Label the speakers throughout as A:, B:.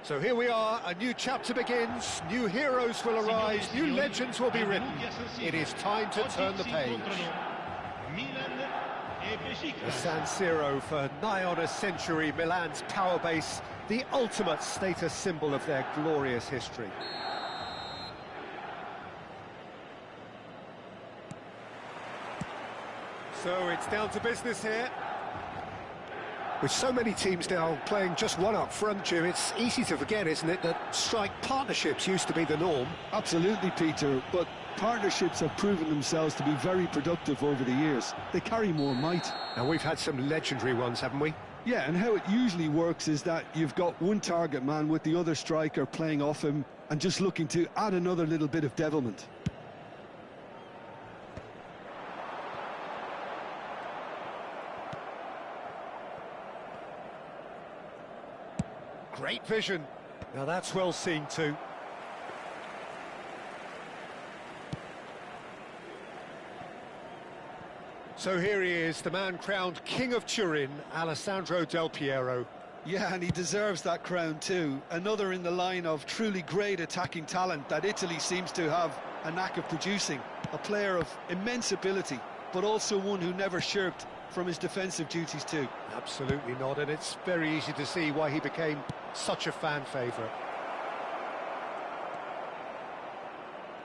A: So here we are, a new chapter begins, new heroes will arise, new legends will be written. It is time to turn the page. The San Siro, for nigh on a century, Milan's power base, the ultimate status symbol of their glorious history. So it's down to business here. With so many teams now playing just one up front, Jim, it's easy to forget, isn't it, that strike partnerships used to be the norm.
B: Absolutely, Peter, but partnerships have proven themselves to be very productive over the years. They carry more might.
A: And we've had some legendary ones, haven't we?
B: Yeah, and how it usually works is that you've got one target man with the other striker playing off him and just looking to add another little bit of devilment.
A: Great vision. Now that's well seen too. So here he is, the man crowned King of Turin, Alessandro Del Piero.
B: Yeah, and he deserves that crown too. Another in the line of truly great attacking talent that Italy seems to have a knack of producing. A player of immense ability, but also one who never shirked from his defensive duties too.
A: Absolutely not, and it's very easy to see why he became such a fan favourite.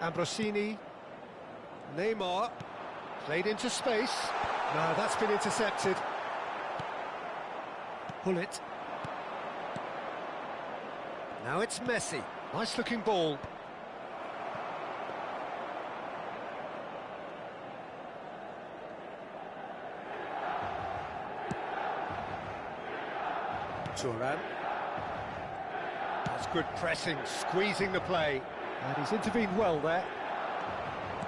A: Ambrosini, Neymar, played into space. No, that's been intercepted. Hullet. Now it's Messi. Nice looking ball. Turan. That's good pressing, squeezing the play. And he's intervened well there.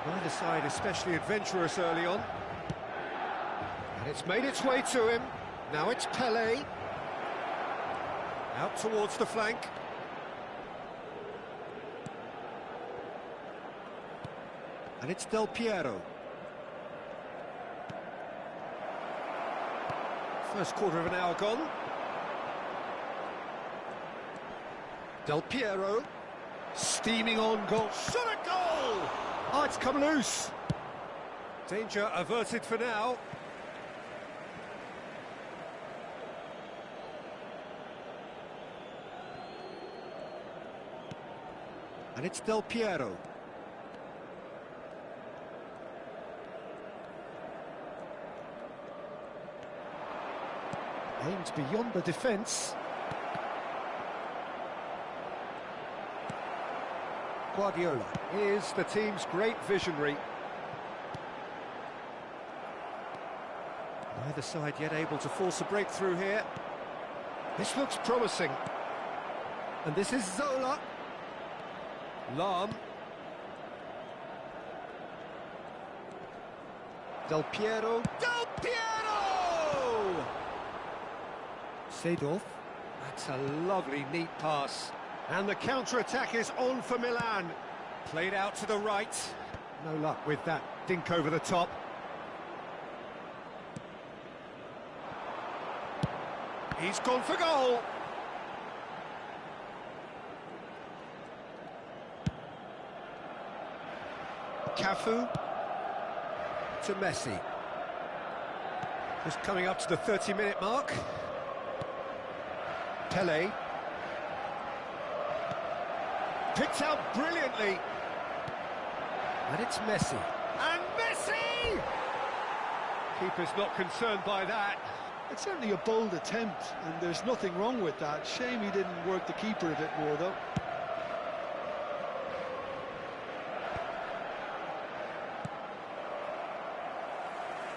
A: Neither side especially adventurous early on. And it's made its way to him. Now it's Pelé. Out towards the flank. And it's Del Piero. First quarter of an hour gone. Del Piero, steaming on goal, shot a goal! Oh, it's come loose. Danger averted for now. And it's Del Piero. Aimed beyond the defence. Guardiola is the team's great visionary. Neither side yet able to force a breakthrough here. This looks promising. And this is Zola. Lam. Del Piero. Del Piero! Seedorf. That's a lovely, neat pass. And the counter-attack is on for Milan. Played out to the right. No luck with that dink over the top. He's gone for goal. Cafu to Messi. Just coming up to the 30-minute mark. Pelé. Picked out brilliantly. And it's Messi. And Messi! Keeper's not concerned by that.
B: It's certainly a bold attempt, and there's nothing wrong with that. Shame he didn't work the keeper a bit more, though.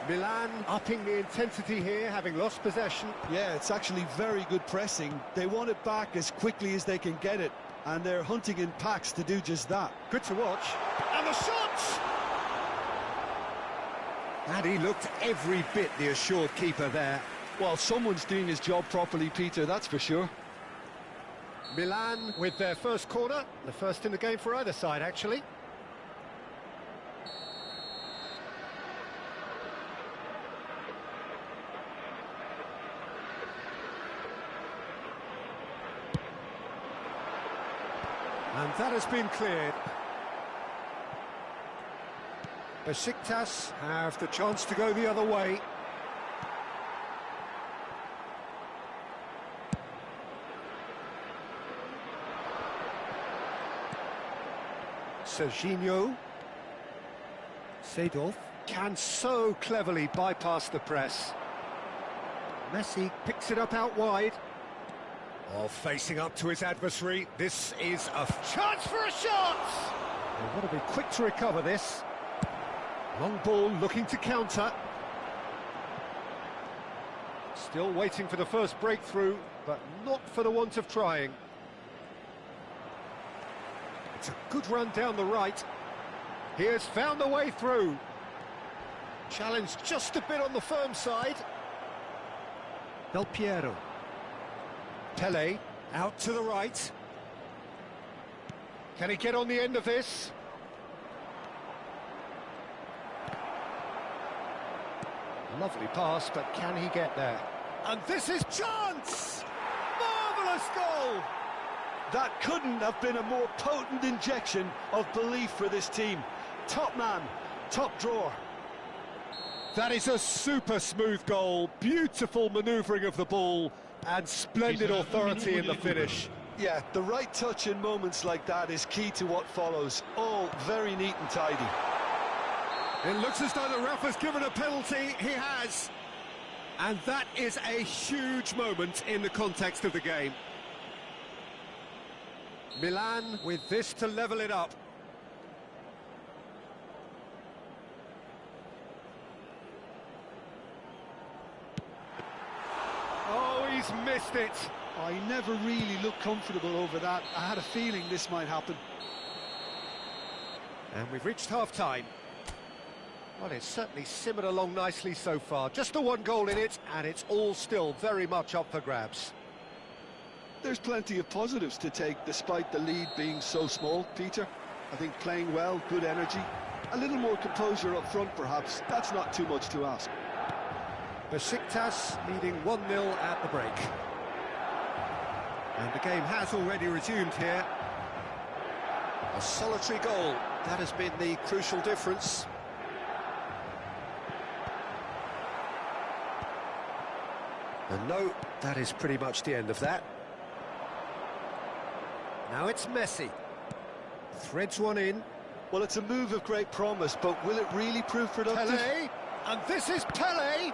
A: Milan upping the intensity here, having lost possession.
B: Yeah, it's actually very good pressing. They want it back as quickly as they can get it. And they're hunting in packs to do just that.
A: Good to watch. And the shot! And he looked every bit the assured keeper there.
B: Well, someone's doing his job properly, Peter, that's for sure.
A: Milan with their first corner. The first in the game for either side, actually. And that has been cleared. Besiktas have the chance to go the other way. Serginho. Seedorf can so cleverly bypass the press. Messi picks it up out wide. Oh, facing up to his adversary. This is a chance for a shot! They've got to be quick to recover this. Long ball looking to counter. Still waiting for the first breakthrough, but not for the want of trying. It's a good run down the right. He has found a way through. Challenge just a bit on the firm side. Del Piero. Pele, out to the right. Can he get on the end of this? Lovely pass, but can he get there? And this is chance! Marvellous goal!
B: That couldn't have been a more potent injection of belief for this team. Top man, top drawer.
A: That is a super smooth goal, beautiful manoeuvring of the ball, and splendid authority in the finish.
B: Yeah, the right touch in moments like that is key to what follows. All very neat and tidy.
A: It looks as though the ref has given a penalty. He has. And that is a huge moment in the context of the game. Milan with this to level it up. Oh, he's missed it.
B: I never really looked comfortable over that. I had a feeling this might happen.
A: And we've reached half-time. Well, it's certainly simmered along nicely so far. Just the one goal in it, and it's all still very much up for grabs.
B: There's plenty of positives to take, despite the lead being so small, Peter. I think playing well, good energy, a little more composure up front, perhaps. That's not too much to ask.
A: Besiktas leading 1-0 at the break. And the game has already resumed here. A solitary goal, that has been the crucial difference. And no, that is pretty much the end of that. Now it's Messi. Threads one in.
B: Well, it's a move of great promise, but will it really prove productive?
A: Pele, and this is Pele.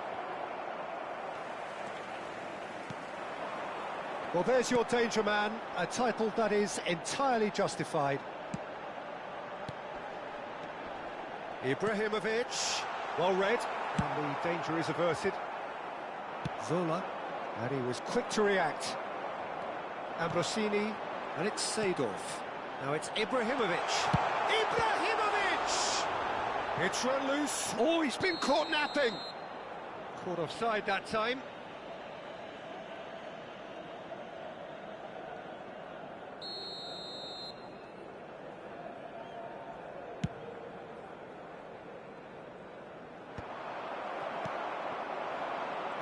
A: Well, there's your danger man, a title that is entirely justified. Ibrahimovic, well read, and the danger is averted. Zola, and he was quick to react. Ambrosini, and it's Seedorf. Now it's Ibrahimovic. Ibrahimovic! It's run loose. Oh, he's been caught napping. Caught offside that time.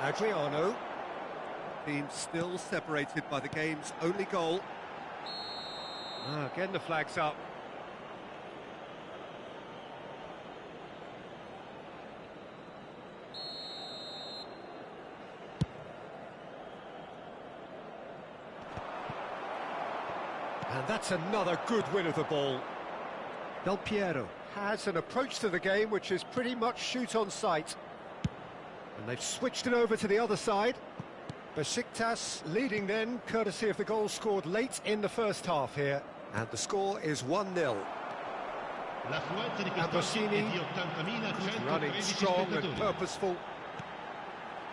A: Adriano, being still separated by the game's only goal. Again the flag's up. And that's another good win of the ball. Del Piero has an approach to the game which is pretty much shoot on sight. And they've switched it over to the other side. Besiktas leading then, courtesy of the goal scored late in the first half here. And the score is 1-0. Ambrosini, running strong and purposeful.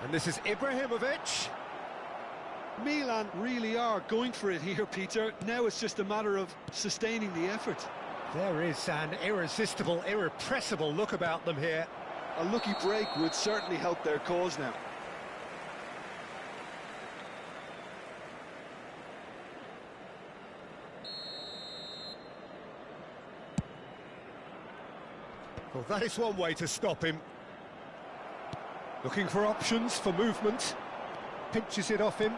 A: And this is Ibrahimovic.
B: Milan really are going for it here, Peter. Now it's just a matter of sustaining the effort.
A: There is an irresistible, irrepressible look about them here.
B: A lucky break would certainly help their cause now.
A: Well, that is one way to stop him. Looking for options for movement. Pinches it off him.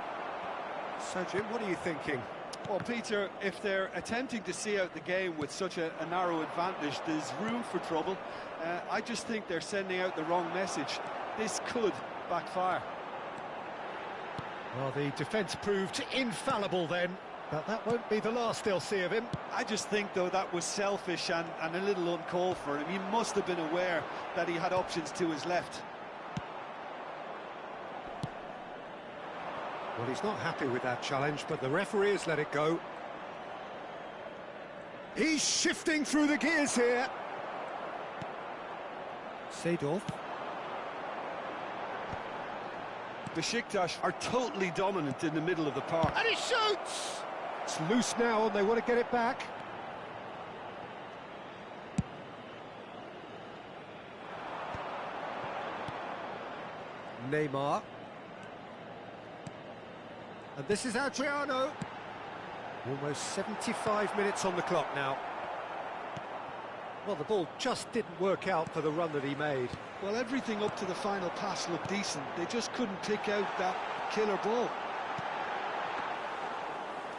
A: So, Jim, what are you thinking?
B: Well, Peter, if they're attempting to see out the game with such a narrow advantage, there's room for trouble. I just think they're sending out the wrong message. This could backfire.
A: Well, the defence proved infallible then, but that won't be the last they'll see of him.
B: I just think, though, that was selfish and a little uncalled for him. He must have been aware that he had options to his left.
A: Well, he's not happy with that challenge, but the referee has let it go. He's shifting through the gears here. Seedorf.
B: Besiktas are totally dominant in the middle of the park.
A: And he shoots! It's loose now and they want to get it back. Neymar. And this is Adriano. Almost 75 minutes on the clock now. Well, the ball just didn't work out for the run that he made.
B: Well, everything up to the final pass looked decent. They just couldn't pick out that killer ball.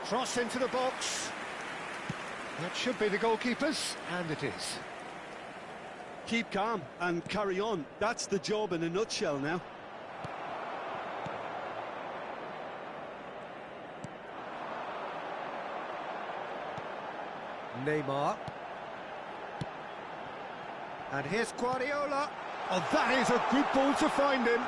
A: Cross into the box. That should be the goalkeeper's, and it is.
B: Keep calm and carry on. That's the job in a nutshell now.
A: Neymar. And here's Guardiola. Oh, that is a good ball to find him.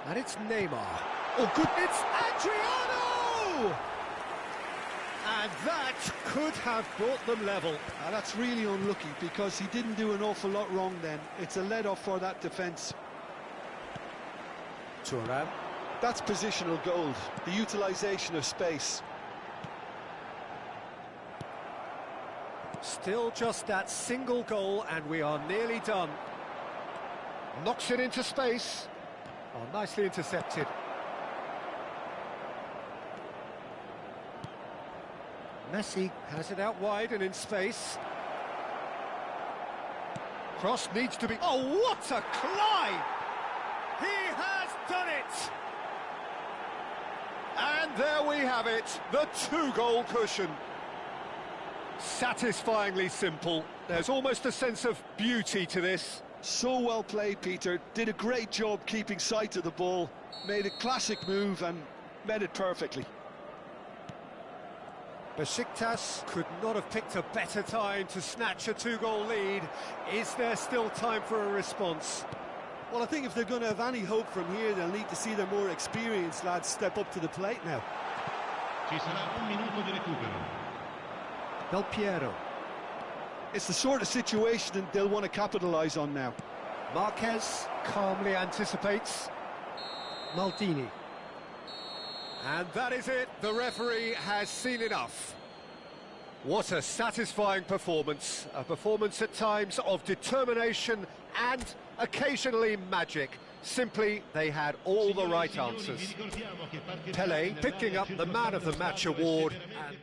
A: And it's Neymar. Oh, good, it's Adriano! And that could have brought them level.
B: That's really unlucky because he didn't do an awful lot wrong then. It's a let-off for that defence.
A: Thuram.
B: That's positional gold, the utilisation of space.
A: Still just that single goal and we are nearly done. Knocks it into space. Oh, nicely intercepted. Messi has it out wide and in space. Cross needs to be... Oh, what a climb! He has done it! And there we have it, the two-goal cushion. Satisfyingly simple. There's almost a sense of beauty to this.
B: So well played, Peter. Did a great job keeping sight of the ball. Made a classic move and met it perfectly.
A: Besiktas could not have picked a better time to snatch a two-goal lead. Is there still time for a response?
B: Well, I think if they're going to have any hope from here, they'll need to see their more experienced lads step up to the plate now.
C: Ci sarà un minuto di recupero.
A: Del Piero.
B: It's the sort of situation that they'll want to capitalise on now.
A: Marquez calmly anticipates. Maldini. And that is it. The referee has seen enough. What a satisfying performance. A performance at times of determination and occasionally magic. Simply, they had all the right answers. Pelé picking up the Man of the Match award. And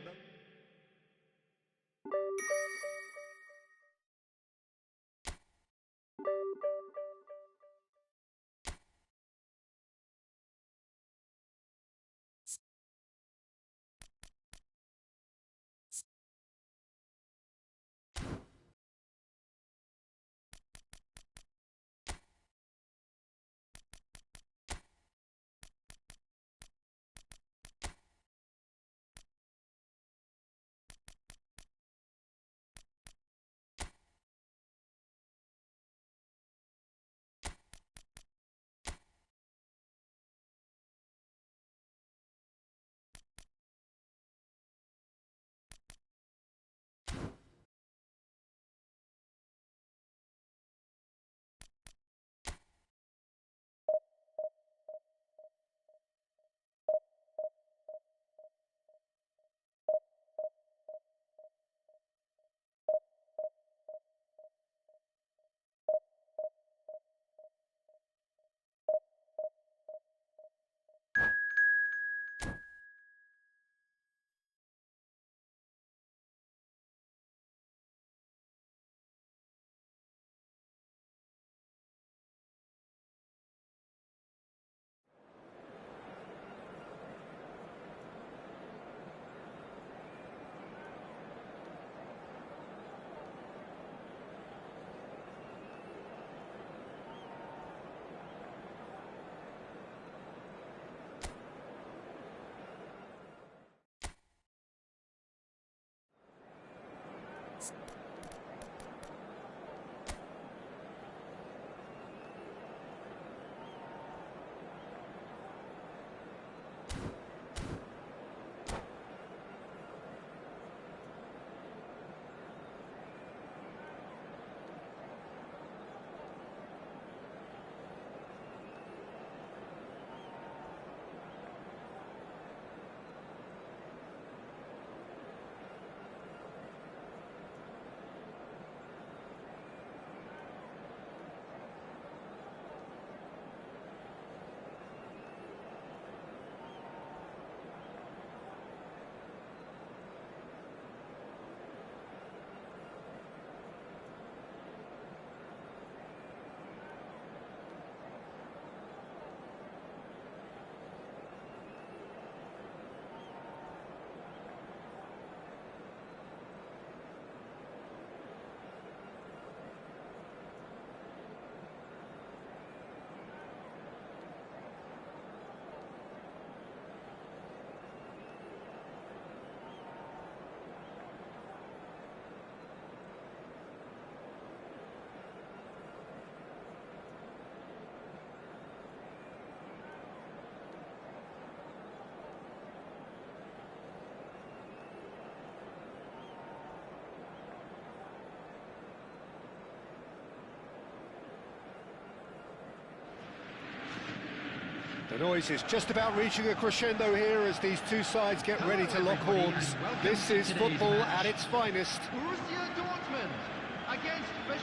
A: The noise is just about reaching a crescendo here as these two sides get ready to lock horns. This is football at its finest.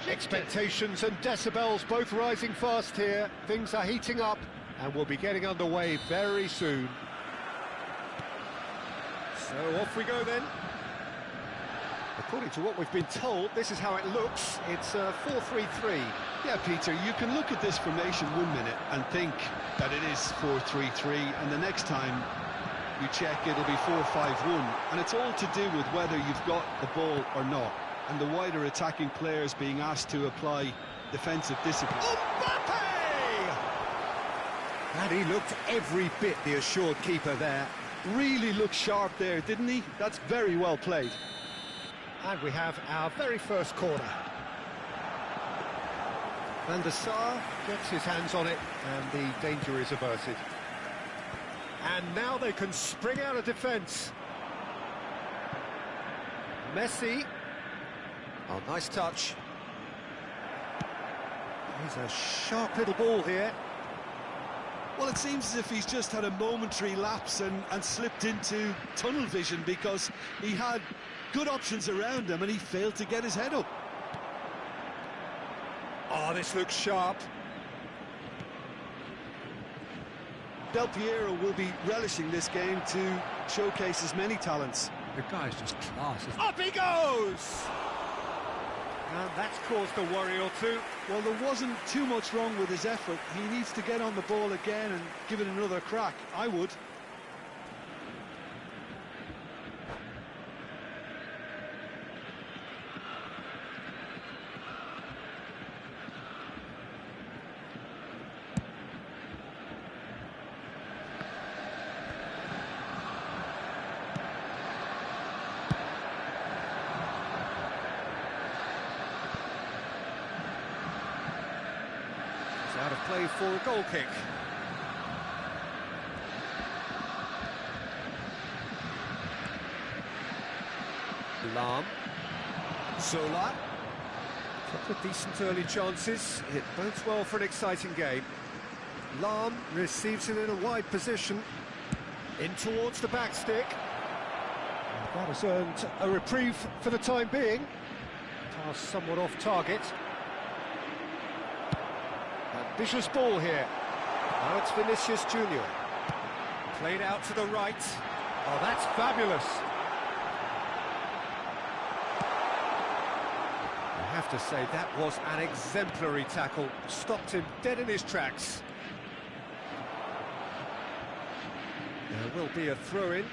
A: Expectations and decibels both rising fast here. Things are heating up and we'll be getting underway very soon. So off we go then. According to what we've been told, this is how it looks. It's 4-3-3.
B: Yeah, Peter, you can look at this formation 1 minute and think that it is 4-3-3, and the next time you check it'll be 4-5-1, and it's all to do with whether you've got the ball or not, and the wider attacking players being asked to apply defensive discipline.
A: Mbappe! And he looked every bit the assured keeper there.
B: Really looked sharp there, didn't he? That's very well played.
A: And we have our very first corner. Van der Sar gets his hands on it, and the danger is averted. And now they can spring out of defence. Messi. Oh, nice touch. He's a sharp little ball here.
B: Well, it seems as if he's just had a momentary lapse and slipped into tunnel vision, because he had good options around him and he failed to get his head up.
A: Oh, this looks sharp.
B: Del Piero will be relishing this game to showcase his many talents.
D: The guy's just class.
A: Up he goes! And that's caused a worry or two.
B: Well, there wasn't too much wrong with his effort. He needs to get on the ball again and give it another crack. I would.
A: Out of play for a goal kick. Lahm. Zola. Couple of decent early chances. It bodes well for an exciting game. Lahm receives it in a wide position. In towards the back stick. That has earned a reprieve for the time being. Pass somewhat off target. Ambitious ball here. Now it's Vinicius Junior. Played out to the right. Oh, that's fabulous. I have to say, that was an exemplary tackle. Stopped him dead in his tracks. There will be a throw-in.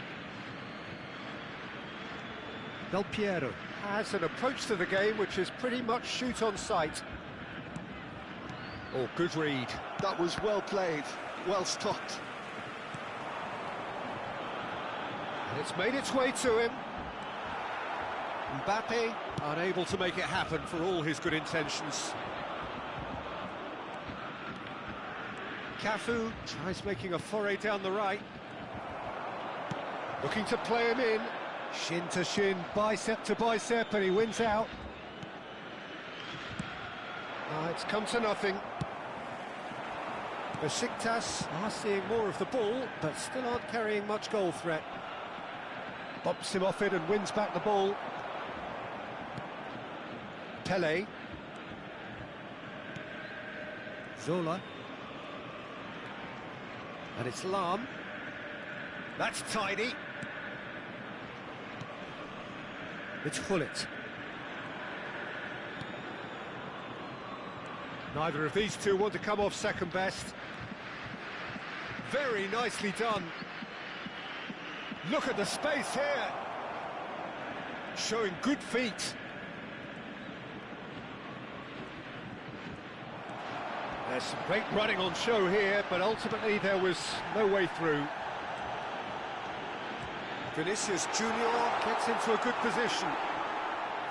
A: Del Piero has an approach to the game which is pretty much shoot on sight. Oh, good read.
B: That was well played, well stopped.
A: And it's made its way to him. Mbappe unable to make it happen for all his good intentions. Cafu tries making a foray down the right. Looking to play him in. Shin to shin, bicep to bicep, and he wins out. It's come to nothing. Besiktas are seeing more of the ball, but still aren't carrying much goal threat. Bumps him off it and wins back the ball. Pele. Zola. And it's Lahm. That's tidy. It's Hullet. Neither of these two want to come off second best. Very nicely done. Look at the space here. Showing good feet. There's some great running on show here, but ultimately there was no way through. Vinicius Junior gets into a good position.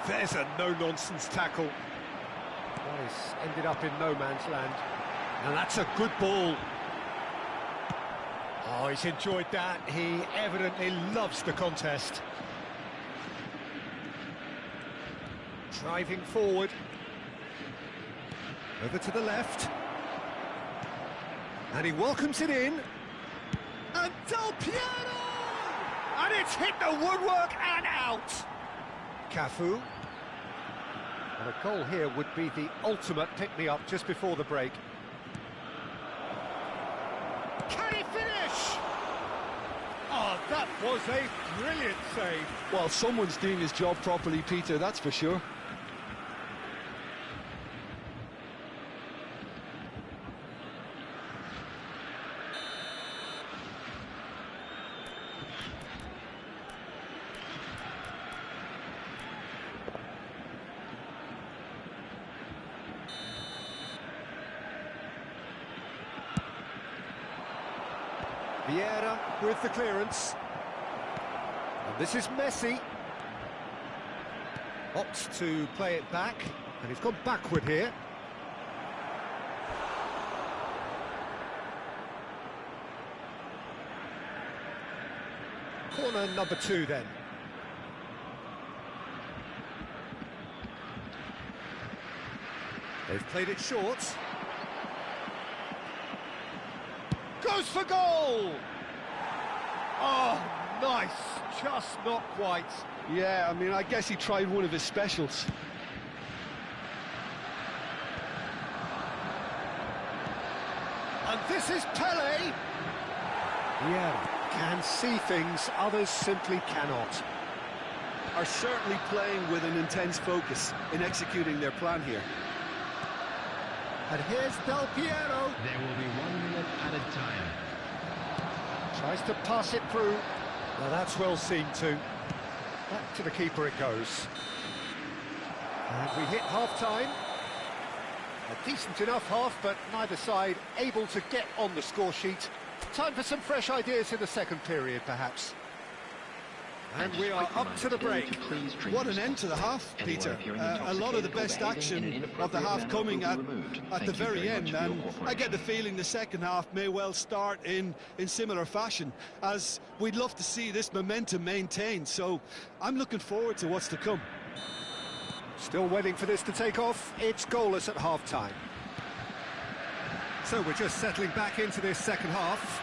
A: There's a no-nonsense tackle. That has ended up in no man's land. And that's a good ball. Oh, he's enjoyed that. He evidently loves the contest. Driving forward. Over to the left. And he welcomes it in. And Del Piero! And it's hit the woodwork and out! Cafu. And a goal here would be the ultimate pick-me-up just before the break. Can he finish? Oh, that was a brilliant save.
B: Well, someone's doing his job properly, Peter, that's for sure.
A: Vieira with the clearance. And this is Messi. Opts to play it back, and he's gone backward here. Corner number 2 then. They've played it short. Goes for goal! Oh, nice, just not quite.
B: Yeah, I mean, I guess he tried one of his specials.
A: And this is Pele. Yeah, can see things others simply cannot.
B: Are certainly playing with an intense focus in executing their plan here.
A: And here's Del Piero.
C: There will be 1 minute added time.
A: Tries to pass it through. Well, that's well seen too. Back to the keeper it goes. And we hit half-time. A decent enough half, but neither side able to get on the score sheet. Time for some fresh ideas in the second period, perhaps. And we are up to the break.
B: What an end to the half, Peter. A lot of the best action of the half coming at the very end, and I get the feeling the second half may well start in similar fashion, as we'd love to see this momentum maintained, so I'm looking forward to what's to come.
A: Still waiting for this to take off. It's goalless at half-time. So we're just settling back into this second half.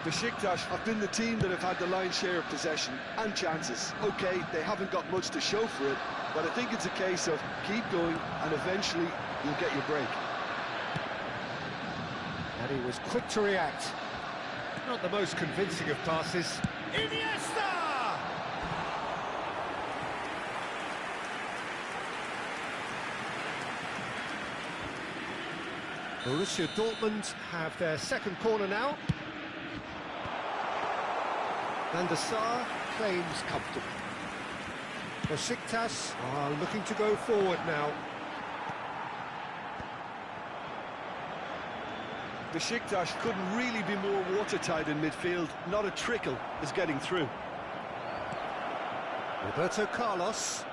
B: Besiktas have been the team that have had the lion's share of possession and chances. OK, they haven't got much to show for it, but I think it's a case of keep going and eventually you'll get your break.
A: And he was quick to react. Not the most convincing of passes. Iniesta! Borussia Dortmund have their second corner now. Van der Sar claims comfortable. Besiktas are looking to go forward now.
B: Besiktas couldn't really be more watertight in midfield. Not a trickle is getting through.
A: Roberto Carlos.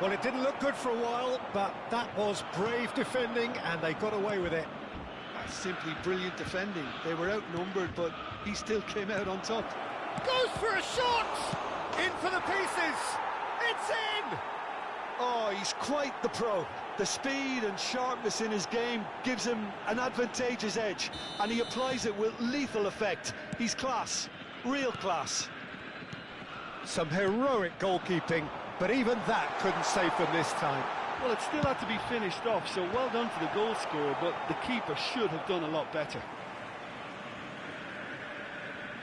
A: Well, it didn't look good for a while, but that was brave defending, and they got away with it.
B: That's simply brilliant defending. They were outnumbered, but he still came out on top.
A: Goes for a shot! In for the pieces! It's in!
B: Oh, he's quite the pro. The speed and sharpness in his game gives him an advantageous edge, and he applies it with lethal effect. He's class, real class.
A: Some heroic goalkeeping, but even that couldn't save them this time.
B: Well, it still had to be finished off, so well done to the goal scorer, but the keeper should have done a lot better.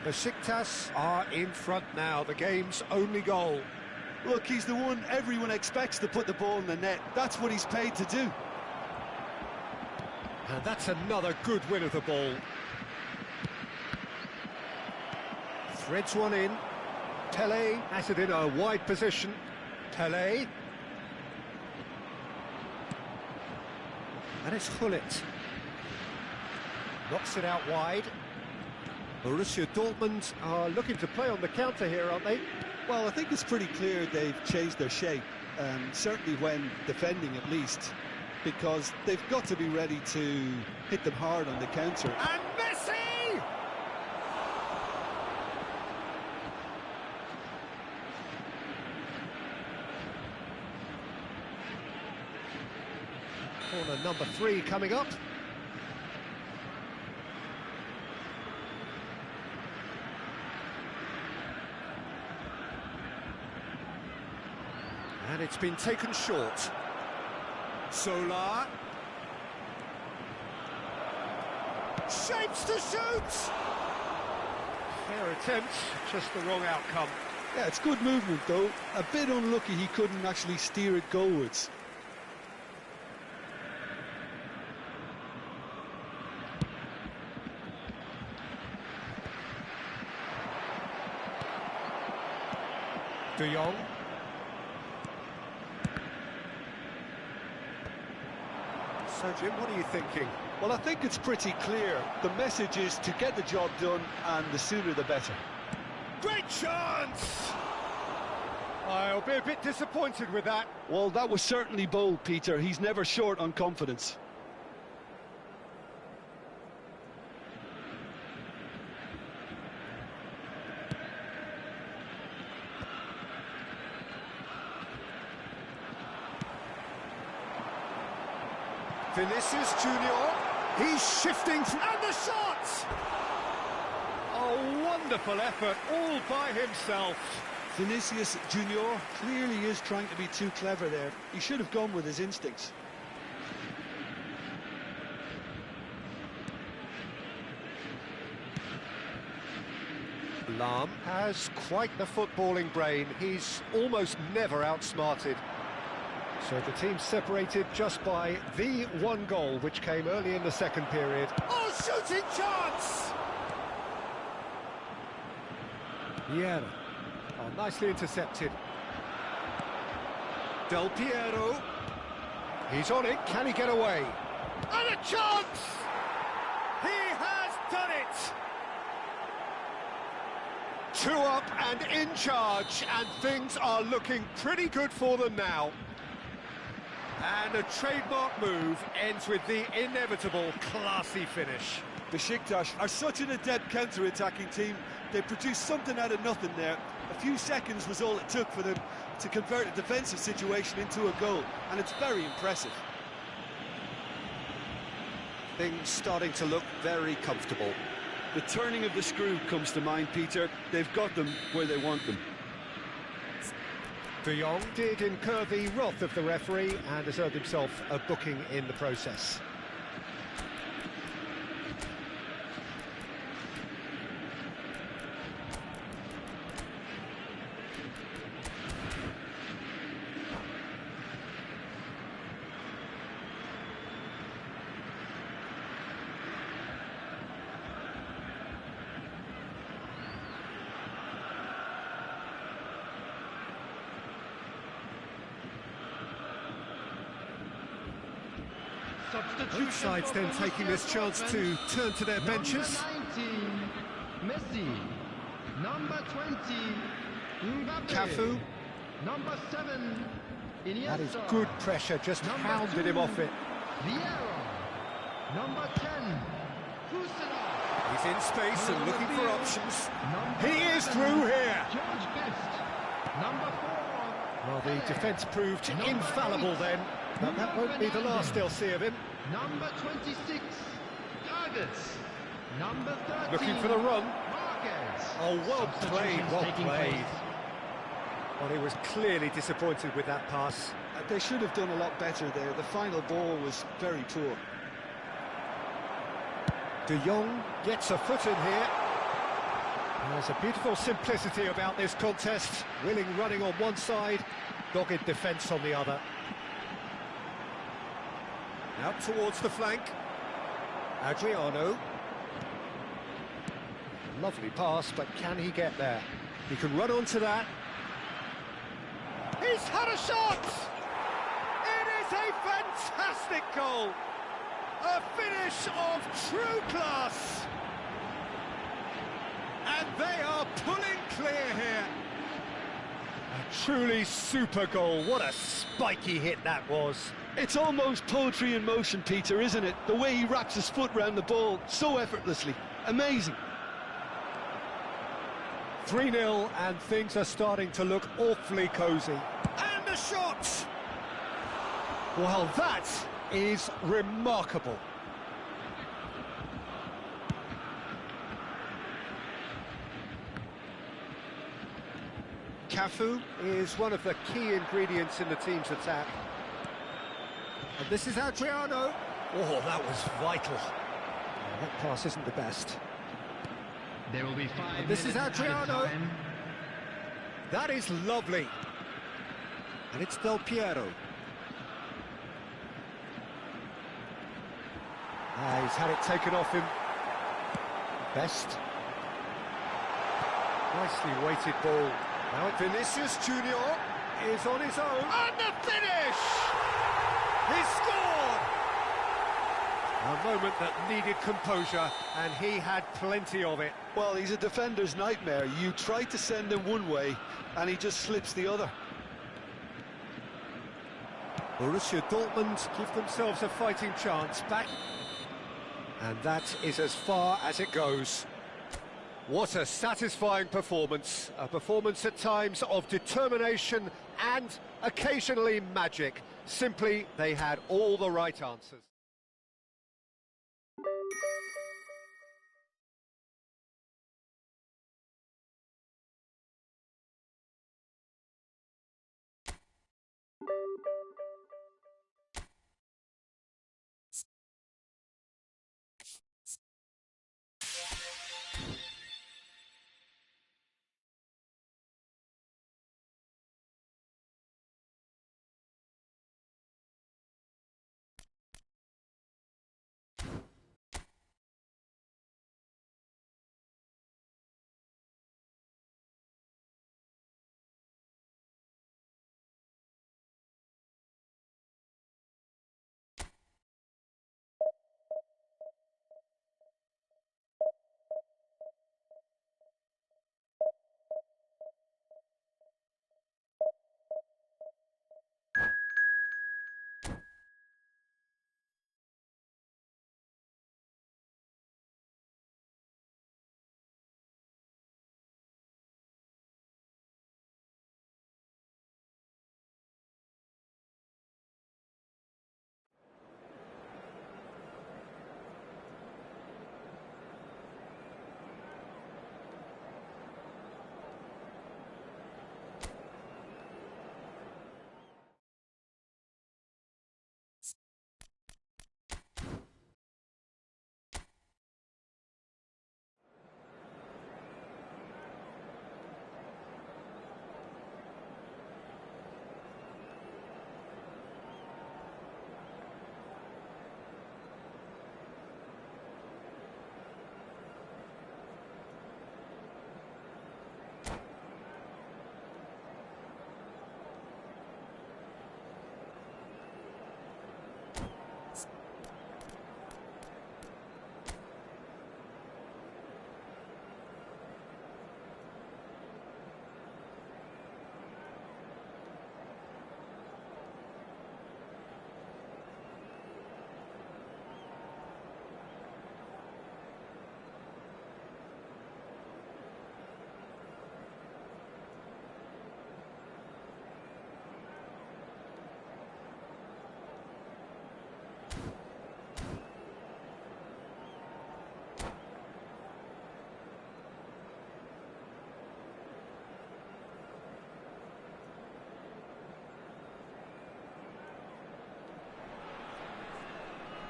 A: Besiktas are in front now, the game's only goal.
B: Look, he's the one everyone expects to put the ball in the net. That's what he's paid to do.
A: And that's another good win of the ball. Threads one in. Pele has it in a wide position. Pele. And it's Hullet. Knocks it out wide. Borussia Dortmund are looking to play on the counter here, aren't they?
B: Well, I think it's pretty clear they've changed their shape, certainly when defending at least, because they've got to be ready to hit them hard on the counter.
A: And Messi! Corner number 3 coming up. And it's been taken short. Solar. Shapes to shoot! Fair attempt, just the wrong outcome.
B: Yeah, it's good movement though. A bit unlucky he couldn't actually steer it goalwards.
A: De Jong. So, Jim, what are you thinking?
B: Well, I think it's pretty clear. The message is to get the job done, and the sooner the better.
A: Great chance! I'll be a bit disappointed with that.
B: Well, that was certainly bold, Peter. He's never short on confidence.
A: Vinicius Junior, he's shifting, and the shot! A wonderful effort, all by himself.
B: Vinicius Junior clearly is trying to be too clever there. He should have gone with his instincts.
A: Lahm has quite the footballing brain. He's almost never outsmarted. So the team's separated just by the one goal, which came early in the second period. Oh, shooting chance! Vieira. Oh, nicely intercepted. Del Piero. He's on it. Can he get away? And a chance! He has done it! 2 up and in charge, and things are looking pretty good for them now. And a trademark move ends with the inevitable classy finish.
B: Besiktas are such an adept counter-attacking team. They produced something out of nothing there. A few seconds was all it took for them to convert a defensive situation into a goal, and it's very impressive.
A: Things starting to look very comfortable.
B: The turning of the screw comes to mind, Peter. They've got them where they want them.
A: De Jong did incur the wrath of the referee and has earned himself a booking in the process. Both sides then taking this chance to turn to their benches.
C: Number 19, Messi. Number 20, Mbappe.
A: Cafu.
C: Number 7, Iniesta.
A: That is good pressure, just
C: Number
A: pounded
C: 2,
A: him off it.
C: Vieira. Number 10, Kusela.
A: He's in space and looking for options.
C: Number
A: He is
C: 11,
A: through here.
C: George Best. Number 4,
A: Well, the
C: Pele.
A: defence proved
C: Number
A: infallible
C: 8,
A: then, but that won't be the last they'll see of him.
C: Number 26, Targets. Number 13,
A: Looking for the run.
C: Marquez.
A: Oh, well played,
C: Substitutions
A: well
C: taking
A: played.
C: place.
A: Well, he was clearly disappointed with that pass.
B: They should have done a lot better there. The final ball was very poor.
A: De Jong gets a foot in here. There's a beautiful simplicity about this contest. Willing running on one side, dogged defence on the other. Out towards the flank. Adriano. Lovely pass, but can he get there? He can run onto that. He's had a shot! It is a fantastic goal! A finish of true class! And they are pulling clear here. A truly super goal. What a spiky hit that was.
B: It's almost poetry in motion, Peter, isn't it? The way he wraps his foot round the ball so effortlessly. Amazing.
A: 3-0 and things are starting to look awfully cosy. And a shot! Well, that is remarkable. Cafu is one of the key ingredients in the team's attack. And this is Adriano. Oh, that was vital. Oh, that pass isn't the best.
C: There will be 5
A: And this is
C: minutes added
A: Adriano.
C: time.
A: That is lovely. And it's Del Piero. He's had it taken off him. Best. Nicely weighted ball. Now Vinicius Junior is on his own. And the finish! He scored! A moment that needed composure, and he had plenty of it.
B: Well, he's a defender's nightmare. You try to send him one way, and he just slips the other.
A: Borussia Dortmund give themselves a fighting chance back. And that is as far as it goes. What a satisfying performance. A performance at times of determination and occasionally magic. Simply, they had all the right answers.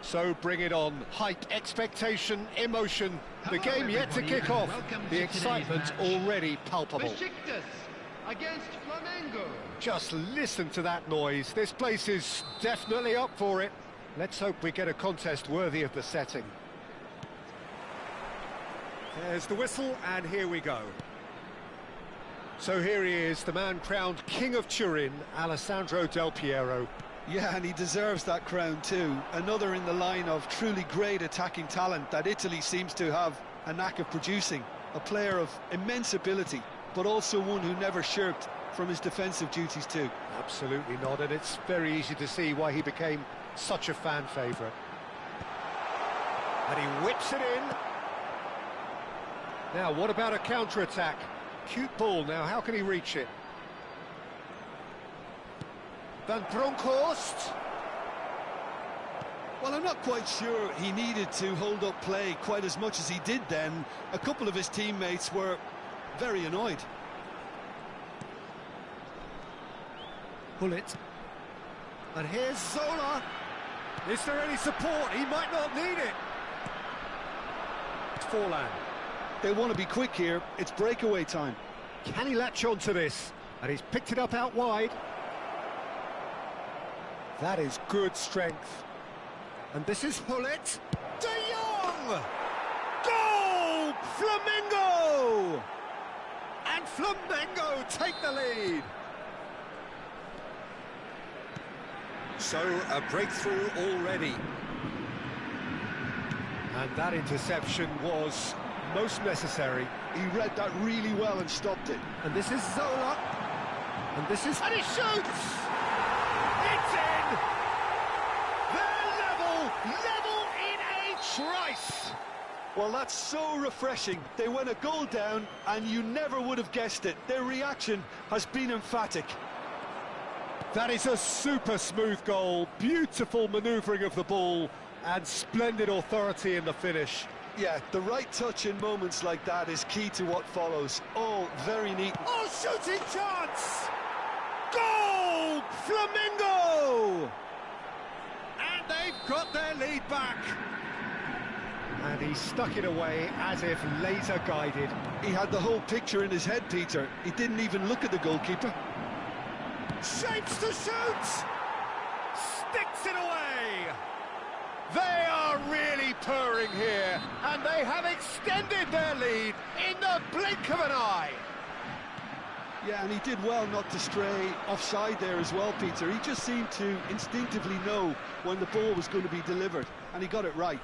A: So bring it on. Hype, expectation, emotion. The
C: Hello,
A: game yet to
C: everybody,
A: kick
C: and
A: off.
C: welcome to
A: The
C: today's
A: excitement's
C: match.
A: already palpable.
C: Besiktas against Flamengo.
A: Just listen to that noise. This place is definitely up for it. Let's hope we get a contest worthy of the setting. There's the whistle, and here we go. So here he is, the man crowned King of Turin, Alessandro Del Piero.
B: Yeah, and he deserves that crown too. Another in the line of truly great attacking talent that Italy seems to have a knack of producing. A player of immense ability, but also one who never shirked from his defensive duties too.
A: Absolutely not, and it's very easy to see why he became such a fan favourite. And he whips it in. Now, what about a counter-attack? Cute ball now, how can he reach it? Van Bronckhorst.
B: Well, I'm not quite sure he needed to hold up play quite as much as he did then. A couple of his teammates were very annoyed.
A: Pull it. And here's Zola. Is there any support? He might not need it. It's Forlan.
B: They want to be quick here. It's breakaway time.
A: Can he latch on to this? And he's picked it up out wide. That is good strength. And this is Hullet. De Jong! Goal! Flamengo! And Flamengo take the lead. So, a breakthrough already. And that interception was most necessary.
B: He read that really well and stopped it.
A: And this is Zola. And this is... And he shoots! It's in! They're level in a trice!
B: Well, that's so refreshing. They went a goal down, and you never would have guessed it. Their reaction has been emphatic.
A: That is a super smooth goal, beautiful manoeuvring of the ball, and splendid authority in the finish.
B: Yeah, the right touch in moments like that is key to what follows. All very neat.
A: Oh, shooting chance! Goal! Flamengo! And they've got their lead back. And he stuck it away as if laser guided.
B: He had the whole picture in his head, Peter. He didn't even look at the goalkeeper.
A: Shapes to shoot! Sticks it away! They are really purring here, and they have extended their lead in the blink of an eye.
B: Yeah, and he did well not to stray offside there as well, Peter. He just seemed to instinctively know when the ball was going to be delivered, and he got it right.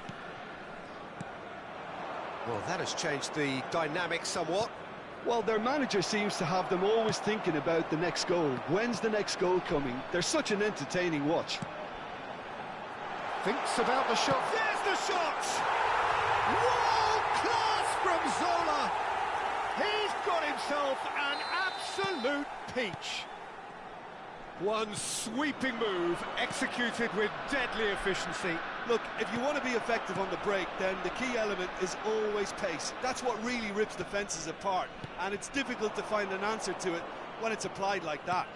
A: Well, that has changed the dynamic somewhat.
B: Well, their manager seems to have them always thinking about the next goal. When's the next goal coming? They're such an entertaining watch.
A: Thinks about the shot. There's the shot! World class from Zola! He's got himself an absolute peach. One sweeping move, executed with deadly efficiency.
B: Look, if you want to be effective on the break, then the key element is always pace. That's what really rips defences apart, and it's difficult to find an answer to it when it's applied like that.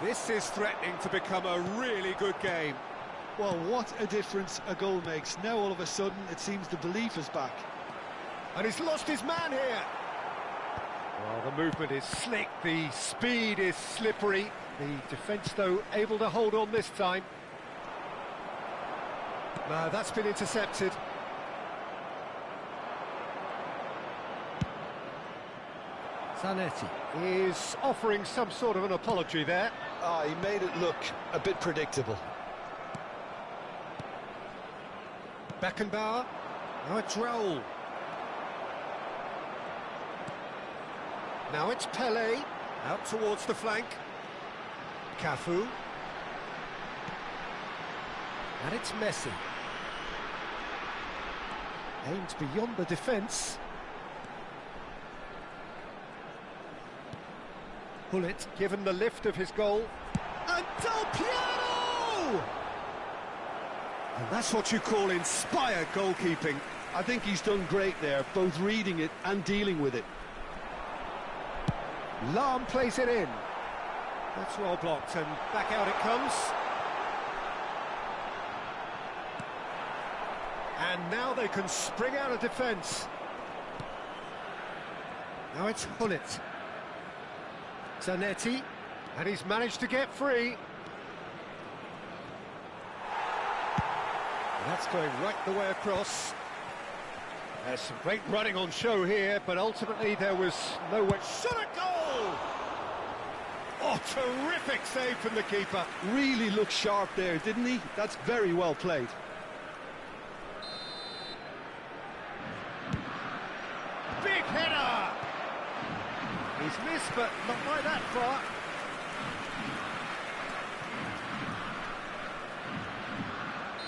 A: This is threatening to become a really good game.
B: Well, what a difference a goal makes. Now all of a sudden it seems the belief is back.
A: And he's lost his man here. Well, the movement is slick, the speed is slippery. The defence, though, able to hold on this time. No, that's been intercepted. Zanetti is offering some sort of an apology there.
B: He made it look a bit predictable.
A: Beckenbauer. Now it's Raul. Now it's Pelé. Out towards the flank. Cafu. And it's Messi. Aimed beyond the defence. Hullet, given the lift of his goal. And Del Piero! And that's what you call inspired goalkeeping.
B: I think he's done great there, both reading it and dealing with it.
A: Lahm plays it in. That's well blocked, and back out it comes. And now they can spring out of defence. Now it's Hullet. Zanetti, and he's managed to get free. And that's going right the way across. There's some great running on show here, but ultimately there was no way. Shot a goal! Oh, terrific save from the keeper.
B: Really looked sharp there, didn't he? That's very well played.
A: Big header! He's missed, but not by that far.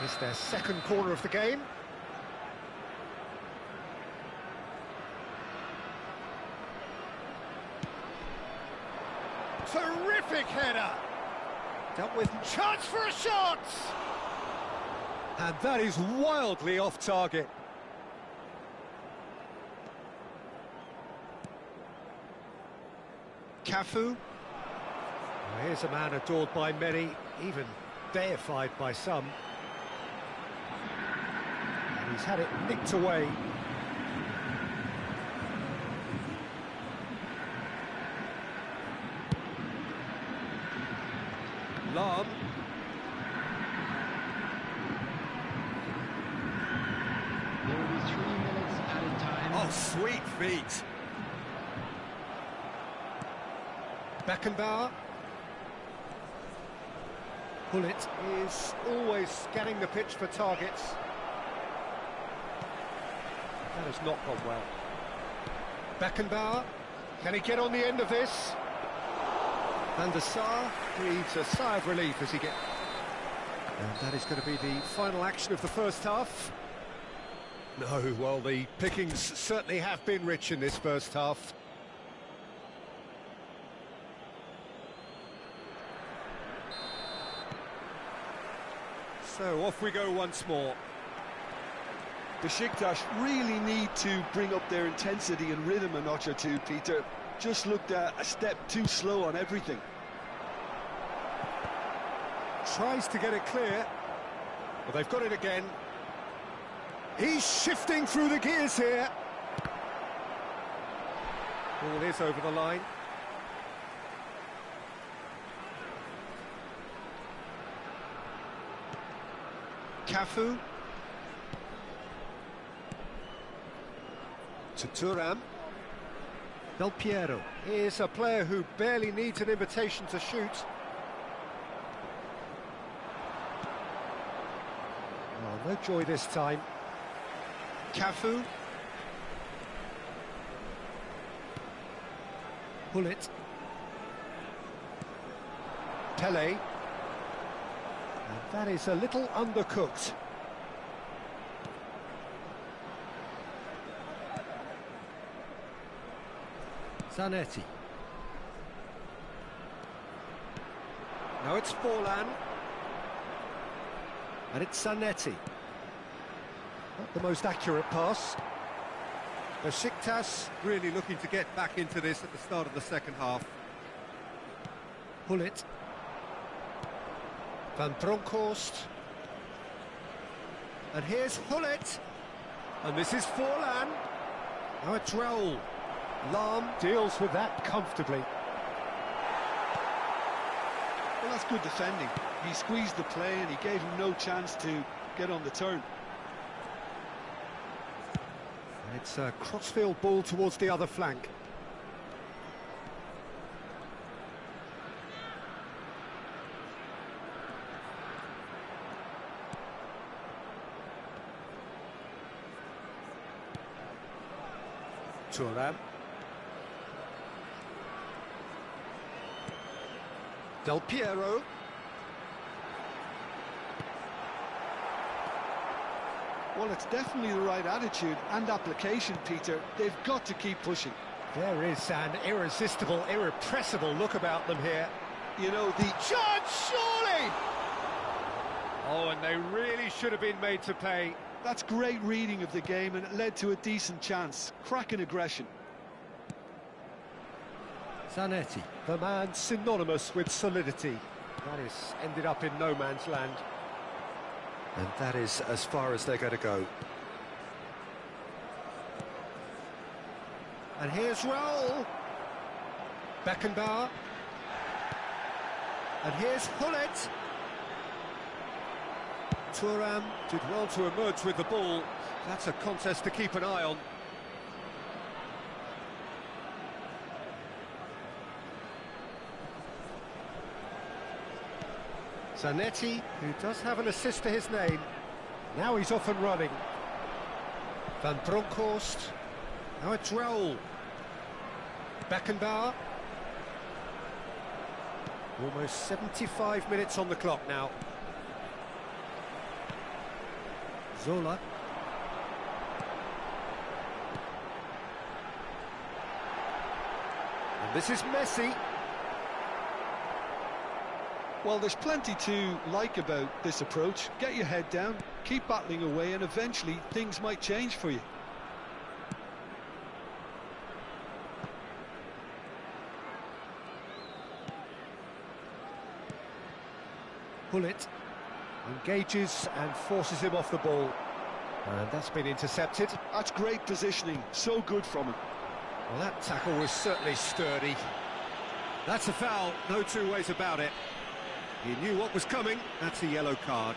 A: It's their second corner of the game. Terrific header! Dealt with chance for a shot! And that is wildly off target. Cafu, Well, here's a man adored by many, even deified by some. And he's had it nicked away. Lam.
C: There will be 3 minutes added time.
A: Oh, sweet feet. Beckenbauer. Pullet is always scanning the pitch for targets. That has not gone well. Beckenbauer. Can he get on the end of this? Van der Sar breathes a sigh of relief as he gets... And that is going to be the final action of the first half. No, well, the pickings certainly have been rich in this first half. So off we go once more.
B: Besiktas really need to bring up their intensity and rhythm a notch or two, Peter. Just looked a step too slow on everything.
A: Tries to get it clear. Well, they've got it again. He's shifting through the gears here. Ball is over the line. Cafu. To Thuram. Del Piero is a player who barely needs an invitation to shoot. Oh, no joy this time. Cafu. Pullet. Pele. And that is a little undercooked. Zanetti. Now it's Forlan. And it's Zanetti. Not the most accurate pass. Besiktas really looking to get back into this at the start of the second half. Pullet. Van Bronckhorst. And here's Pullet. And this is Forlan. Now it's Raul. Lam deals with that comfortably.
B: Well, that's good defending. He squeezed the play and he gave him no chance to get on the turn.
A: It's a crossfield ball towards the other flank. Thuram. Del Piero.
B: Well, it's definitely the right attitude and application, Peter. They've got to keep pushing.
A: There is an irresistible, irrepressible look about them here.
B: You know, the
A: Chance, surely! Oh, and they really should have been made to pay.
B: That's great reading of the game, and it led to a decent chance. Cracking aggression.
A: Zanetti, the man synonymous with solidity. That is ended up in no man's land. And that is as far as they're going to go. And here's Raul. Beckenbauer. And here's Pullet. Thuram did well to emerge with the ball. That's a contest to keep an eye on. Zanetti, who does have an assist to his name. Now he's off and running. Van Bronckhorst. Now it's Raul. Beckenbauer. Almost 75 minutes on the clock now. Zola. And this is Messi.
B: Well, there's plenty to like about this approach. Get your head down, keep battling away, and eventually things might change for you.
A: Hullet engages and forces him off the ball. And that's been intercepted.
B: That's great positioning, so good from him.
A: Well, that tackle was certainly sturdy. That's a foul, no two ways about it. He knew what was coming, that's a yellow card.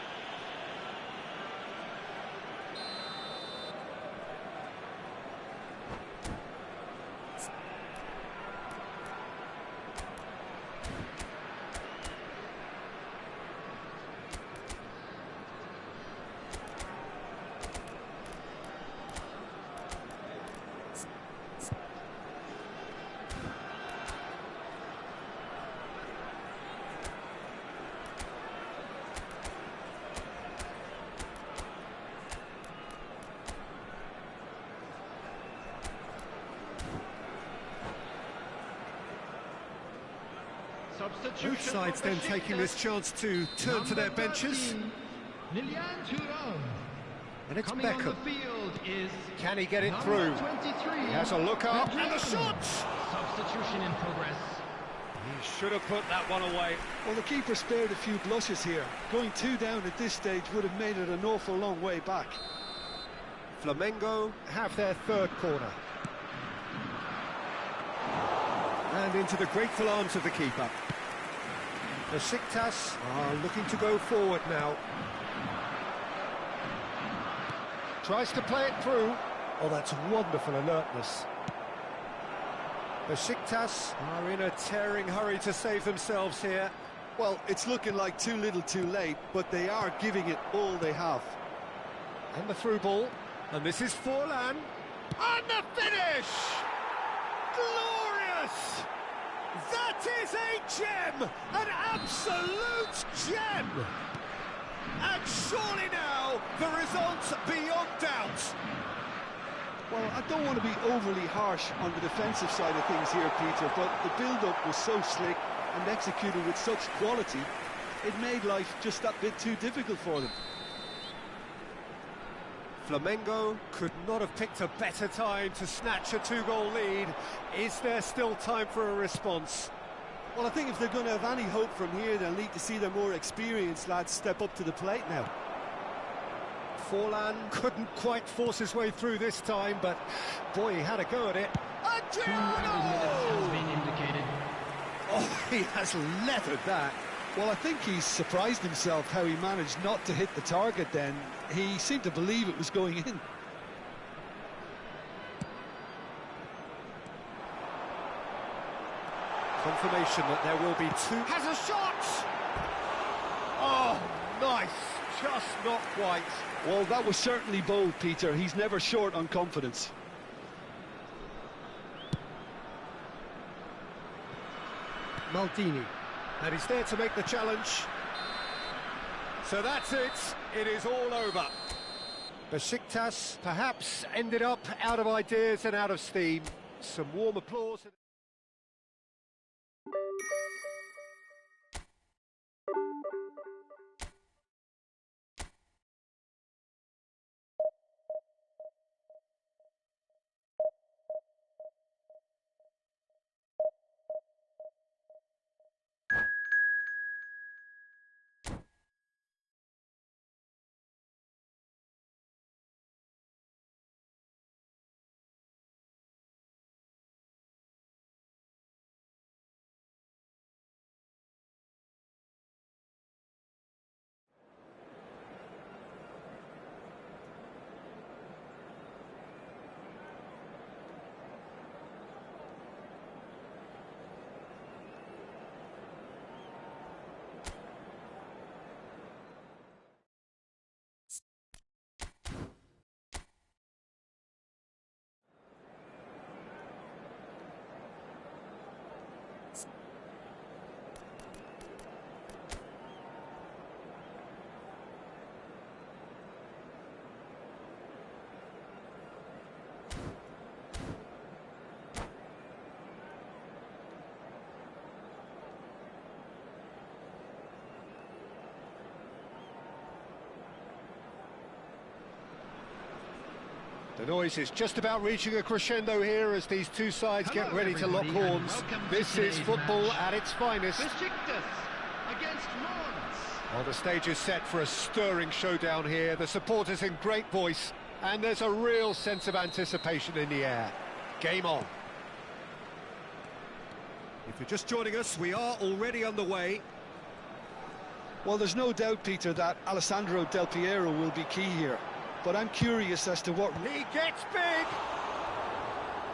A: Both sides then taking this chance to turn to their benches. And it's
C: Coming
A: Beckham.
C: on the field is
A: Can he get it through?
C: 23.
A: He has a look up and the shot!
C: Substitution in progress.
A: He should have put that one away.
B: Well, the keeper spared a few blushes here. Going 2 down at this stage would have made it an awful long way back.
A: Flamengo have their third corner. And into the grateful arms of the keeper. Besiktas are looking to go forward now. Tries to play it through. Oh, that's wonderful alertness. Besiktas are in a tearing hurry to save themselves here.
B: Well, it's looking like too little too late, but they are giving it all they have.
A: And the through ball. And this is Forlan. And the finish! Glorious! That is a gem! An absolute gem! And surely now, the result's beyond doubt.
B: Well, I don't want to be overly harsh on the defensive side of things here, Peter, but the build-up was so slick and executed with such quality, it made life just that bit too difficult for them.
A: Flamengo could not have picked a better time to snatch a 2-goal lead. Is there still time for a response?
B: Well, I think if they're going to have any hope from here, they'll need to see their more experienced lads step up to the plate now.
A: Forlan couldn't quite force his way through this time, but boy, he had a go at it.
C: 2 added minutes has been indicated.
A: Oh, he has leathered that.
B: Well, I think he's surprised himself how he managed not to hit the target then. He seemed to believe it was going in.
A: Confirmation that there will be 2. Has a shot! Oh, nice. Just not quite.
B: Well, that was certainly bold, Peter. He's never short on confidence.
A: Maldini. And he's there to make the challenge. So that's it. It is all over. Besiktas perhaps ended up out of ideas and out of steam. Some warm applause. The noise is just about reaching a crescendo here as these two sides get ready to lock horns. This is football at its finest.
C: Besiktas against Mons.
A: Well, the stage is set for a stirring showdown here. The supporters in great voice, and there's a real sense of anticipation in the air. Game on. If you're just joining us, we are already underway.
B: Well, there's no doubt, Peter, that Alessandro Del Piero will be key here. But I'm curious as to what...
A: He gets big!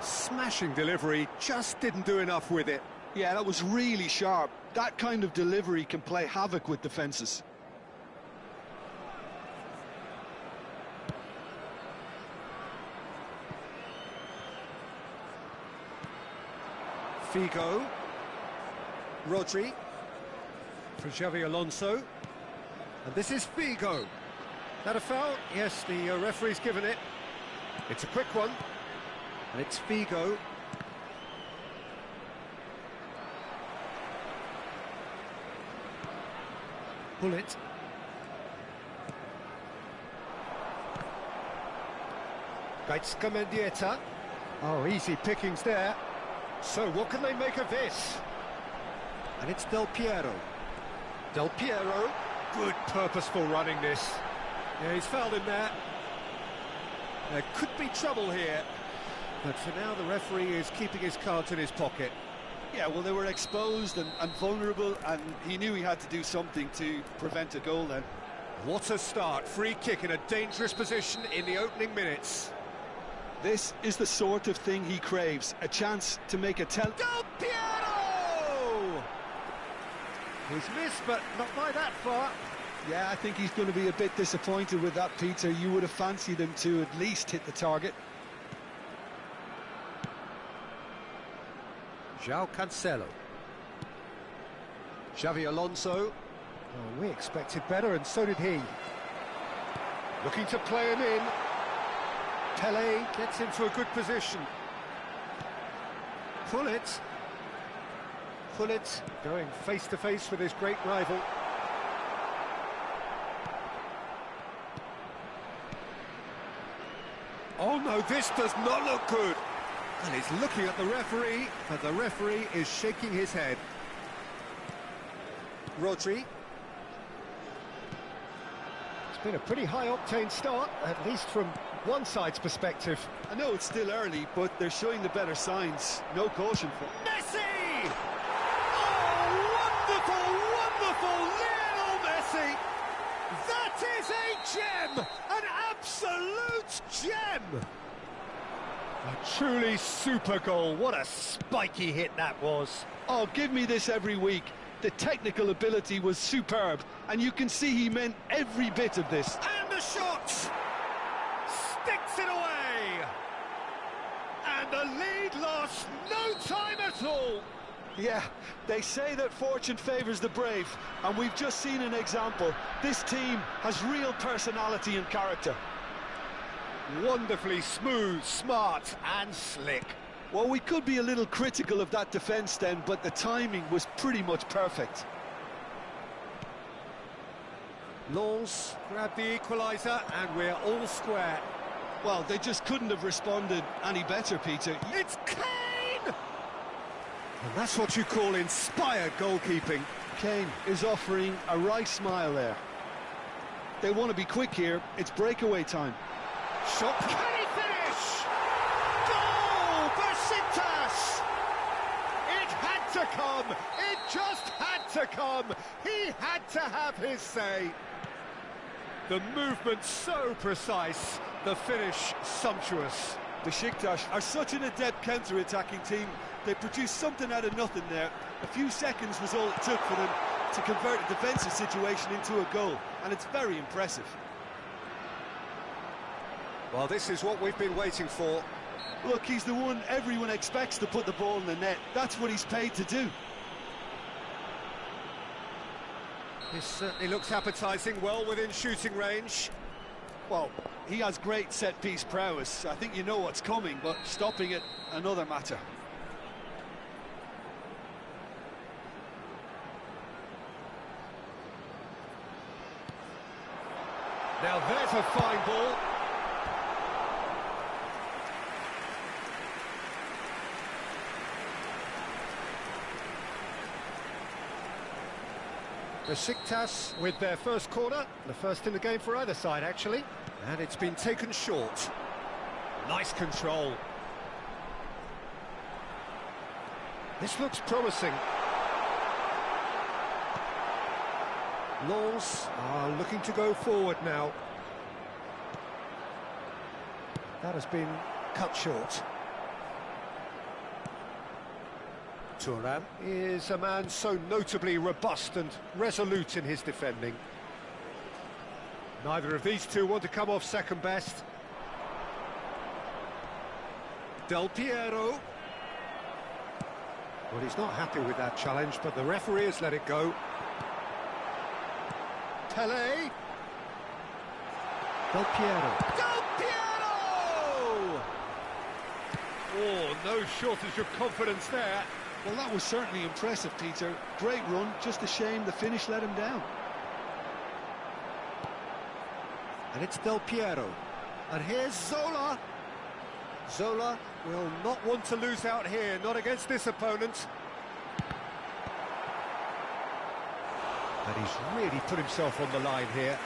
A: Smashing delivery, just didn't do enough with it.
B: Yeah, that was really sharp. That kind of delivery can play havoc with defences.
A: Figo. Rodri. For Xavi Alonso. And this is Figo. That a foul? Yes, the referee's given it. It's a quick one. And it's Figo. Pull it. Gaizka Mendieta. Oh, easy pickings there. So what can they make of this? And it's Del Piero. Del Piero. Good purposeful running this. Yeah, he's fouled him there. There could be trouble here. But for now, the referee is keeping his cards in his pocket.
B: Yeah, well, they were exposed and vulnerable, and he knew he had to do something to prevent a goal then.
A: What a start. Free kick in a dangerous position in the opening minutes.
B: This is the sort of thing he craves, a chance to make a
A: Del Piero! He's missed, but not by that far.
B: Yeah, I think he's going to be a bit disappointed with that, Peter. You would have fancied him to at least hit the target.
A: João Cancelo. Xavi Alonso. Oh, we expected better, and so did he. Looking to play him in. Pele gets into a good position. Pull it. Going face-to-face with his great rival. Oh no, this does not look good. And he's looking at the referee, but the referee is shaking his head. Rodri. It's been a pretty high-octane start, at least from one side's perspective.
B: I know it's still early, but they're showing the better signs. No caution for
A: Messi! Oh, wonderful, wonderful Lionel Messi! That is a gem! An absolute gem! A truly super goal. What a spiky hit that was.
B: Oh, give me this every week. The technical ability was superb, and you can see he meant every bit of this.
A: And the shot! Sticks it away! And the lead lost no time at all.
B: Yeah, they say that fortune favours the brave, and we've just seen an example. This team has real personality and character.
A: Wonderfully smooth, smart and slick.
B: Well, we could be a little critical of that defence then, but the timing was pretty much perfect.
A: Lens grabbed the equaliser and we're all square.
B: Well, they just couldn't have responded any better, Peter.
A: It's Kane! And that's what you call inspired goalkeeping.
B: Kane is offering a right smile there. They want to be quick here. It's breakaway time.
A: Shot. Can he finish? Goal! Besiktas! It had to come. It just had to come. He had to have his say. The movement so precise, the finish sumptuous.
B: Besiktas are such an adept counter-attacking team. They produced something out of nothing there. A few seconds was all it took for them to convert a defensive situation into a goal, and it's very impressive.
A: Well, this is what we've been waiting for.
B: Look, he's the one everyone expects to put the ball in the net. That's what he's paid to do.
A: This certainly looks appetising, well within shooting range.
B: Well, he has great set-piece prowess. I think you know what's coming, but stopping it, another matter.
A: Now there's a fine ball. Besiktas with their first corner, the first in the game for either side actually, and it's been taken short. Nice control. This looks promising. Lens are looking to go forward now. That has been cut short. Thuram is a man so notably robust and resolute in his defending. Neither of these two want to come off second best. Del Piero. Well, he's not happy with that challenge, but the referee has let it go. Pele. Del Piero. Del Piero! Oh, no shortage of confidence there.
B: Well, that was certainly impressive, Peter. Great run, just a shame the finish let him down.
A: And it's Del Piero. And here's Zola. Zola will not want to lose out here, not against this opponent. And he's really put himself on the line here.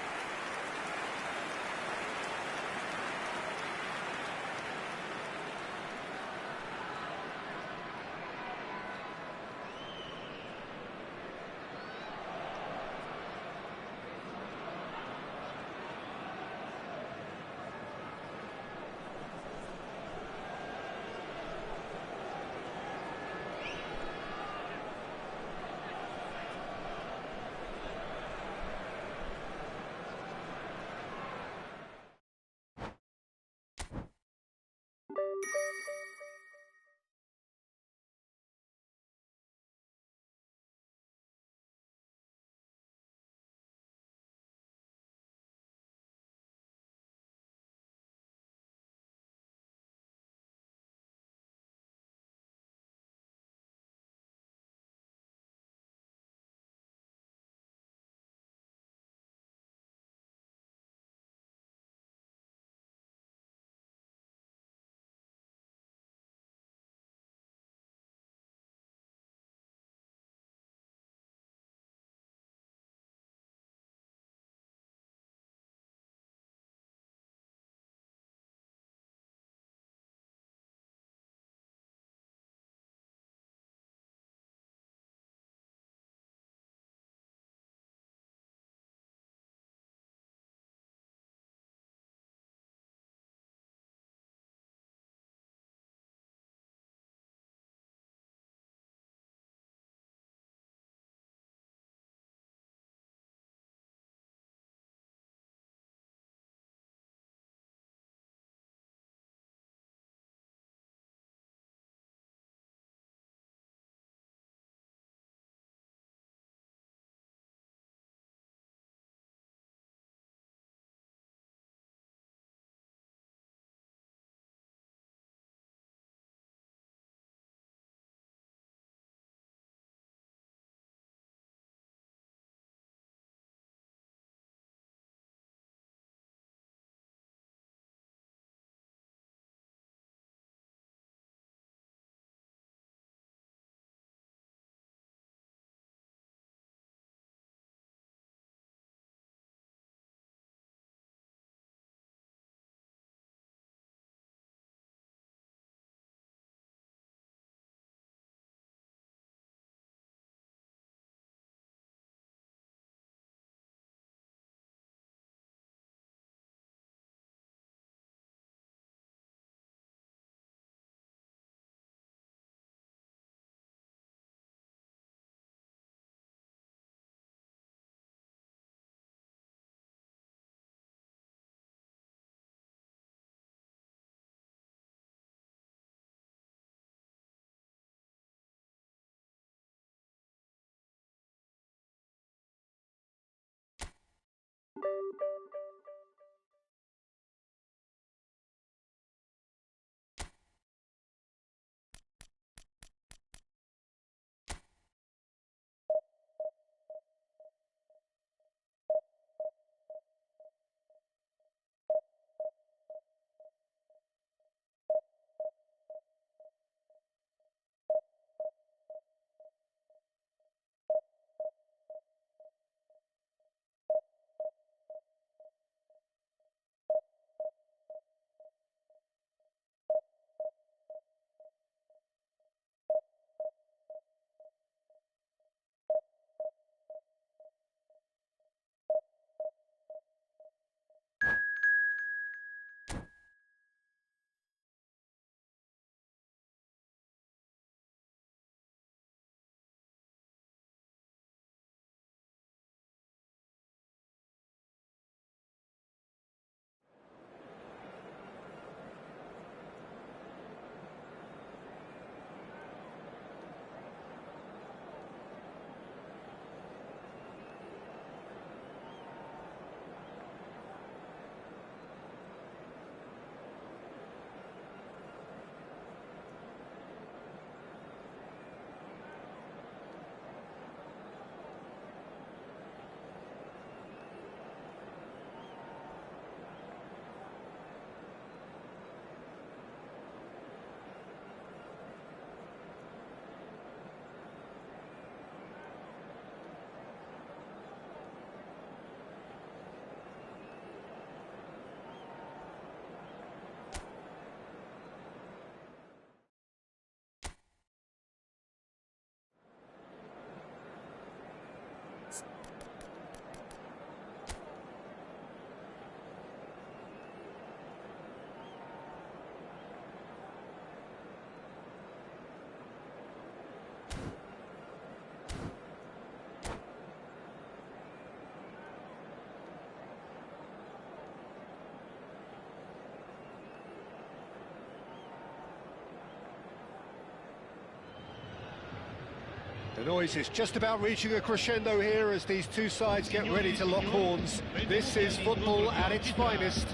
A: noise is just about reaching a crescendo here as these two sides get ready to lock horns. This is football at its finest.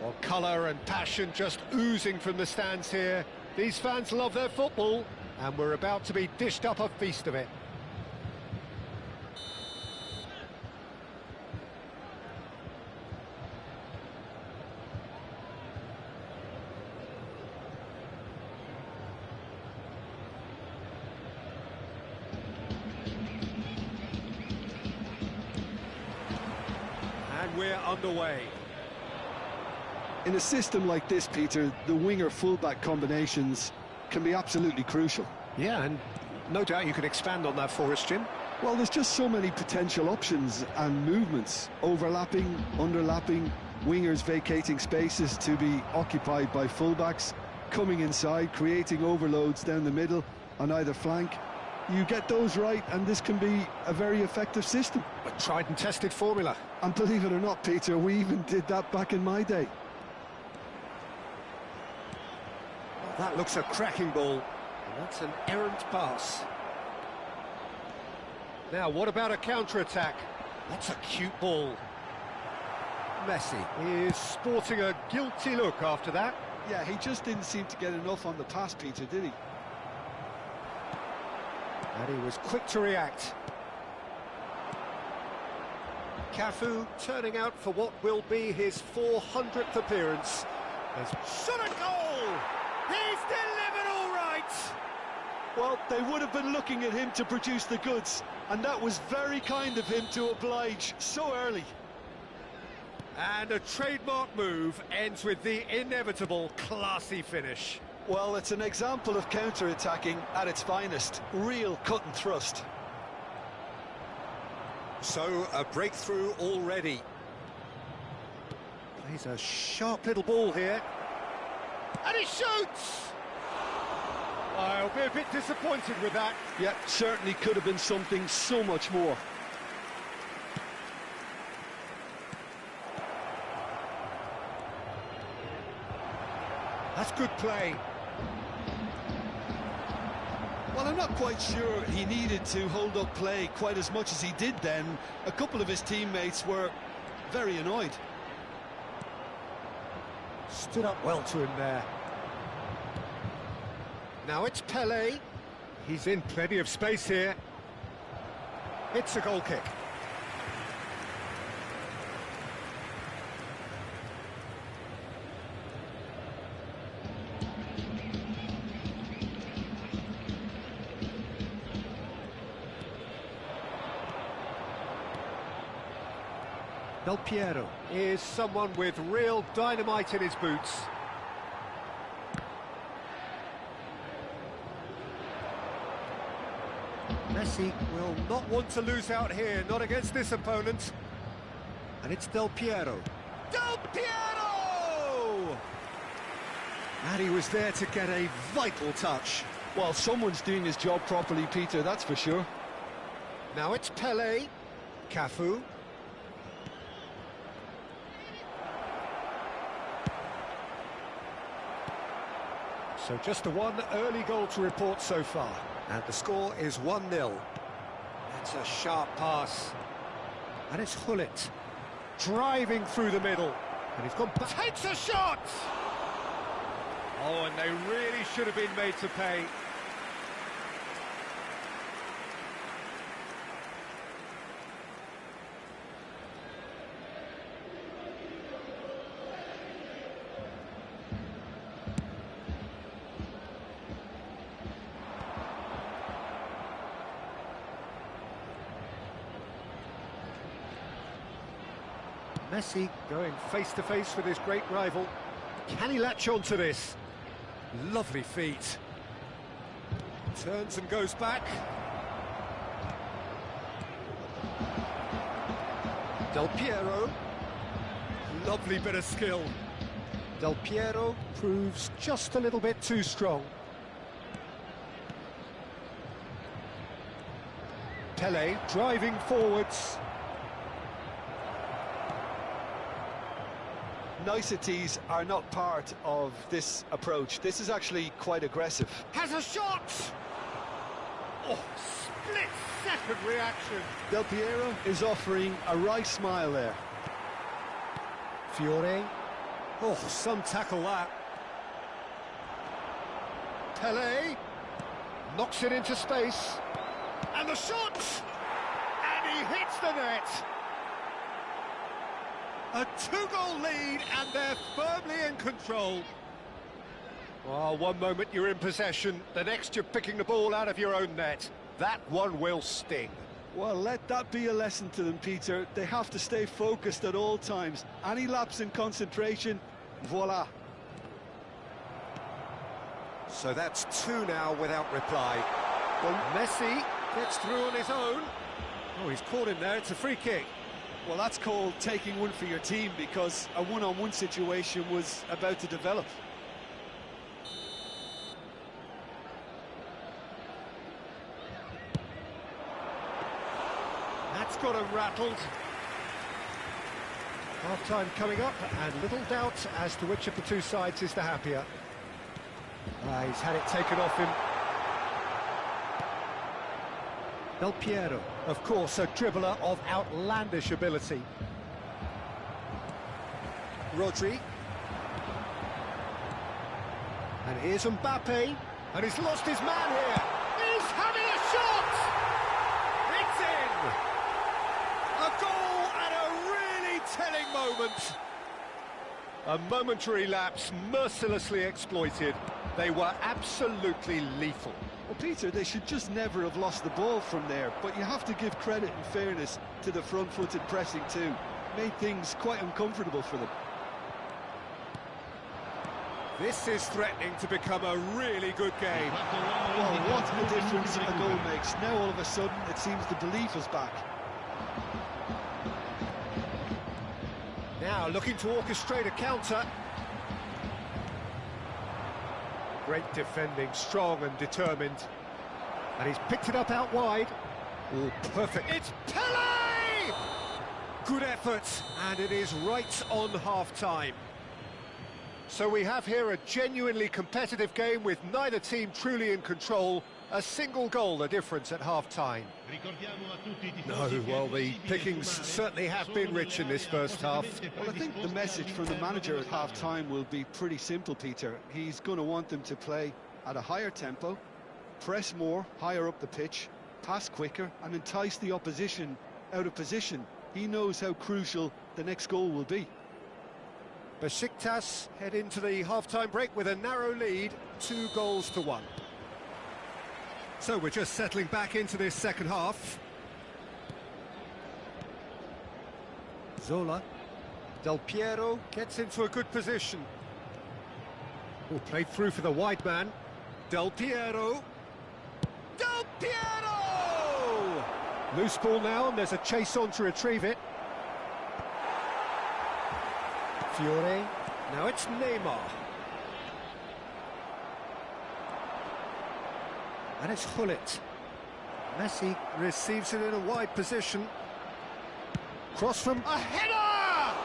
A: Well, colour and passion just oozing from the stands here. These fans love their football, and we're about to be dished up a feast of it. And we're underway.
B: In a system like this, Peter, the winger-fullback combinations can be absolutely crucial.
A: Yeah, and no doubt you can expand on that for us, Jim.
B: Well, there's just so many potential options and movements. Overlapping, underlapping, wingers vacating spaces to be occupied by fullbacks, coming inside, creating overloads down the middle on either flank. You get those right, and this can be a very effective system.
A: A tried and tested formula.
B: And believe it or not, Peter, we even did that back in my day.
A: That looks a cracking ball. And that's an errant pass. Now, what about a counter-attack? That's a cute ball. Messi is sporting a guilty look after that.
B: Yeah, he just didn't seem to get enough on the pass, Peter, did he?
A: And he was quick to react. Cafu turning out for what will be his 400th appearance. Shot a goal! He's delivered all right!
B: Well, they would have been looking at him to produce the goods, and that was very kind of him to oblige so early.
A: And a trademark move ends with the inevitable classy finish.
B: Well, it's an example of counter-attacking at its finest. Real cut and thrust.
A: So, a breakthrough already. Plays a sharp little ball here. And he shoots! I'll be a bit disappointed with that.
B: Yeah, certainly could have been something so much more.
A: That's good play.
B: Well, I'm not quite sure he needed to hold up play quite as much as he did then. A couple of his teammates were very annoyed.
A: Stood up well to him there. Now it's Pelé. He's in plenty of space here. It's a goal kick. Del Piero is someone with real dynamite in his boots. Messi will not want to lose out here, not against this opponent. And it's Del Piero. Del Piero! And he was there to get a vital touch.
B: Well, someone's doing his job properly, Peter, that's for sure.
A: Now it's Pelé. Cafu. So just the one early goal to report so far. And the score is 1-0. That's a sharp pass. And it's Hullet driving through the middle. And he's gone back. Takes a shot! Oh, and they really should have been made to pay. Messi going face-to-face with his great rival. Can he latch on to this? Lovely feet. Turns and goes back. Del Piero. Lovely bit of skill. Del Piero proves just a little bit too strong. Pelé driving forwards.
B: Niceties are not part of this approach. This is actually quite aggressive.
A: Has a shot! Oh, split-second reaction.
B: Del Piero is offering a right smile there.
A: Fiore. Oh, some tackle that. Pele knocks it into space. And the shot! And he hits the net. A 2-goal lead, and they're firmly in control. Well, one moment you're in possession, the next you're picking the ball out of your own net. That one will sting.
B: Well, let that be a lesson to them, Peter. They have to stay focused at all times. Any lapse in concentration, voila.
A: So that's 2 now without reply. Well, Messi gets through on his own. Oh, he's caught him there, it's a free kick.
B: Well, that's called taking one for your team, because a one-on-one situation was about to develop.
A: That's got him rattled. Half-time coming up, and little doubt as to which of the two sides is the happier. He's had it taken off him. Del Piero, of course, a dribbler of outlandish ability. Rodri. And here's Mbappe, and he's lost his man here. He's having a shot! It's in! A goal at a really telling moment. A momentary lapse mercilessly exploited. They were absolutely lethal.
B: Well, Peter, they should just never have lost the ball from there, but you have to give credit and fairness to the front-footed pressing too. Made things quite uncomfortable for them.
A: This is threatening to become a really good game.
B: Well, what a difference a goal makes. Now all of a sudden it seems the belief is back.
A: Now looking to orchestrate a counter. Great defending, strong and determined. And he's picked it up out wide. Oh, perfect. It's Pele! Good effort, and it is right on half-time. So we have here a genuinely competitive game with neither team truly in control. A single goal the difference at half-time. No, well, the pickings certainly have been rich in this first half.
B: Well, I think the message from the manager at half-time will be pretty simple, Peter. He's going to want them to play at a higher tempo, press more, higher up the pitch, pass quicker, and entice the opposition out of position. He knows how crucial the next goal will be.
A: Besiktas head into the half-time break with a narrow lead, 2-1. So we're just settling back into this second half. Zola. Del Piero gets into a good position. Oh, played through for the wide man. Del Piero. Del Piero! Loose ball now, and there's a chase on to retrieve it. Fiore. Now it's Neymar. And it's Hullet. Messi receives it in a wide position. Cross from a header!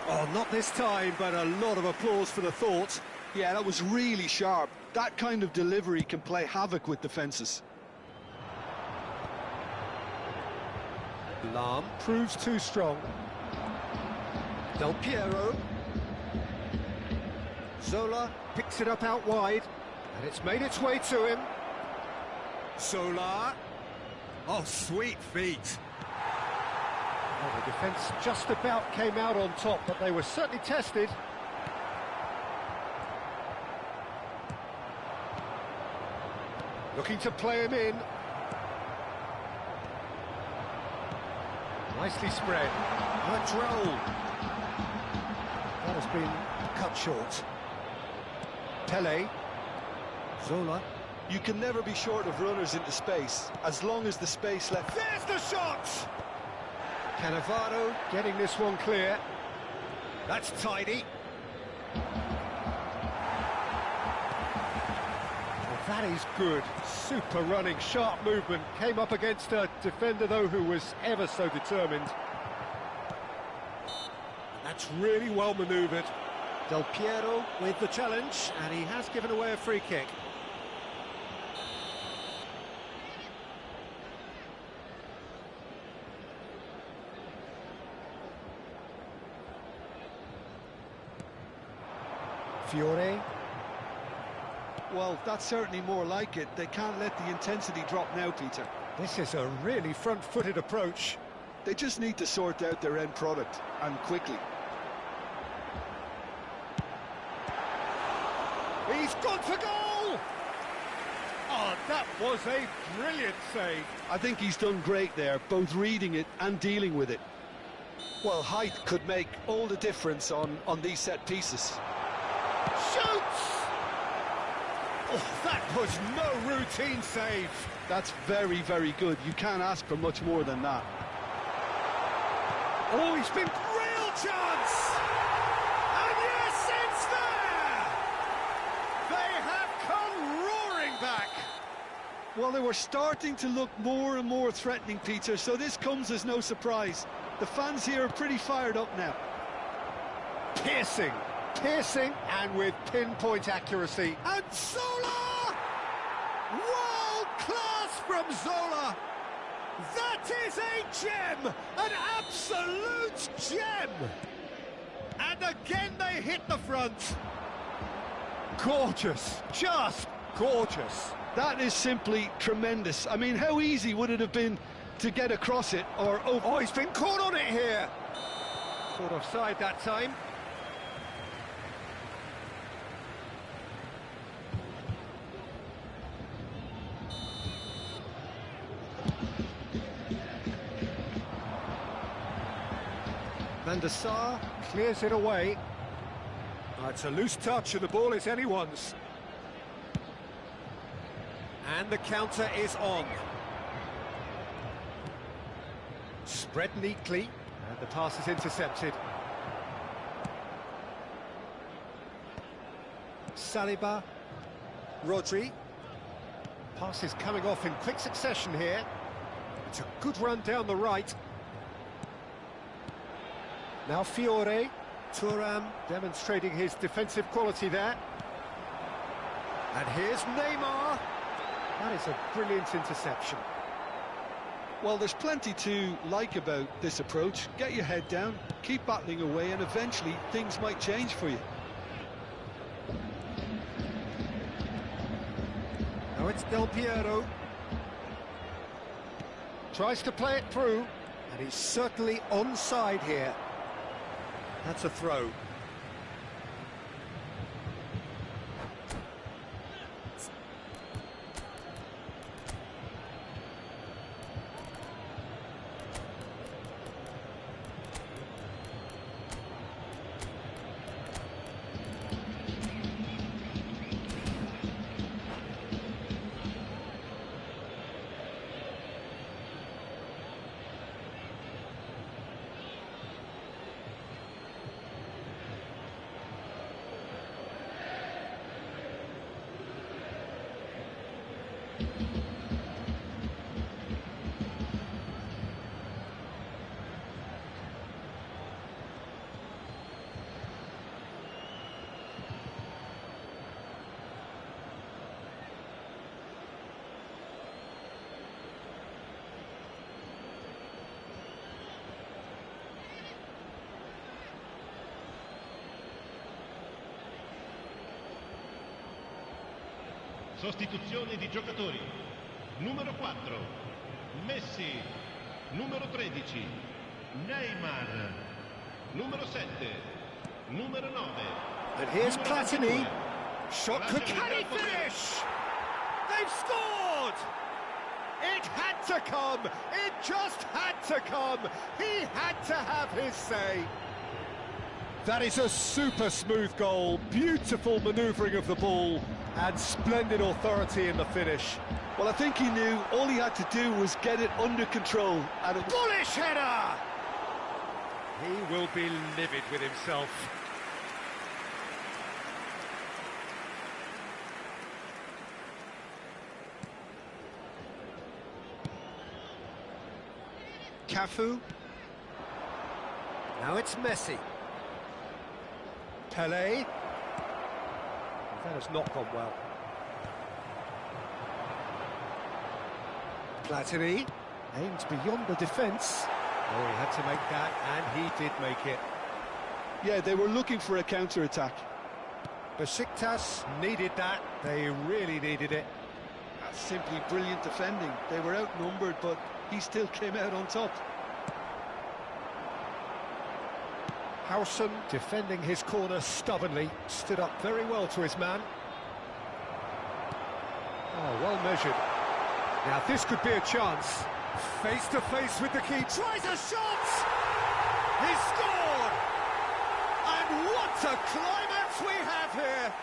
A: Oh, not this time, but a lot of applause for the thought.
B: Yeah, that was really sharp. That kind of delivery can play havoc with defences.
A: Lahm proves too strong. Del Piero. Zola picks it up out wide. And it's made its way to him. Zola. Oh, sweet feet. Well, the defence just about came out on top, but they were certainly tested. Looking to play him in. Nicely spread. Control. That has been cut short. Pele. Zola.
B: You can never be short of runners into space, as long as the space left...
A: There's the shot! Cannavaro getting this one clear. That's tidy. Well, that is good. Super running, sharp movement. Came up against a defender, though, who was ever so determined. That's really well manoeuvred. Del Piero with the challenge, and he has given away a free kick. Fiore.
B: Well, that's certainly more like it. They can't let the intensity drop now, Peter.
A: This is a really front-footed approach.
B: They just need to sort out their end product, and quickly.
A: He's gone for goal! Oh, that was a brilliant save.
B: I think he's done great there, both reading it and dealing with it. Well, height could make all the difference on these set pieces.
A: Shoots! Oh, that was no routine save.
B: That's very, very good. You can't ask for much more than that.
A: Oh, he's been real chance! And yes, it's there! They have come roaring back.
B: Well, they were starting to look more and more threatening, Peter, so this comes as no surprise. The fans here are pretty fired up now.
A: Piercing, and with pinpoint accuracy. And Zola! World class from Zola! That is a gem! An absolute gem! And again they hit the front. Gorgeous, just gorgeous.
B: That is simply tremendous. I mean, how easy would it have been to get across it or over?
A: Oh, he's been caught on it here. Caught offside that time. Van der Sar clears it away. Oh, it's a loose touch and the ball is anyone's. And the counter is on. Spread neatly, and the pass is intercepted. Saliba, Rodri. Pass is coming off in quick succession here. It's a good run down the right. Now Fiore, Thuram demonstrating his defensive quality there. And here's Neymar. That is a brilliant interception.
B: Well, there's plenty to like about this approach. Get your head down, keep battling away, and eventually things might change for you.
A: Now it's Del Piero. Tries to play it through, and he's certainly onside here. That's a throw.
D: Sostituzione di giocatori. Numero 4 Messi. Numero 13 Neymar. Numero 7 Numero 9.
A: And here's Platini. Shot could... Can he finish? They've scored! It had to come! It just had to come! He had to have his say! That is a super smooth goal, beautiful manoeuvring of the ball, and splendid authority in the finish.
B: Well, I think he knew all he had to do was get it under control. And it...
A: Bullish header! He will be livid with himself. Cafu. Now it's Messi. Pelé. That has not gone well. Platini aimed beyond the defence. Oh, he had to make that, and he did make it.
B: Yeah, they were looking for a counter-attack.
A: Besiktas needed that. They really needed it.
B: That's simply brilliant defending. They were outnumbered, but he still came out on top.
A: Howson defending his corner stubbornly, stood up very well to his man. Oh, well measured. Now this could be a chance. Face to face with the key, tries a shot! He scored! And what a climax we have here!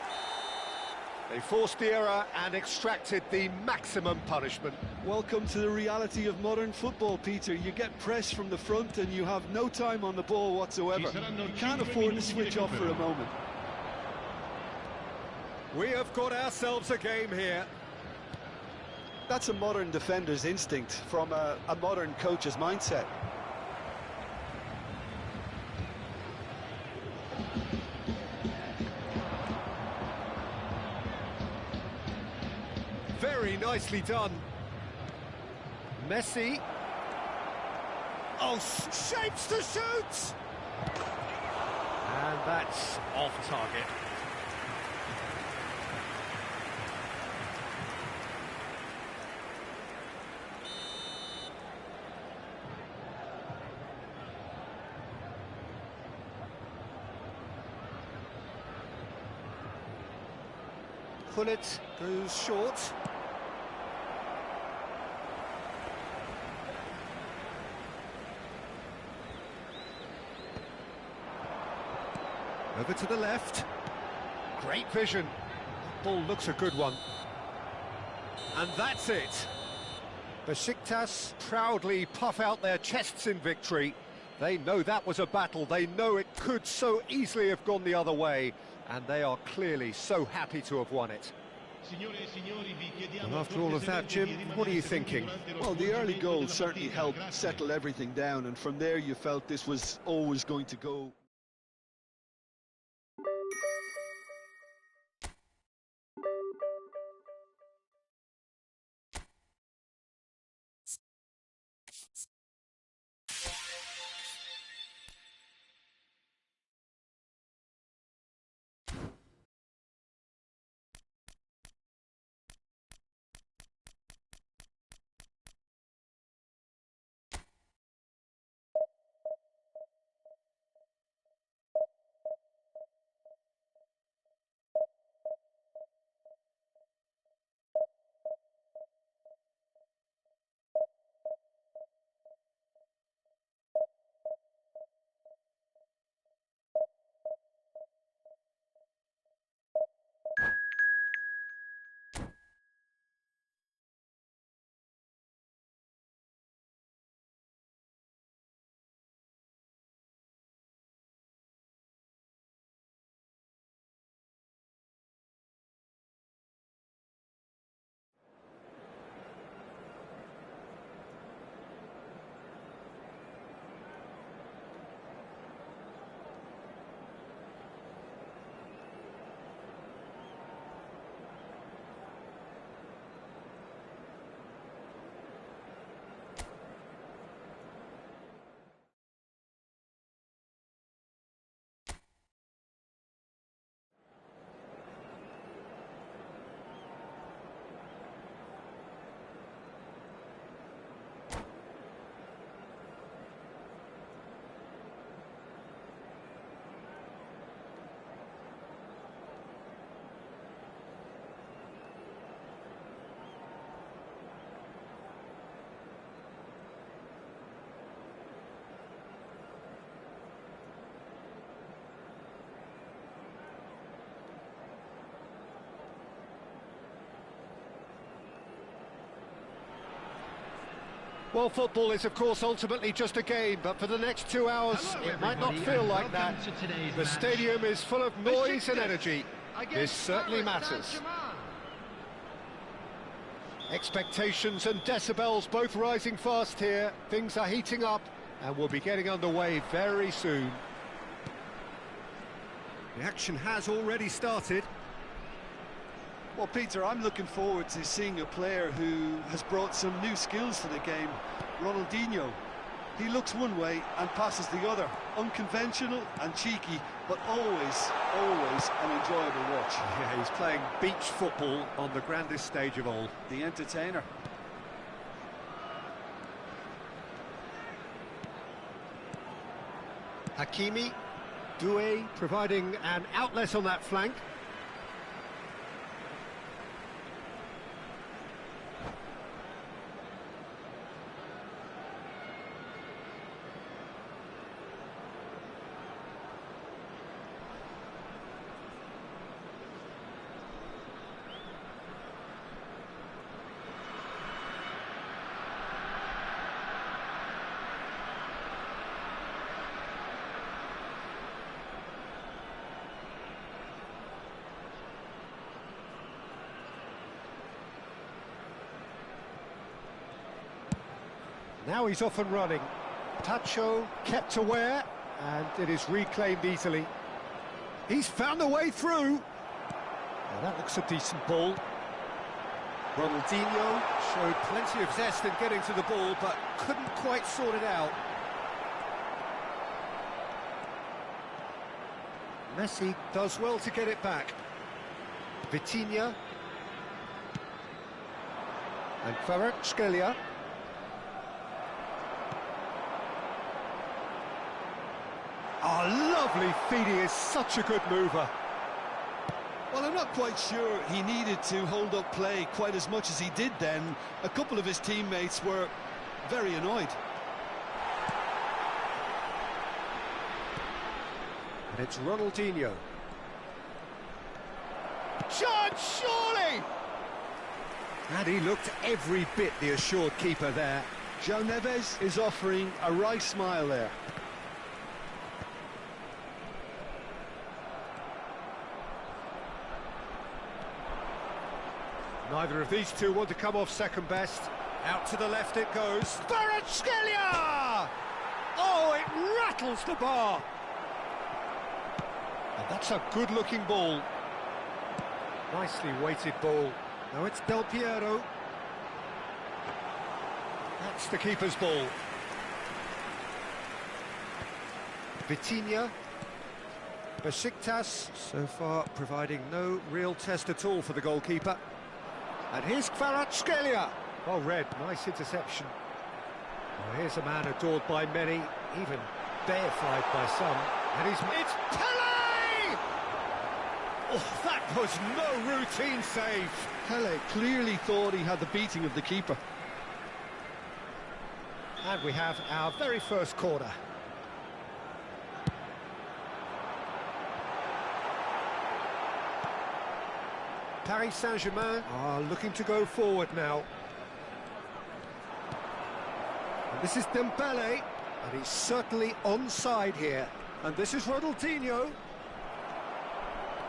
A: They forced the error and extracted the maximum punishment.
B: Welcome to the reality of modern football, Peter. You get pressed from the front and you have no time on the ball whatsoever. You can't afford to switch off for a moment.
A: We have got ourselves a game here.
B: That's a modern defender's instinct from a modern coach's mindset.
A: Very nicely done. Messi. Oh, shapes to shoot! And that's off target. Pullet goes short. Over to the left. Great vision. Ball looks a good one. And that's it. Besiktas proudly puff out their chests in victory. They know that was a battle. They know it could so easily have gone the other way. And they are clearly so happy to have won it. And after all of that, Jim, what are you thinking?
B: Well, the early goal certainly helped settle everything down, and from there you felt this was always going to go.
A: Well, football is, of course, ultimately just a game, but for the next 2 hours, it might not feel like that. The stadium is full of noise and energy. This certainly matters. Expectations and decibels both rising fast here. Things are heating up, and we'll be getting underway very soon. The action has already started.
B: Well, Peter, I'm looking forward to seeing a player who has brought some new skills to the game, Ronaldinho. He looks one way and passes the other. Unconventional and cheeky, but always, always an enjoyable watch.
A: Yeah, he's playing beach football on the grandest stage of all.
B: The entertainer.
A: Hakimi, Doué providing an outlet on that flank. Now he's off and running. Tacho kept aware, and it is reclaimed easily. He's found a way through. Now that looks a decent ball. Ronaldinho showed plenty of zest in getting to the ball, but couldn't quite sort it out. Messi does well to get it back. Vitinha. And Kvaratskhelia. Oh, lovely feed, he is such a good mover.
B: Well, I'm not quite sure he needed to hold up play quite as much as he did then. A couple of his teammates were very annoyed.
A: And it's Ronaldinho. Shot, surely! And he looked every bit the assured keeper there.
B: João Neves is offering a wry smile there.
A: Neither of these two want to come off second best. Out to the left it goes. Kvaratskhelia! Oh, it rattles the bar. And that's a good-looking ball. Nicely weighted ball. Now it's Del Piero. That's the keeper's ball. Vitinha. Besiktas so far providing no real test at all for the goalkeeper. And here's Kvaratskhelia. Well read, nice interception. Well, here's a man adored by many, even deified by some. And it's Pele! Oh, that was no routine save.
B: Pele clearly thought he had the beating of the keeper.
A: And we have our very first corner. Paris Saint-Germain are looking to go forward now. And this is Dembele, and he's certainly onside here. And this is Ronaldinho.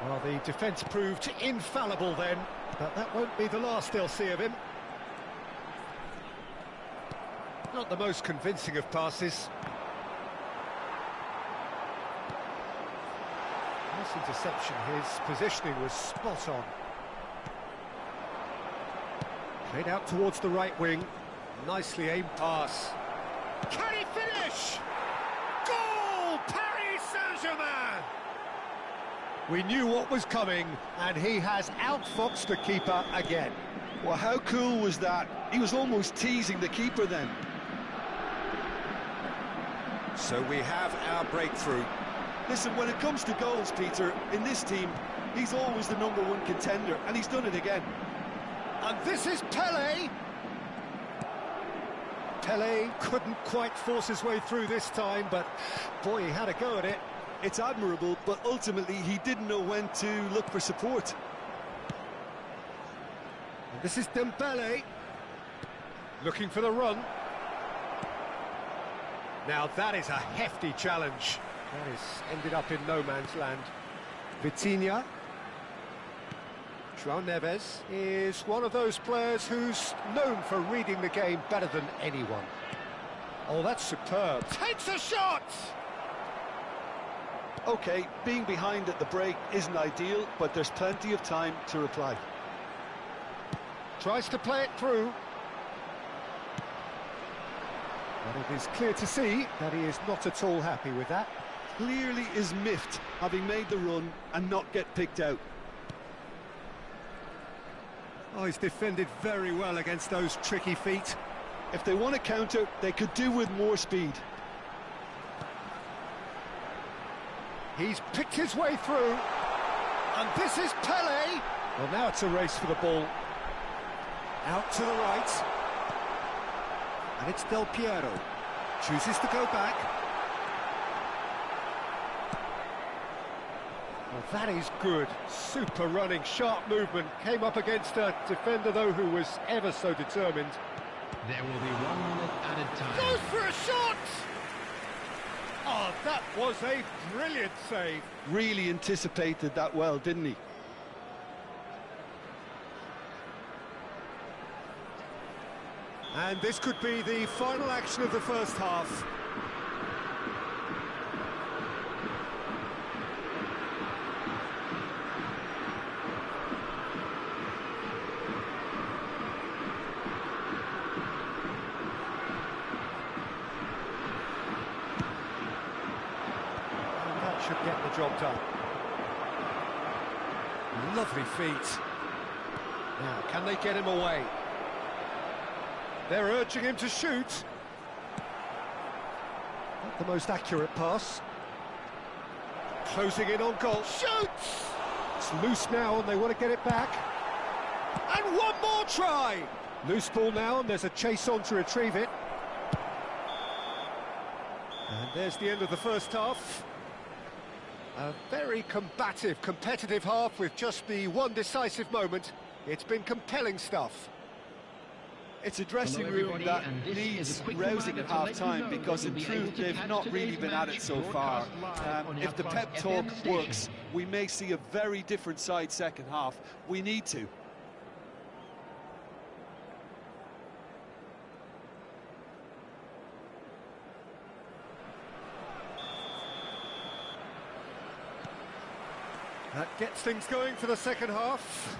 A: Well, the defence proved infallible then, but that won't be the last they'll see of him. Not the most convincing of passes. Nice interception, his positioning was spot on. Played out towards the right wing. Nicely aimed pass. Can he finish? Goal! Paris Saint-Germain! We knew what was coming, and he has outfoxed the keeper again.
B: Well, how cool was that? He was almost teasing the keeper then.
A: So we have our breakthrough.
B: Listen, when it comes to goals, Peter, in this team, he's always the #1 contender, and he's done it again.
A: And this is Pele. Pele couldn't quite force his way through this time, but boy, he had a go at it.
B: It's admirable, but ultimately he didn't know when to look for support.
A: And this is Dembele. Looking for the run. Now that is a hefty challenge. That is ended up in no man's land. Vitinha. João Neves is one of those players who's known for reading the game better than anyone. Oh, that's superb. Takes a shot!
B: OK, being behind at the break isn't ideal, but there's plenty of time to reply.
A: Tries to play it through. But it is clear to see that he is not at all happy with that.
B: Clearly is miffed, having made the run and not get picked out.
A: Oh, he's defended very well against those tricky feet.
B: If they want to counter, they could do with more speed.
A: He's picked his way through, and this is Pele. Well, now it's a race for the ball. Out to the right, and it's Del Piero. Chooses to go back. Well, that is good. Super running, sharp movement. Came up against a defender, though, who was ever so determined.
C: There will be 1 minute added time.
A: Goes for a shot! Oh, that was a brilliant save.
B: Really anticipated that well, didn't he?
A: And this could be the final action of the first half. Should get the job done. Lovely feet. Now, can they get him away? They're urging him to shoot. Not the most accurate pass. Closing in on goal. Shoots! It's loose now and they want to get it back. And one more try! Loose ball now and there's a chase on to retrieve it. And there's the end of the first half. A very combative, competitive half with just the one decisive moment. It's been compelling stuff.
B: It's a dressing room that needs rousing at half-time because in truth they've not really been at it so far. If the pep talk works, we may see a very different side second half. We need to.
A: That gets things going for the second half.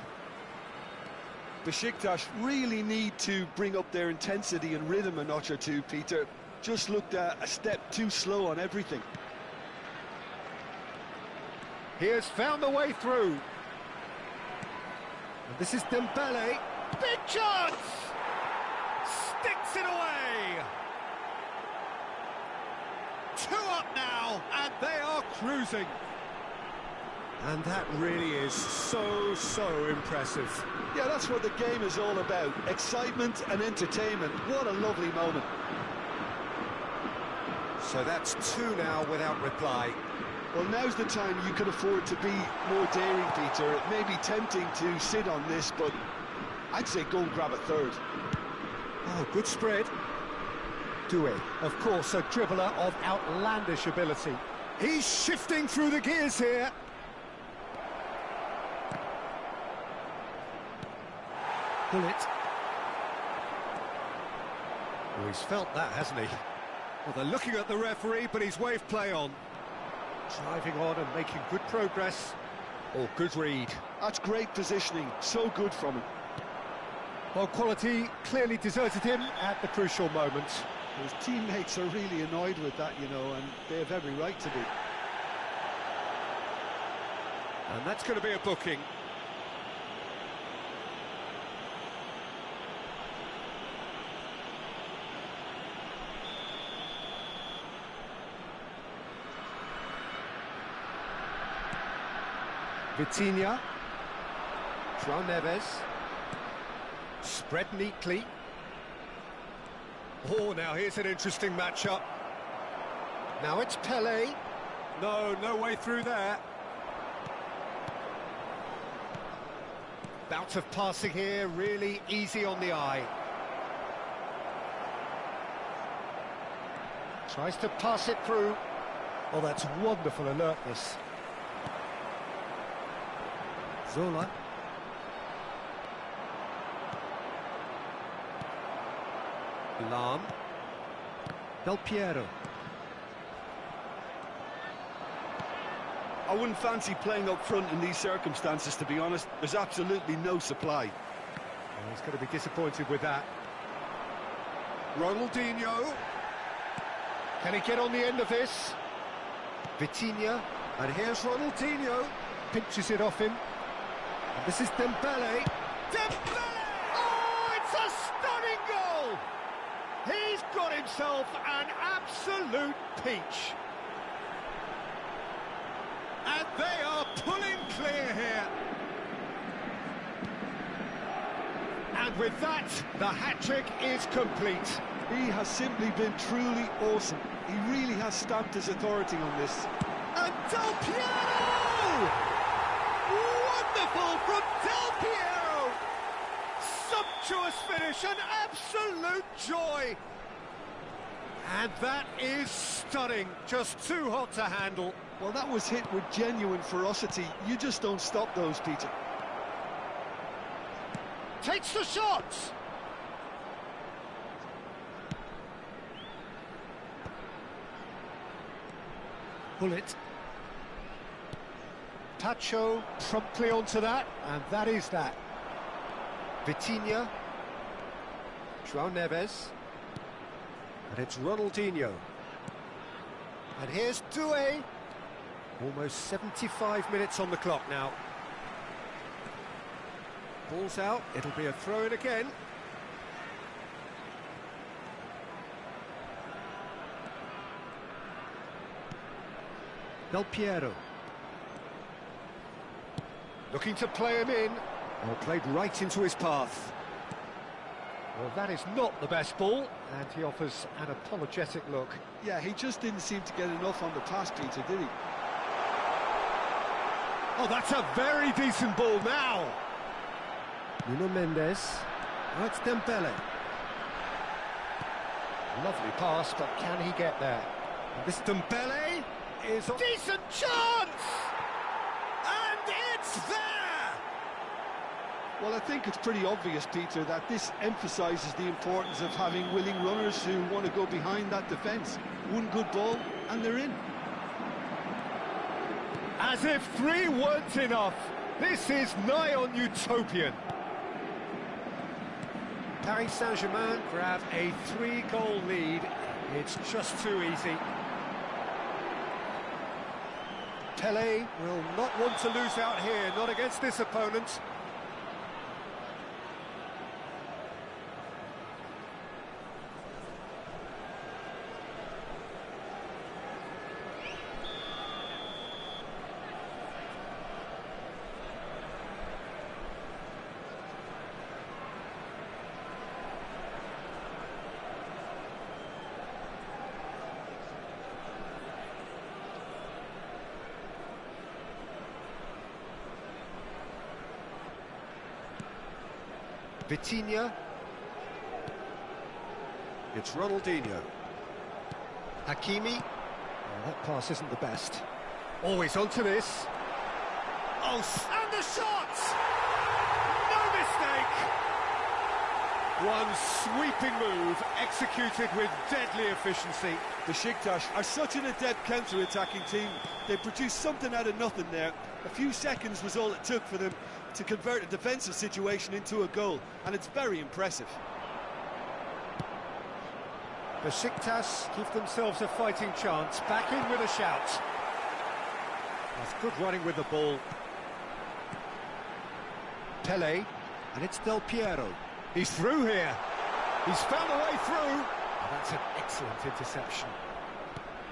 B: Besiktas really need to bring up their intensity and rhythm a notch or two, Peter. Just looked a step too slow on everything.
A: He has found the way through. And this is Dembele. Big chance! Sticks it away! 2 up now, and they are cruising. And that really is so impressive.
B: Yeah, that's what the game is all about. Excitement and entertainment. What a lovely moment.
A: So that's 2 now without reply.
B: Well, now's the time you can afford to be more daring, Peter. It may be tempting to sit on this, but I'd say go and grab a third.
A: Oh, good spread. Doué, of course, a dribbler of outlandish ability. He's shifting through the gears here. Bullet. Well, he's felt that, hasn't he? Well, they're looking at the referee, but he's waved play on. Driving on and making good progress. Oh, good read.
B: That's great positioning. So good from him.
A: Well, quality clearly deserted him at the crucial moment.
B: His teammates are really annoyed with that, you know, and they have every right to be.
A: And that's going to be a booking. Vitinha, João Neves, spread neatly. Oh, now here's an interesting matchup. Now it's Pele. No way through there. Bout of passing here, really easy on the eye. Tries to pass it through. Oh, that's wonderful alertness. Zola. Lam. Del Piero.
B: I wouldn't fancy playing up front in these circumstances, to be honest. There's absolutely no supply.
A: Well, he's going to be disappointed with that. Ronaldinho. Can he get on the end of this? Vitinha, and here's Ronaldinho. Pinches it off him. And this is Dembele. Dembele! Oh, it's a stunning goal! He's got himself an absolute peach. And they are pulling clear here. And with that, the hat-trick is complete.
B: He has simply been truly awesome. He really has stamped his authority on this.
A: And Del Piero! Wonderful from Del Piero! Sumptuous finish, an absolute joy! And that is stunning, just too hot to handle.
B: Well, that was hit with genuine ferocity. You just don't stop those, Peter.
A: Takes the shot! Bullet. Tacho promptly onto that, and that is that. Vitinha. João Neves. And it's Ronaldinho. And here's Doué. Almost 75 minutes on the clock now. Ball's out, it'll be a throw-in again. Del Piero. Looking to play him in. Well, played right into his path. Well, that is not the best ball, and he offers an apologetic look.
B: Yeah, he just didn't seem to get enough on the pass, Peter, did he?
A: Oh, that's a very decent ball now. Nuno Mendes. Oh, it's Dembele. Lovely pass, but can he get there? And this Dembele is a decent chance! And it's there!
B: Well, I think it's pretty obvious, Peter, that this emphasises the importance of having willing runners who want to go behind that defence. One good ball, and they're in.
A: As if 3 weren't enough. This is nigh on utopian. Paris Saint-Germain grab a 3-goal lead. It's just too easy. Pelé will not want to lose out here, not against this opponent. Vitinha. It's Ronaldinho. Hakimi. Oh, that pass isn't the best. Always onto this. Oh, and the shot! No mistake! One sweeping move, executed with deadly efficiency.
B: Besiktas are such an adept counter-attacking team. They produced something out of nothing there. A few seconds was all it took for them to convert a defensive situation into a goal, and it's very impressive.
A: Besiktas give themselves a fighting chance, back in with a shout. That's good running with the ball. Pelé, and it's Del Piero. He's through here. He's found a way through. Oh, that's an excellent interception.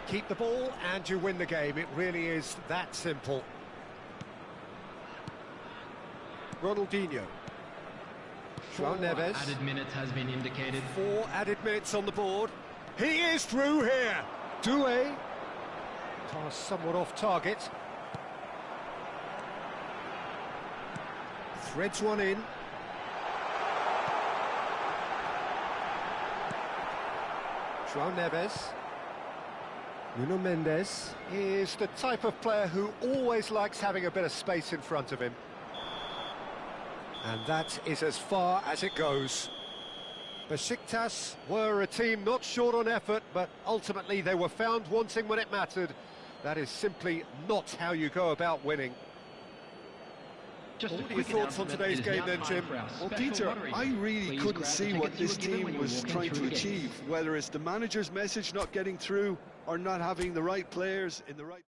A: Keep the ball and you win the game. It really is that simple. Ronaldinho. João Neves.
C: Added minutes has been indicated.
A: 4 added minutes on the board. He is through here. Doué. Pass somewhat off target. Threads one in. João Neves. Nuno Mendes is the type of player who always likes having a bit of space in front of him. And that is as far as it goes. Besiktas were a team not short on effort, but ultimately they were found wanting when it mattered. That is simply not how you go about winning.
C: Just a
A: What are your
C: quick
A: thoughts on
C: announcement,
A: today's
C: it is
A: game
C: now
A: then,
C: time
A: Jim?
C: for our
B: Well,
C: special
B: Peter,
C: lottery.
B: I really
C: Please
B: couldn't
C: grab
B: see
C: the
B: what
C: tickets you
B: this
C: were given
B: team
C: when you
B: was
C: walked in
B: trying
C: through
B: to
C: the
B: achieve,
C: gates.
B: whether it's the manager's message not getting through or not having the right players in the right...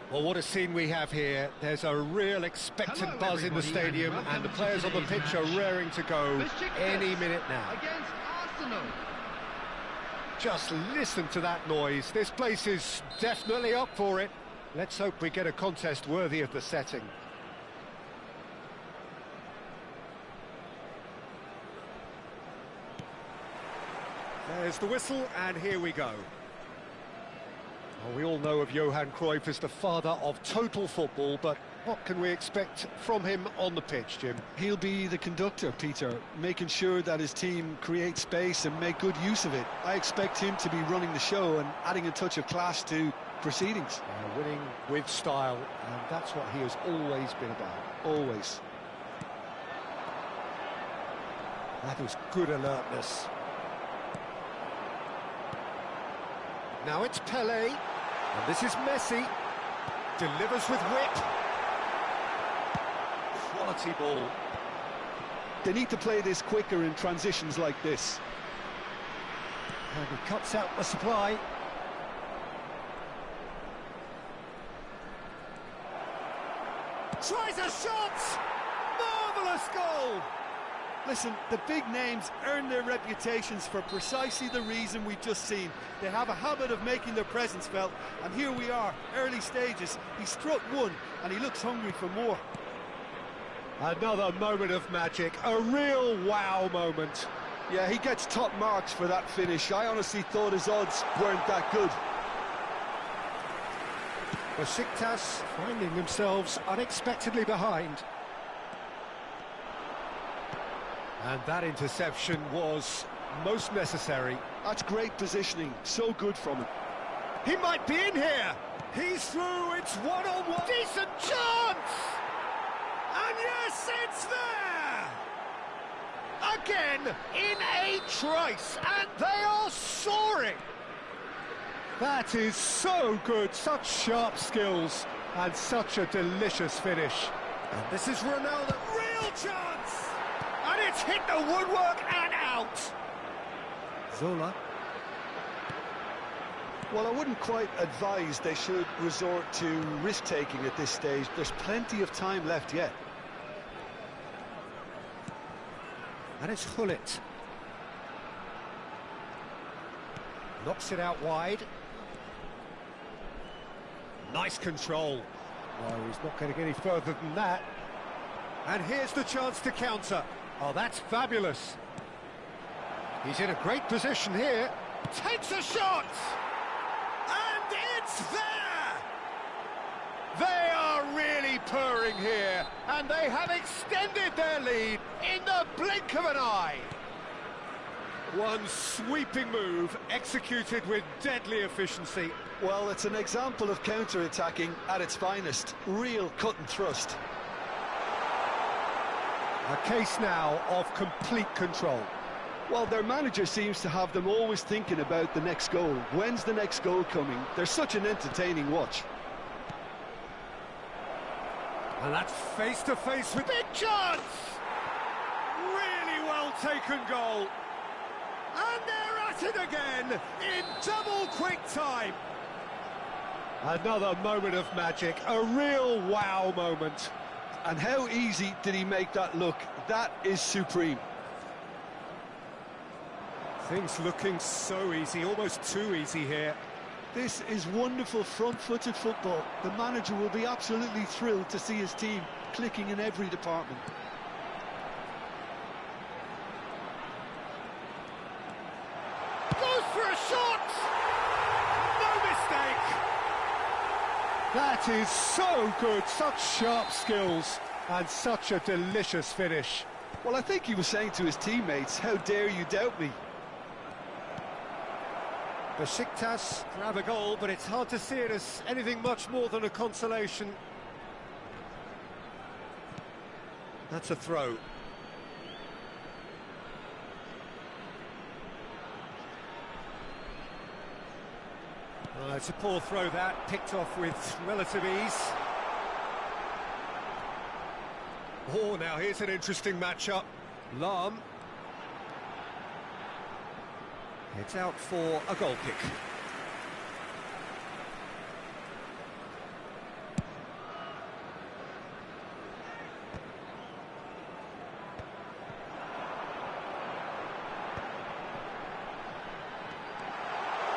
A: Well, what a scene we have here. There's a real expectant
C: Hello,
A: buzz in the
C: everybody,
A: stadium,
C: and
A: and the
C: welcome
A: players
C: to
A: on the
C: today's
A: pitch are
C: match.
A: raring to go
C: Besiktas
A: any minute now.
C: Against Arsenal.
A: Just listen to that noise. This place is definitely up for it. Let's hope we get a contest worthy of the setting. There's the whistle, and here we go. Well, we all know of Johan Cruyff as the father of total football, but what can we expect from him on the pitch, Jim?
B: He'll be the conductor, Peter, making sure that his team create space and make good use of it. I expect him to be running the show and adding a touch of class to proceedings.
A: Winning with style, and that's what he has always been about.
B: Always.
A: That was good alertness. Now it's Pelé, and this is Messi. Delivers with whip. Quality ball.
B: They need to play this quicker in transitions like this.
A: And he cuts out the supply. Tries a shot! Marvellous goal!
B: Listen, the big names earn their reputations for precisely the reason we've just seen. They have a habit of making their presence felt, and here we are, early stages. He struck one, and he looks hungry for more.
A: Another moment of magic, a real wow moment.
B: Yeah, he gets top marks for that finish. I honestly thought his odds weren't that good.
A: Besiktas finding themselves unexpectedly behind. And that interception was most necessary.
B: That's great positioning, so good from him.
A: He might be in here. He's through, it's one-on-one. Decent chance! And yes, it's there! Again, in a trice, and they are soaring! That is so good, such sharp skills, and such a delicious finish. And this is Ronaldo, real chance! And it's hit the woodwork and out! Zola.
B: Well, I wouldn't quite advise they should resort to risk-taking at this stage. There's plenty of time left yet.
A: And it's Hullet. Knocks it out wide. Nice control. No, he's not getting any further than that. And here's the chance to counter. Oh, that's fabulous. He's in a great position here. Takes a shot! And it's there! They are really purring here, and they have extended their lead in the blink of an eye. One sweeping move, executed with deadly efficiency.
B: Well, it's an example of counter-attacking at its finest. Real cut and thrust.
A: A case now of complete control.
B: Well, their manager seems to have them always thinking about the next goal. When's the next goal coming? They're such an entertaining watch.
A: And that's face-to-face with big chance! Really well taken goal. And they're at it again in double quick time. Another moment of magic, a real wow moment.
B: And how easy did he make that look? That is supreme.
A: Things looking so easy, almost too easy here.
B: This is wonderful front-footed football. The manager will be absolutely thrilled to see his team clicking in every department.
A: Goes for a shot! No mistake! That is so good, such sharp skills, and such a delicious finish.
B: Well, I think he was saying to his teammates, how dare you doubt me?
A: Besiktas grab a goal, but it's hard to see it as anything much more than a consolation. That's a throw. It's a poor throw that, picked off with relative ease. Oh, now here's an interesting matchup. Lahm. It's out for a goal kick.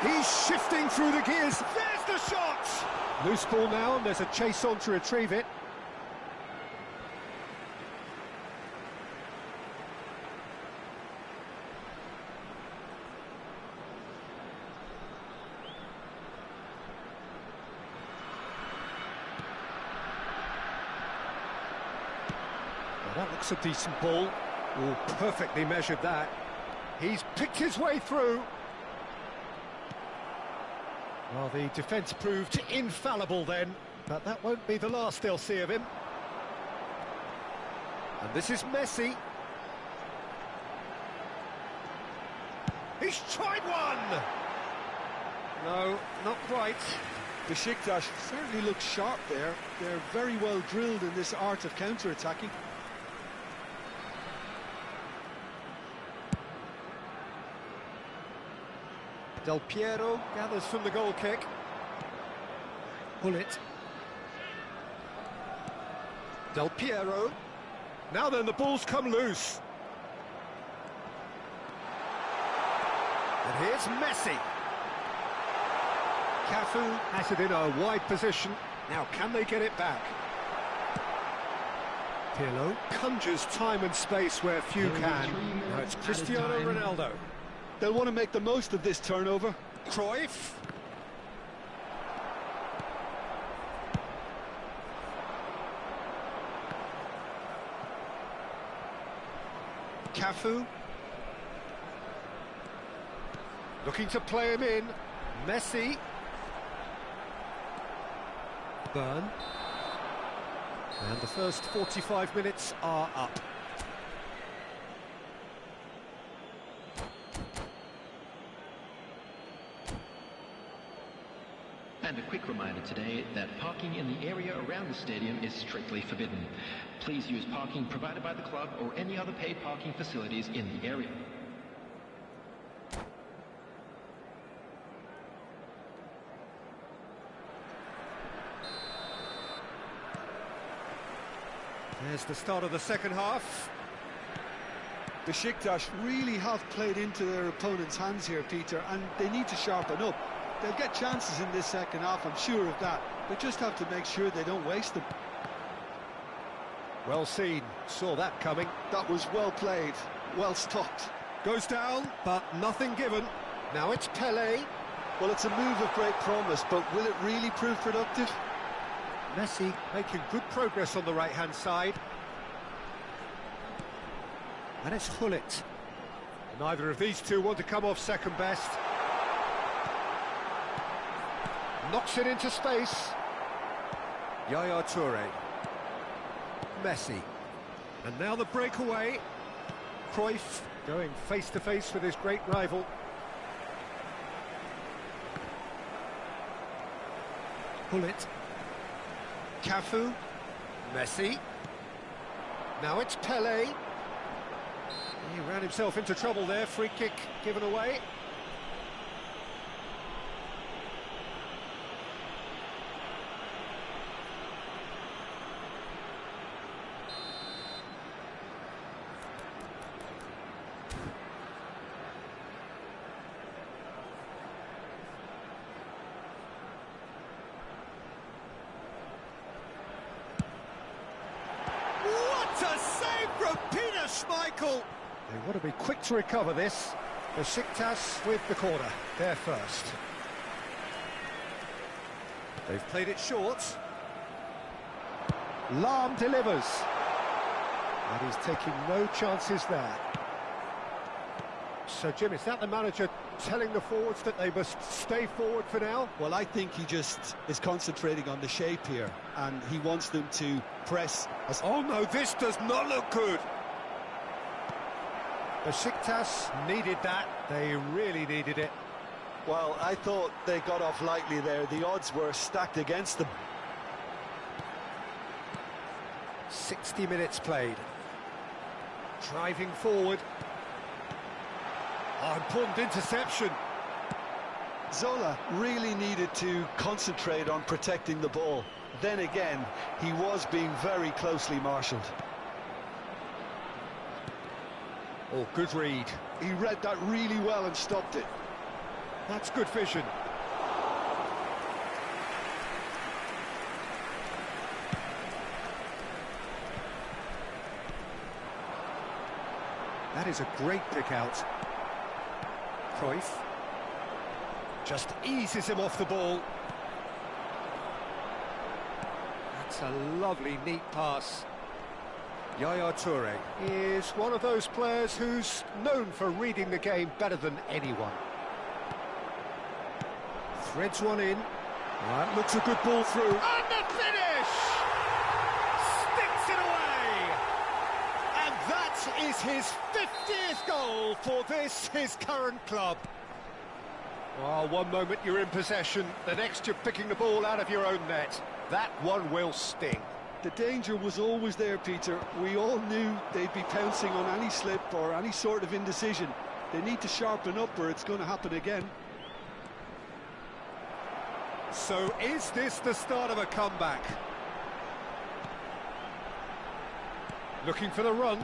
A: He's shifting through the gears. There's the shot! Loose ball now, and there's a chase on to retrieve it. Well, that looks a decent ball. Oh, perfectly measured that. He's picked his way through. Well, the defence proved infallible then, but that won't be the last they'll see of him. And this is Messi. He's tried one! No, not quite.
B: Besiktas certainly looks sharp there. They're very well drilled in this art of counter-attacking.
A: Del Piero gathers from the goal kick. Bullet. Del Piero. Now then, the ball's come loose. And here's Messi. Cafu has it in a wide position. Now, can they get it back? Pirlo conjures time and space where few can. Now it's Cristiano Ronaldo.
B: They'll want to make the most of this turnover.
A: Cruyff. Cafu. Looking to play him in. Messi. Burn. And the first 45 minutes are up.
C: And a quick reminder today that parking in the area around the stadium is strictly forbidden. Please use parking provided by the club or any other paid parking facilities in the area.
A: There's the start of the second half.
B: Besiktas really have played into their opponent's hands here, Peter, and they need to sharpen up. They'll get chances in this second half, I'm sure of that. They just have to make sure they don't waste them.
A: Well seen, saw that coming.
B: That was well played, well stopped.
A: Goes down, but nothing given. Now it's Pelé.
B: Well, it's a move of great promise, but will it really prove productive?
A: Messi making good progress on the right-hand side. And it's Hullet. Neither of these two want to come off second best. Knocks it into space. Yaya Toure. Messi. And now the breakaway. Cruyff going face-to-face with his great rival. Hullet. Cafu. Messi. Now it's Pelé. He ran himself into trouble there. Free kick given away. What a save from Peter Schmeichel! They want to be quick to recover this. Besiktas with the corner. They're first. They've played it short. Lahm delivers. And he's taking no chances there. So, Jim, is that the manager telling the forwards that they must stay forward for now?
B: Well, I think he just is concentrating on the shape here, and he wants them to press as...
A: Oh no, this does not look good. Besiktas needed that. They really needed it.
B: Well, I thought they got off lightly there. The odds were stacked against them.
A: 60 minutes played. Driving forward. Oh, important interception.
B: Zola really needed to concentrate on protecting the ball. Then again, he was being very closely marshalled.
A: Oh, good read.
B: He read that really well and stopped it.
A: That's good vision. That is a great pick out. Cruyff just eases him off the ball. That's a lovely, neat pass. Yaya Toure is one of those players who's known for reading the game better than anyone. Threads one in. That looks a good ball through. And the finish! Sticks it away! And that is his 50th goal for this, his current club. Well, one moment you're in possession, the next you're picking the ball out of your own net. That one will sting.
B: The danger was always there, Peter. We all knew they'd be pouncing on any slip or any sort of indecision. They need to sharpen up or it's going to happen again.
A: So is this the start of a comeback? Looking for the run.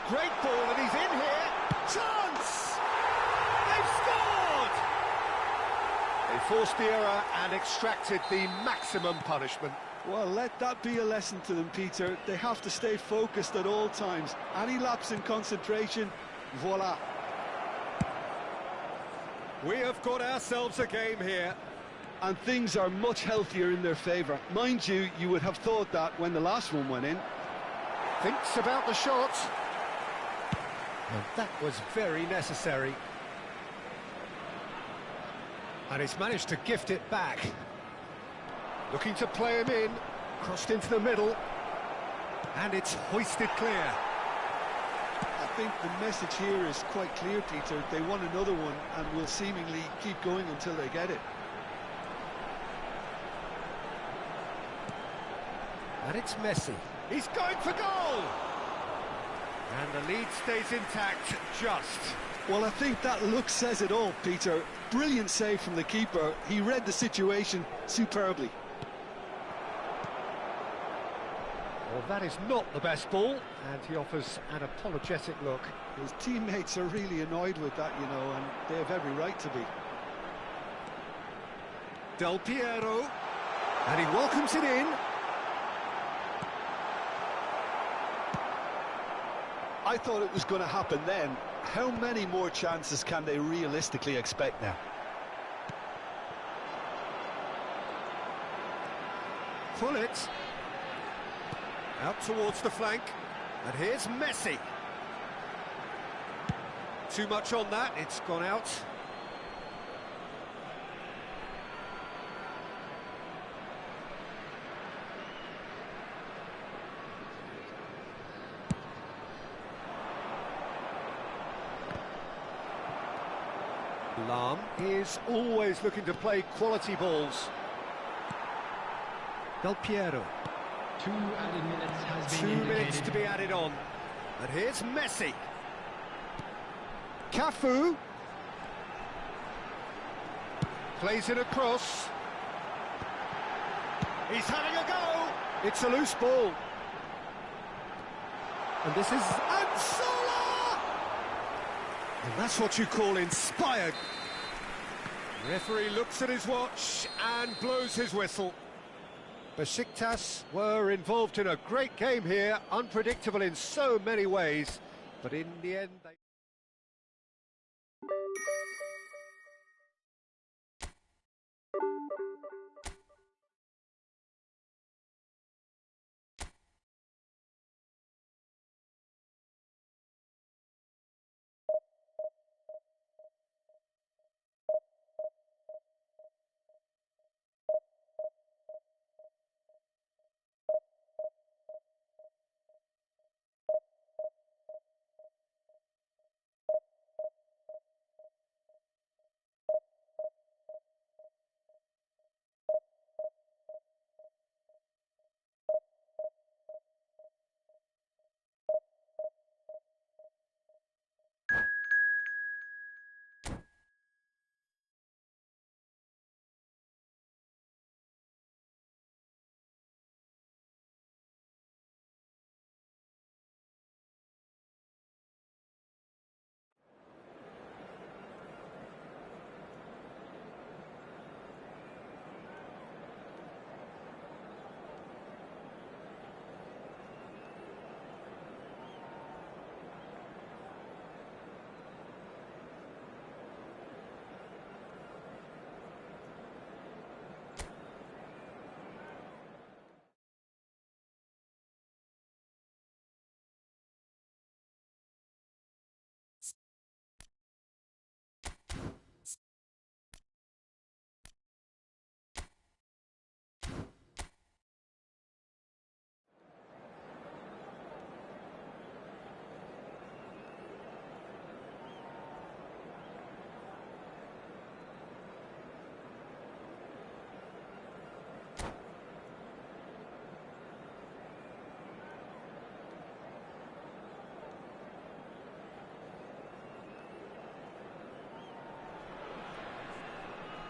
A: Great ball and he's in here. Chance! They've scored! They forced the error and extracted the maximum punishment.
B: Well, let that be a lesson to them, Peter. They have to stay focused at all times. Any lapse in concentration, voila.
A: We have got ourselves a game here.
B: And things are much healthier in their favour. Mind you, you would have thought that when the last one went in.
A: Thinks about the shot. And that was very necessary. And he's managed to gift it back. Looking to play him in. Crossed into the middle. And it's hoisted clear.
B: I think the message here is quite clear, Peter. They want another one and will seemingly keep going until they get it.
A: And it's Messi. He's going for goal! And the lead stays intact, just.
B: Well, I think that look says it all, Peter. Brilliant save from the keeper. He read the situation superbly.
A: Well, that is not the best ball, and he offers an apologetic look.
B: His teammates are really annoyed with that, you know, and they have every right to be.
A: Del Piero, and he welcomes it in.
B: I thought it was going to happen then. How many more chances can they realistically expect now?
A: Pull it. Out towards the flank. And here's Messi. Too much on that, it's gone out. Lam is always looking to play quality balls. Del Piero.
C: 2 added minutes has been
A: 2
C: indicated.
A: minutes to be added on. And here's Messi. Cafu. Plays it across. He's having a go. It's a loose ball. And this is Ansola! And that's what you call inspired. Referee looks at his watch and blows his whistle. Besiktas were involved in a great game here, unpredictable in so many ways, but in the end they...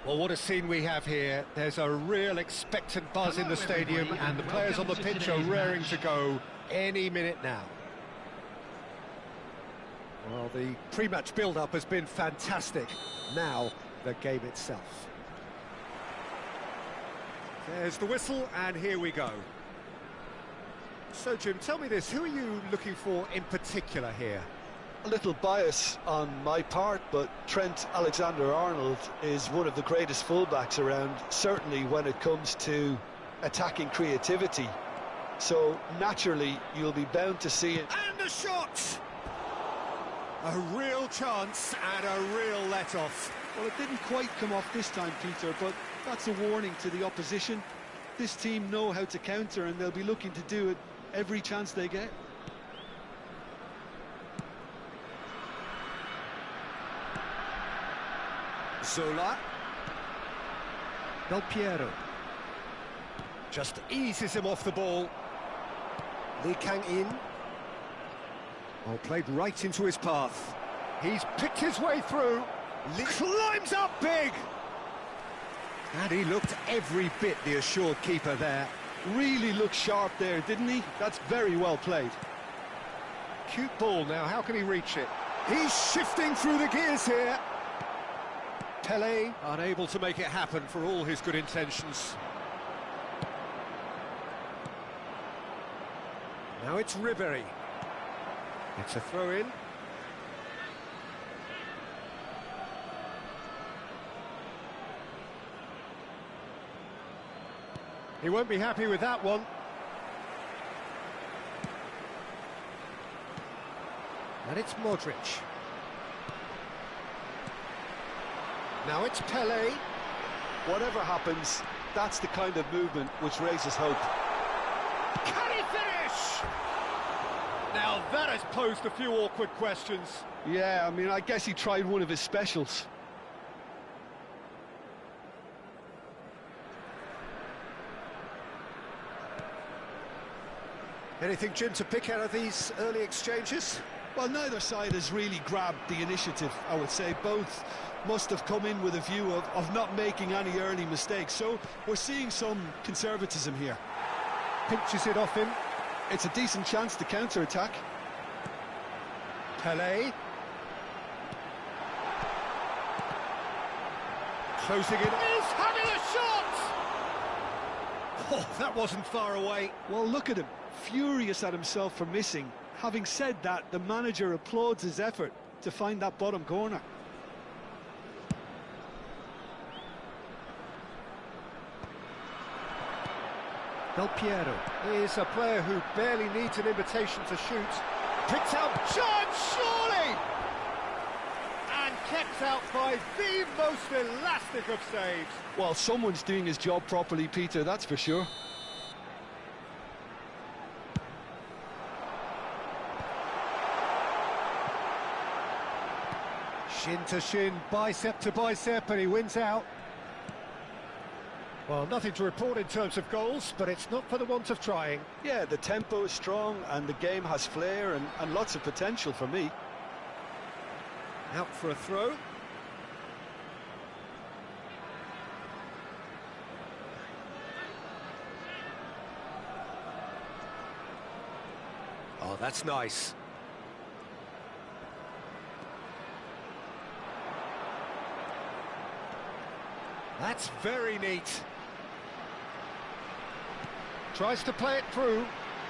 A: Well, what a scene we have here. There's a real expectant buzz in the stadium, and the players on the pitch are raring to go any minute now. Well, the pre-match build-up has been fantastic. Now, the game itself. There's the whistle, and here we go. So, Jim, tell me this, who are you looking for in particular here?
B: A little bias on my part, but Trent Alexander-Arnold is one of the greatest fullbacks around, certainly when it comes to attacking creativity. So, naturally, you'll be bound to see it.
A: And a shot! A real chance and a real let-off.
B: Well, it didn't quite come off this time, Peter, but that's a warning to the opposition. This team know how to counter, and they'll be looking to do it every chance they get.
A: Zola. Del Piero. Just eases him off the ball. Lee Kang-in. Oh, played right into his path. He's picked his way through. Lee climbs up big. And he looked every bit the assured keeper there.
B: Really looked sharp there, didn't he? That's very well played.
A: Cute ball now, how can he reach it? He's shifting through the gears here. Pele unable to make it happen for all his good intentions. Now it's Ribery. It's a throw-in. He won't be happy with that one. And it's Modric. Now it's Pelé.
B: Whatever happens, that's the kind of movement which raises hope.
A: Can he finish? Now that has posed a few awkward questions.
B: Yeah, I mean, I guess he tried one of his specials.
A: Anything, Jim, to pick out of these early exchanges?
B: Well, neither side has really grabbed the initiative, I would say. Both must have come in with a view of not making any early mistakes. So we're seeing some conservatism here.
A: Pinches it off him.
B: It's a decent chance to counter-attack.
A: Pelé. Closing in. He's having a shot! Oh, that wasn't far away.
B: Well, look at him, furious at himself for missing. Having said that, the manager applauds his effort to find that bottom corner.
A: Del Piero is a player who barely needs an invitation to shoot. Picked out chance, surely! And kept out by the most elastic of saves.
B: Well, someone's doing his job properly, Peter, that's for sure.
A: Shin to shin, bicep to bicep, and he wins out. Well, nothing to report in terms of goals, but it's not for the want of trying.
B: Yeah, the tempo is strong and the game has flair and lots of potential for me.
A: Out for a throw. Oh, that's nice. That's very neat. Tries to play it through.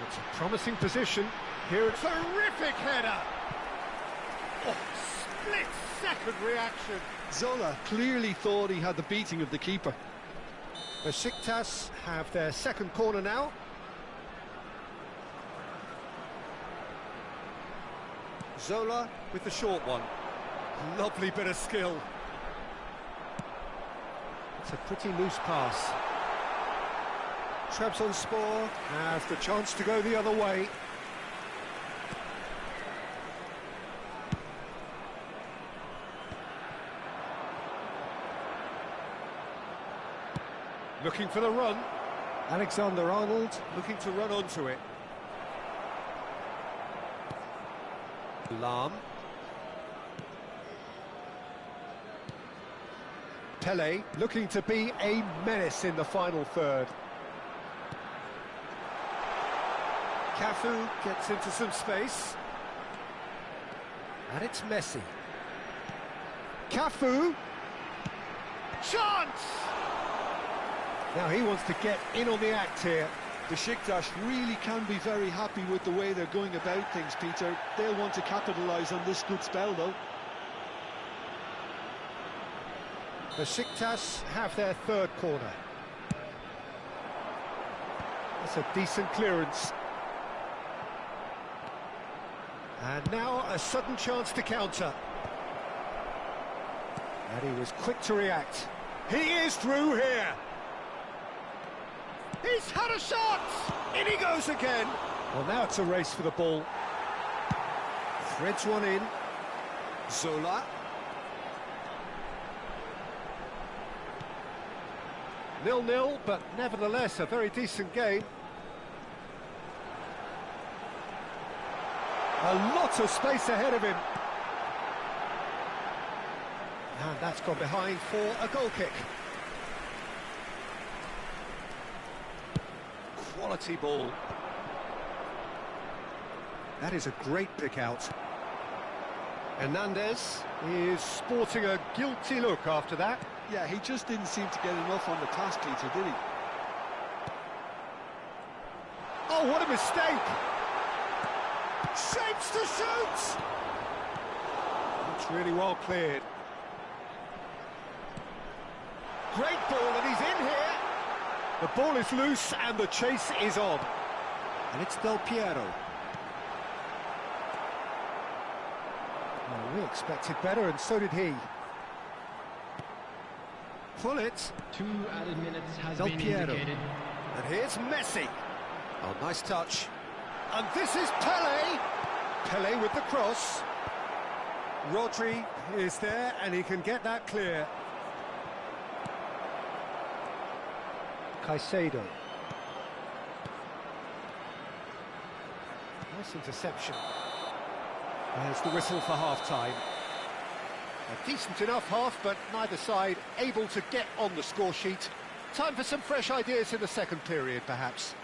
A: It's a promising position. Here it's a terrific header. Oh, split-second reaction.
B: Zola clearly thought he had the beating of the keeper.
A: Besiktas have their second corner now. Zola with the short one. Lovely bit of skill. It's a pretty loose pass. Trabzonspor have the chance to go the other way. Looking for the run. Alexander-Arnold looking to run onto it. Lahm. Pelé looking to be a menace in the final third. Cafu gets into some space. And it's Messi. Cafu. Chance! Now he wants to get in on the act here.
B: Besiktas really can be very happy with the way they're going about things, Peter. They'll want to capitalise on this good spell, though.
A: Besiktas have their third corner. That's a decent clearance. And now a sudden chance to counter. And he was quick to react. He is through here. He's had a shot! In he goes again. Well, now it's a race for the ball. Threads one in. Zola. 0-0, but nevertheless a very decent game. A lot of space ahead of him. And that's gone behind for a goal kick. Quality ball. That is a great pick out. Hernandez is sporting a guilty look after that.
B: Yeah, he just didn't seem to get enough on the task, Peter, did he?
A: Oh, what a mistake! Shapes to shoot! That's really well cleared. Great ball, and he's in here. The ball is loose, and the chase is on. And it's Del Piero. Well, we expected better, and so did he. Pull it.
C: 2 added minutes has
A: Del
C: been
A: Piero.
C: indicated.
A: And here's Messi. Oh, nice touch. And this is Pele. Pele with the cross. Rodri is there, and he can get that clear. Caicedo. Nice interception. There's the whistle for half-time. A decent enough half, but neither side able to get on the score sheet. Time for some fresh ideas in the second period, perhaps.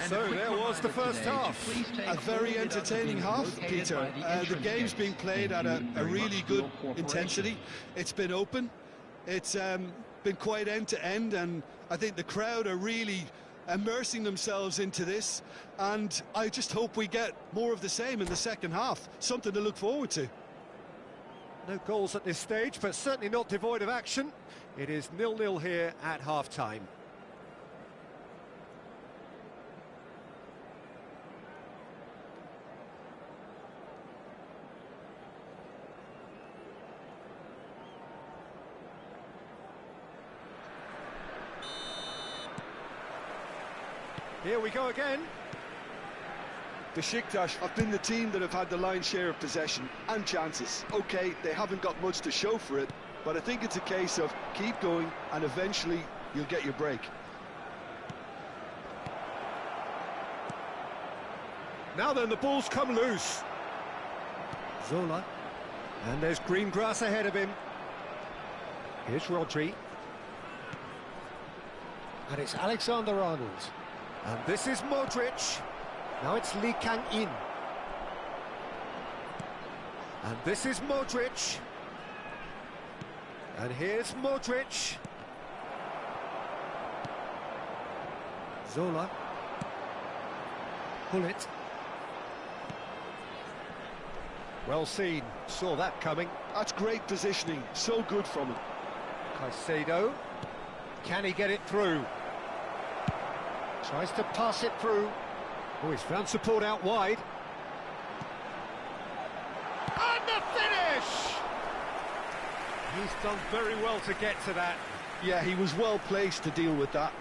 C: And
A: So
C: a quick
A: there was the
C: reminder
A: first
C: today to
A: half.
C: please take
B: A very
C: all without
B: entertaining
C: being
B: half,
C: located
B: Peter.
C: by
B: The
C: entrance
B: game's
C: gates.
B: being played
C: Thank
B: at
C: you
B: a
C: very
B: really
C: much for
B: good
C: your cooperation.
B: intensity. It's been open. It's been quite end-to-end, and I think the crowd are really immersing themselves into this, and I just hope we get more of the same in the second half. Something to look forward to.
A: No goals at this stage, but certainly not devoid of action. It is 0-0 here at half-time. Here we go again.
B: Besiktas have been the team that have had the lion's share of possession and chances. Okay, they haven't got much to show for it, but I think it's a case of keep going and eventually you'll get your break.
A: Now then, the ball's come loose. Zola. And there's green grass ahead of him. Here's Rodri. And it's Alexander-Arnold. And this is Modric. Now it's Lee Kang-in. And this is Modric. And here's Modric. Zola. Pull it. Well seen. Saw that coming.
B: That's great positioning. So good from him.
A: Caicedo. Can he get it through? Tries to pass it through. Oh, he's found support out wide. And the finish! He's done very well to get to that.
B: Yeah, he was well placed to deal with that.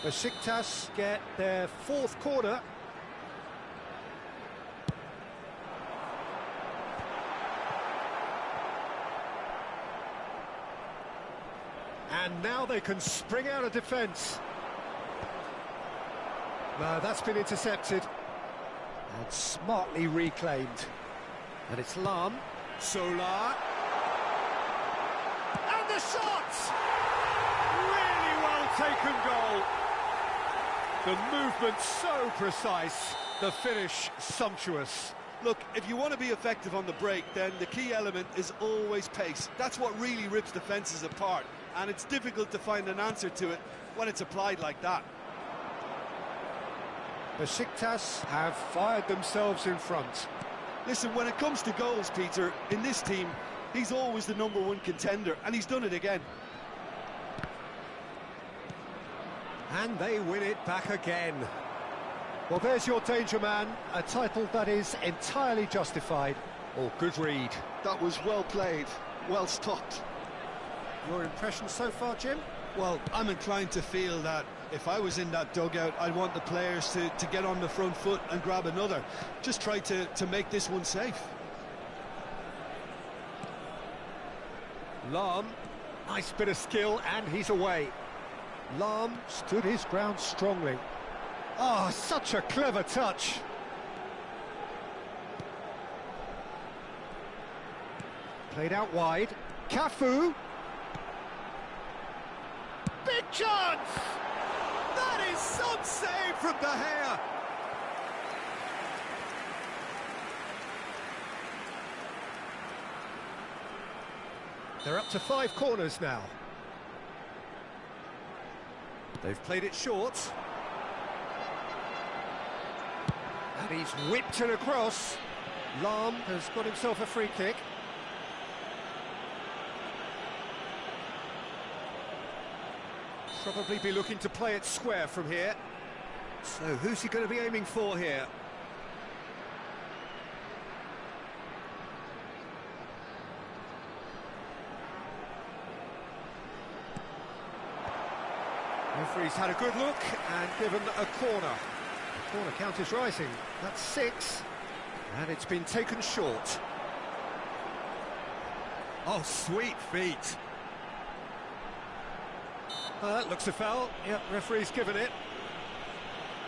A: Besiktas get their fourth corner. And now they can spring out of defence. No, that's been intercepted. And smartly reclaimed. And it's Lam. Solar. And the shot! Really well taken goal. The movement so precise. The finish sumptuous.
B: Look, if you want to be effective on the break, then the key element is always pace. That's what really rips defences apart. And it's difficult to find an answer to it when it's applied like that.
A: Besiktas have fired themselves in front.
B: Listen, when it comes to goals, Peter, in this team, he's always the #1 contender, and he's done it again.
A: And they win it back again. Well, there's your danger man, a title that is entirely justified. Or good read.
B: That was well played, well stopped.
A: Your impression so far, Jim?
B: Well, I'm inclined to feel that if I was in that dugout, I'd want the players to get on the front foot and grab another. Just try to make this one safe.
A: Lam, nice bit of skill, and he's away. Lam stood his ground strongly. Oh, such a clever touch. Played out wide. Cafu. Big chance! That is some save from De Gea. They're up to 5 corners now. They've played it short. And he's whipped it across. Lahm has got himself a free kick. Probably be looking to play it square from here. So who's he going to be aiming for here? Referee's had a good look and given a corner. Corner count is rising. That's 6. And it's been taken short. Oh, sweet feet. That looks a foul. Yep, referee's given it.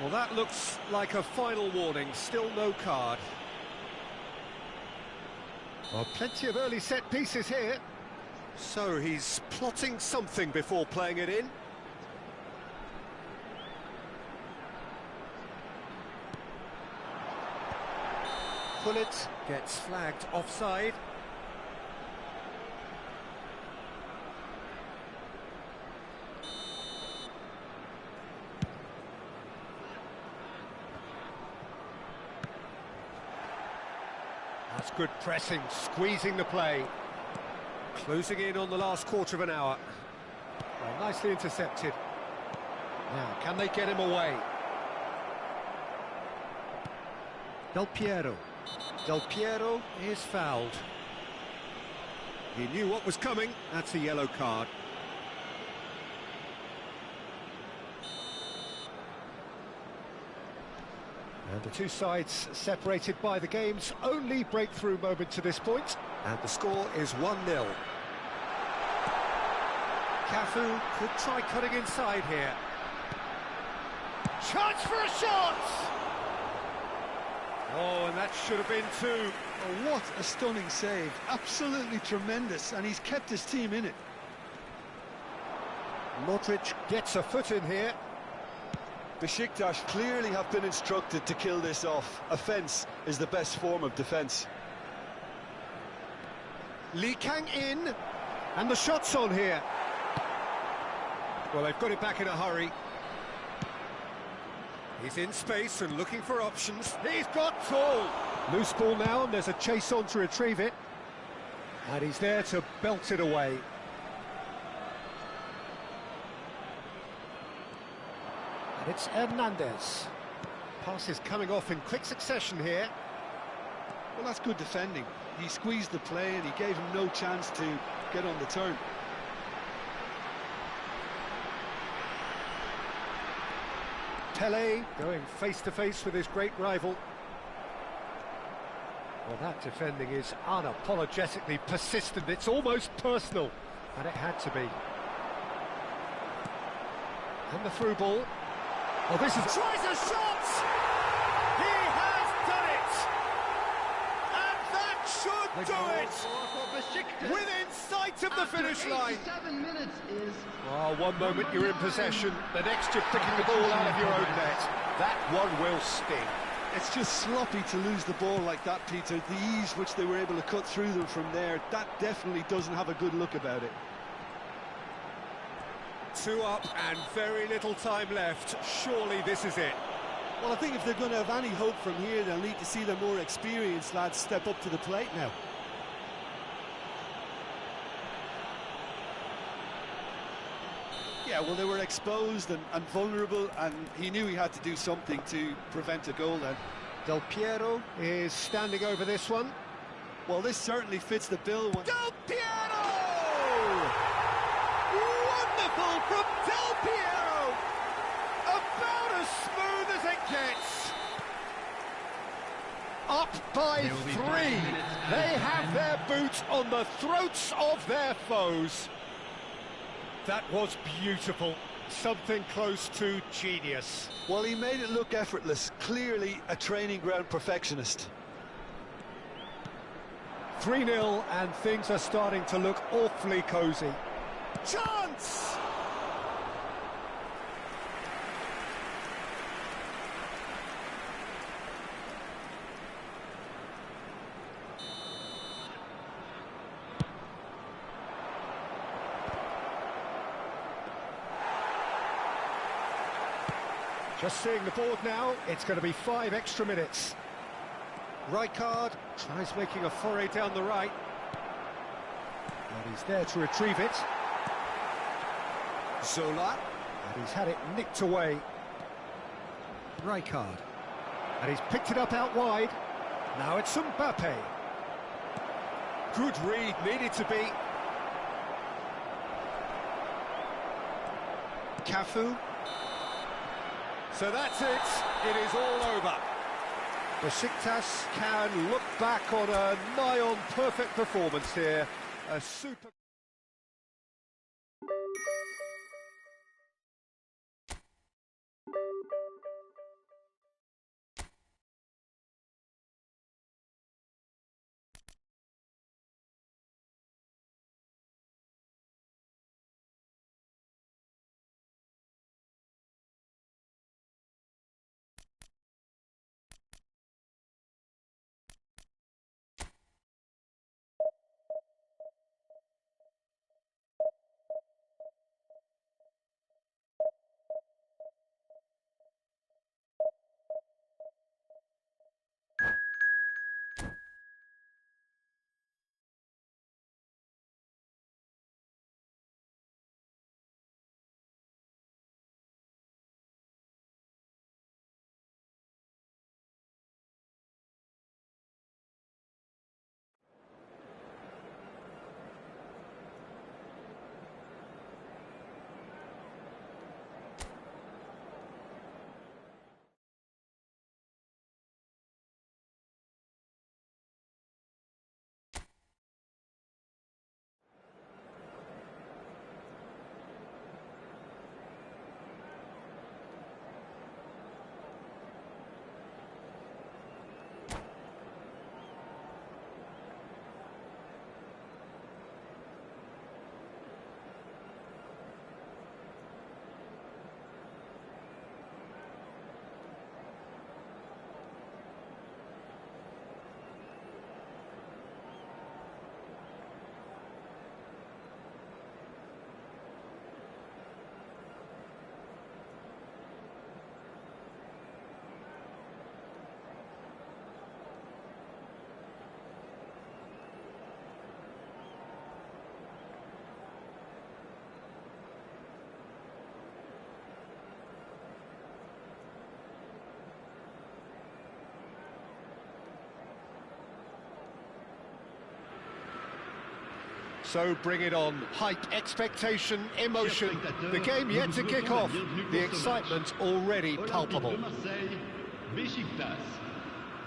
A: Well, that looks like a final warning. Still no card. Well, plenty of early set pieces here. So he's plotting something before playing it in. Bullet gets flagged offside. That's good pressing, squeezing the play. Closing in on the last quarter of an hour. Well, nicely intercepted. Now, can they get him away? Del Piero. Del Piero is fouled. He knew what was coming. That's a yellow card. And the two sides separated by the game's only breakthrough moment to this point. And the score is 1-0. Cafu could try cutting inside here. Chance for a shot! Oh, and that should have been 2.
B: Oh, what a stunning save. Absolutely tremendous, and he's kept his team in it.
A: Modric gets a foot in here.
B: Besiktas clearly have been instructed to kill this off. Offence is the best form of defence.
A: Lee Kang in, and the shot's on here. Well, they've got it back in a hurry. He's in space and looking for options. He's got ball. Loose ball now, and there's a chase on to retrieve it. And he's there to belt it away. And it's Hernandez. Pass is coming off in quick succession here.
B: Well, that's good defending. He squeezed the play and he gave him no chance to get on the turn.
A: Pele going face-to-face with his great rival. Well, that defending is unapologetically persistent. It's almost personal, and it had to be. And the through ball. Oh, this is... Tries a shot! He has done it! And that should do it! Within sight of the finish line!
C: 7 minutes is...
A: Well, one moment you're in possession, the next you're picking the ball out of your own net. That one will sting.
B: It's just sloppy to lose the ball like that, Peter. The ease which they were able to cut through them from there, that definitely doesn't have a good look about it.
A: 2 up and very little time left. Surely this is it.
B: Well, I think if they're going to have any hope from here, they'll need to see their more experienced lads step up to the plate now. Yeah, well, they were exposed and vulnerable, and he knew he had to do something to prevent a goal then.
A: Del Piero is standing over this one.
B: Well, this certainly fits the bill.
A: Del Piero! Wonderful from Del Piero! About as smooth as it gets. Up by 3. They have their boot on the throats of their foes. That was beautiful. Something close to genius.
B: Well, he made it look effortless. Clearly a training ground perfectionist.
A: 3-0, and things are starting to look awfully cosy. Chance! Just seeing the board now, it's going to be 5 extra minutes. Rijkaard tries making a foray down the right. And he's there to retrieve it. Zola. And he's had it nicked away. Rijkaard. And he's picked it up out wide. Now it's Mbappe. Good read, needed to be. Cafu. So that's it. It is all over. Besiktas can look back on a nigh-on perfect performance here. A super... So bring it on. Hype, expectation, emotion. The game yet to kick off. The excitement already palpable.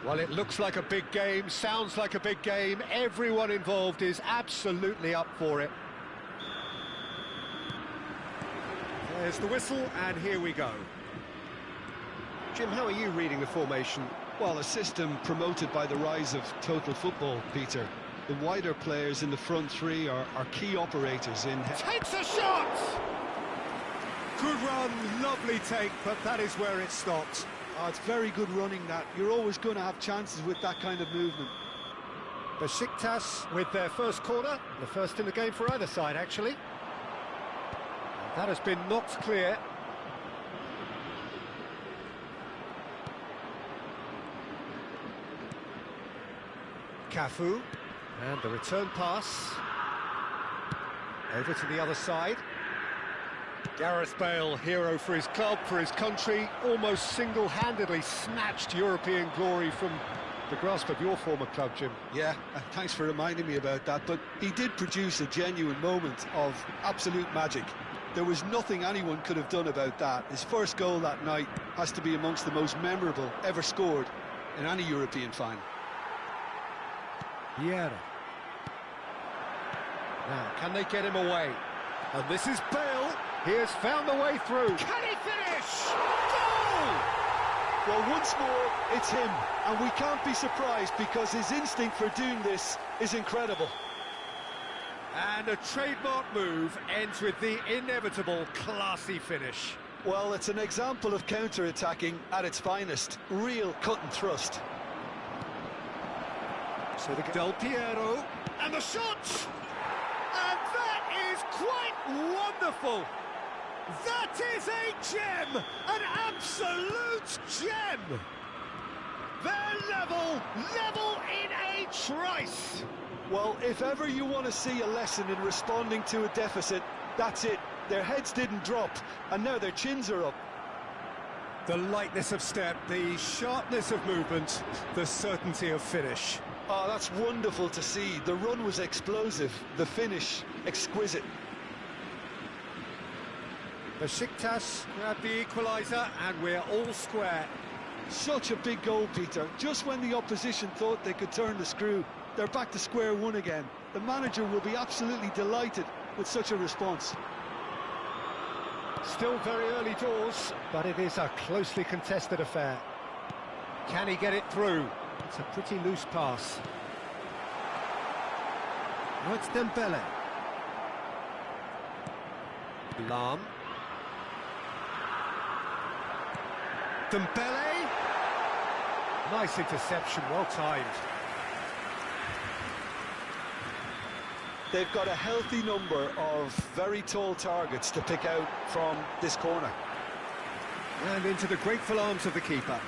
A: Well, it looks like a big game, sounds like a big game. Everyone involved is absolutely up for it. There's the whistle, and here we go. Jim, how are you reading the formation?
B: Well, a system promoted by the rise of total football, Peter. The wider players in the front three are key operators in...
A: Takes a shot! Good run, lovely take, but that is where it stopped.
B: Oh, it's very good running, that. You're always going to have chances with that kind of movement.
A: Besiktas with their first corner, the first in the game for either side, actually. That has been knocked clear. Cafu. And the return pass. Over to the other side. Gareth Bale, hero for his club, for his country, almost single-handedly snatched European glory from the grasp of your former club, Jim.
B: Yeah, thanks for reminding me about that, but he did produce a genuine moment of absolute magic. There was nothing anyone could have done about that. His first goal that night has to be amongst the most memorable ever scored in any European final.
A: Vieira. Now, can they get him away? And this is Bale. He has found the way through. Can he finish? Goal!
B: Well, once more, it's him. And we can't be surprised because his instinct for doing this is incredible.
A: And a trademark move ends with the inevitable classy finish.
B: Well, it's an example of counter-attacking at its finest. Real cut and thrust.
A: So the Del Piero, and the shot! And that is quite wonderful! That is a gem! An absolute gem! They're level in a trice!
B: Well, if ever you want to see a lesson in responding to a deficit, that's it. Their heads didn't drop, and now their chins are up.
A: The lightness of step, the sharpness of movement, the certainty of finish.
B: Oh, that's wonderful to see. The run was explosive, the finish exquisite.
A: Besiktas grab the equaliser, and we're all square.
B: Such a big goal, Peter. Just when the opposition thought they could turn the screw, they're back to square one again. The manager will be absolutely delighted with such a response.
A: Still very early doors, but it is a closely contested affair. Can he get it through? It's a pretty loose pass. Now it's Dembele. Lahm. Dembele. Nice interception, well timed.
B: They've got a healthy number of very tall targets to pick out from this corner.
A: And into the grateful arms of the keeper.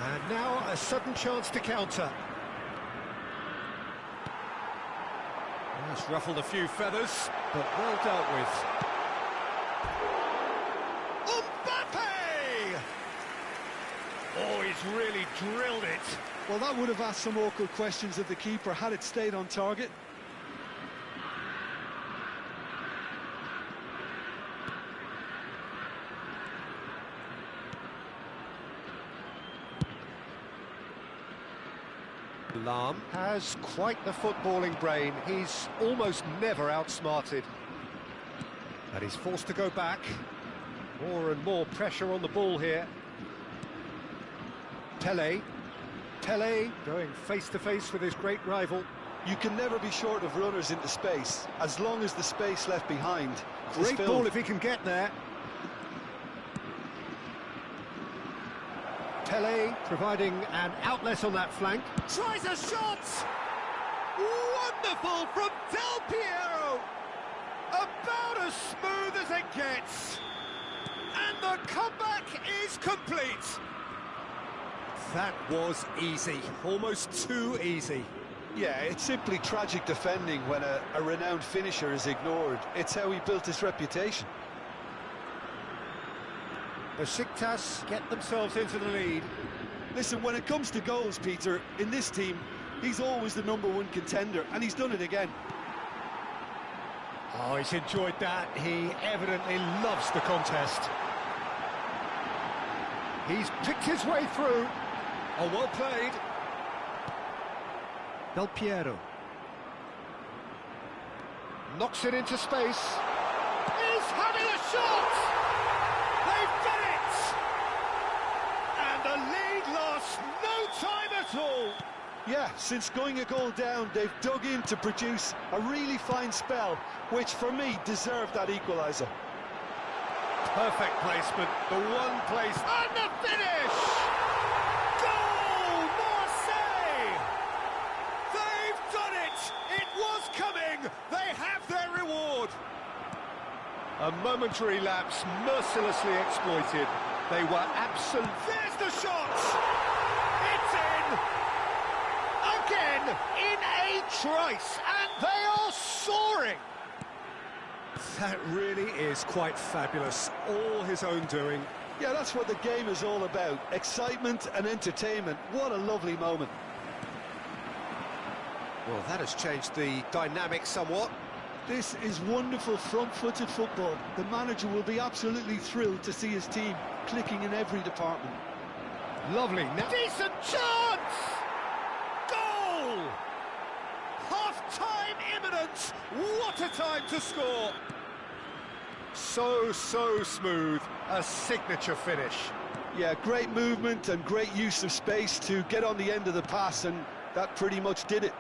A: And now a sudden chance to counter. That's ruffled a few feathers, but well dealt with. Mbappe! Oh, he's really drilled it.
B: Well, that would have asked some awkward questions of the keeper had it stayed on target.
A: Lahm has quite the footballing brain. He's almost never outsmarted. And he's forced to go back. More and more pressure on the ball here. Pele going face-to-face with his great rival.
B: You can never be short of runners into space, as long as the space left behind is
A: Great
B: filled.
A: ball if he can get there. Pele providing an outlet on that flank. Tries a shot! Wonderful from Del Piero! About as smooth as it gets. And the comeback is complete. That was easy, almost too easy.
B: Yeah, it's simply tragic defending when a renowned finisher is ignored. It's how he built his reputation.
A: Besiktas get themselves into the lead.
B: Listen, when it comes to goals, Peter, in this team, he's always the #1 contender, and he's done it again.
A: Oh, he's enjoyed that. He evidently loves the contest. He's picked his way through. Oh, well played. Del Piero. Knocks it into space. He's having a shot! They've done it! And the lead lost no time at all.
B: Yeah, since going a goal down, they've dug in to produce a really fine spell, which for me deserved that equaliser.
A: Perfect placement, the one place, and the finish! Goal, Marseille! They've done it! It was coming! They have their reward! A momentary lapse, mercilessly exploited. They were absolute. There's the shot! It's in! Again, in a trice, and they are soaring! That really is quite fabulous, all his own doing.
B: Yeah, that's what the game is all about. Excitement and entertainment. What a lovely moment.
A: Well, that has changed the dynamic somewhat.
B: This is wonderful front-footed football. The manager will be absolutely thrilled to see his team clicking in every department.
A: Lovely. Now decent chance! Goal! Half-time imminent. What a time to score! So smooth. A signature finish.
B: Yeah, great movement and great use of space to get on the end of the pass, and that pretty much did it.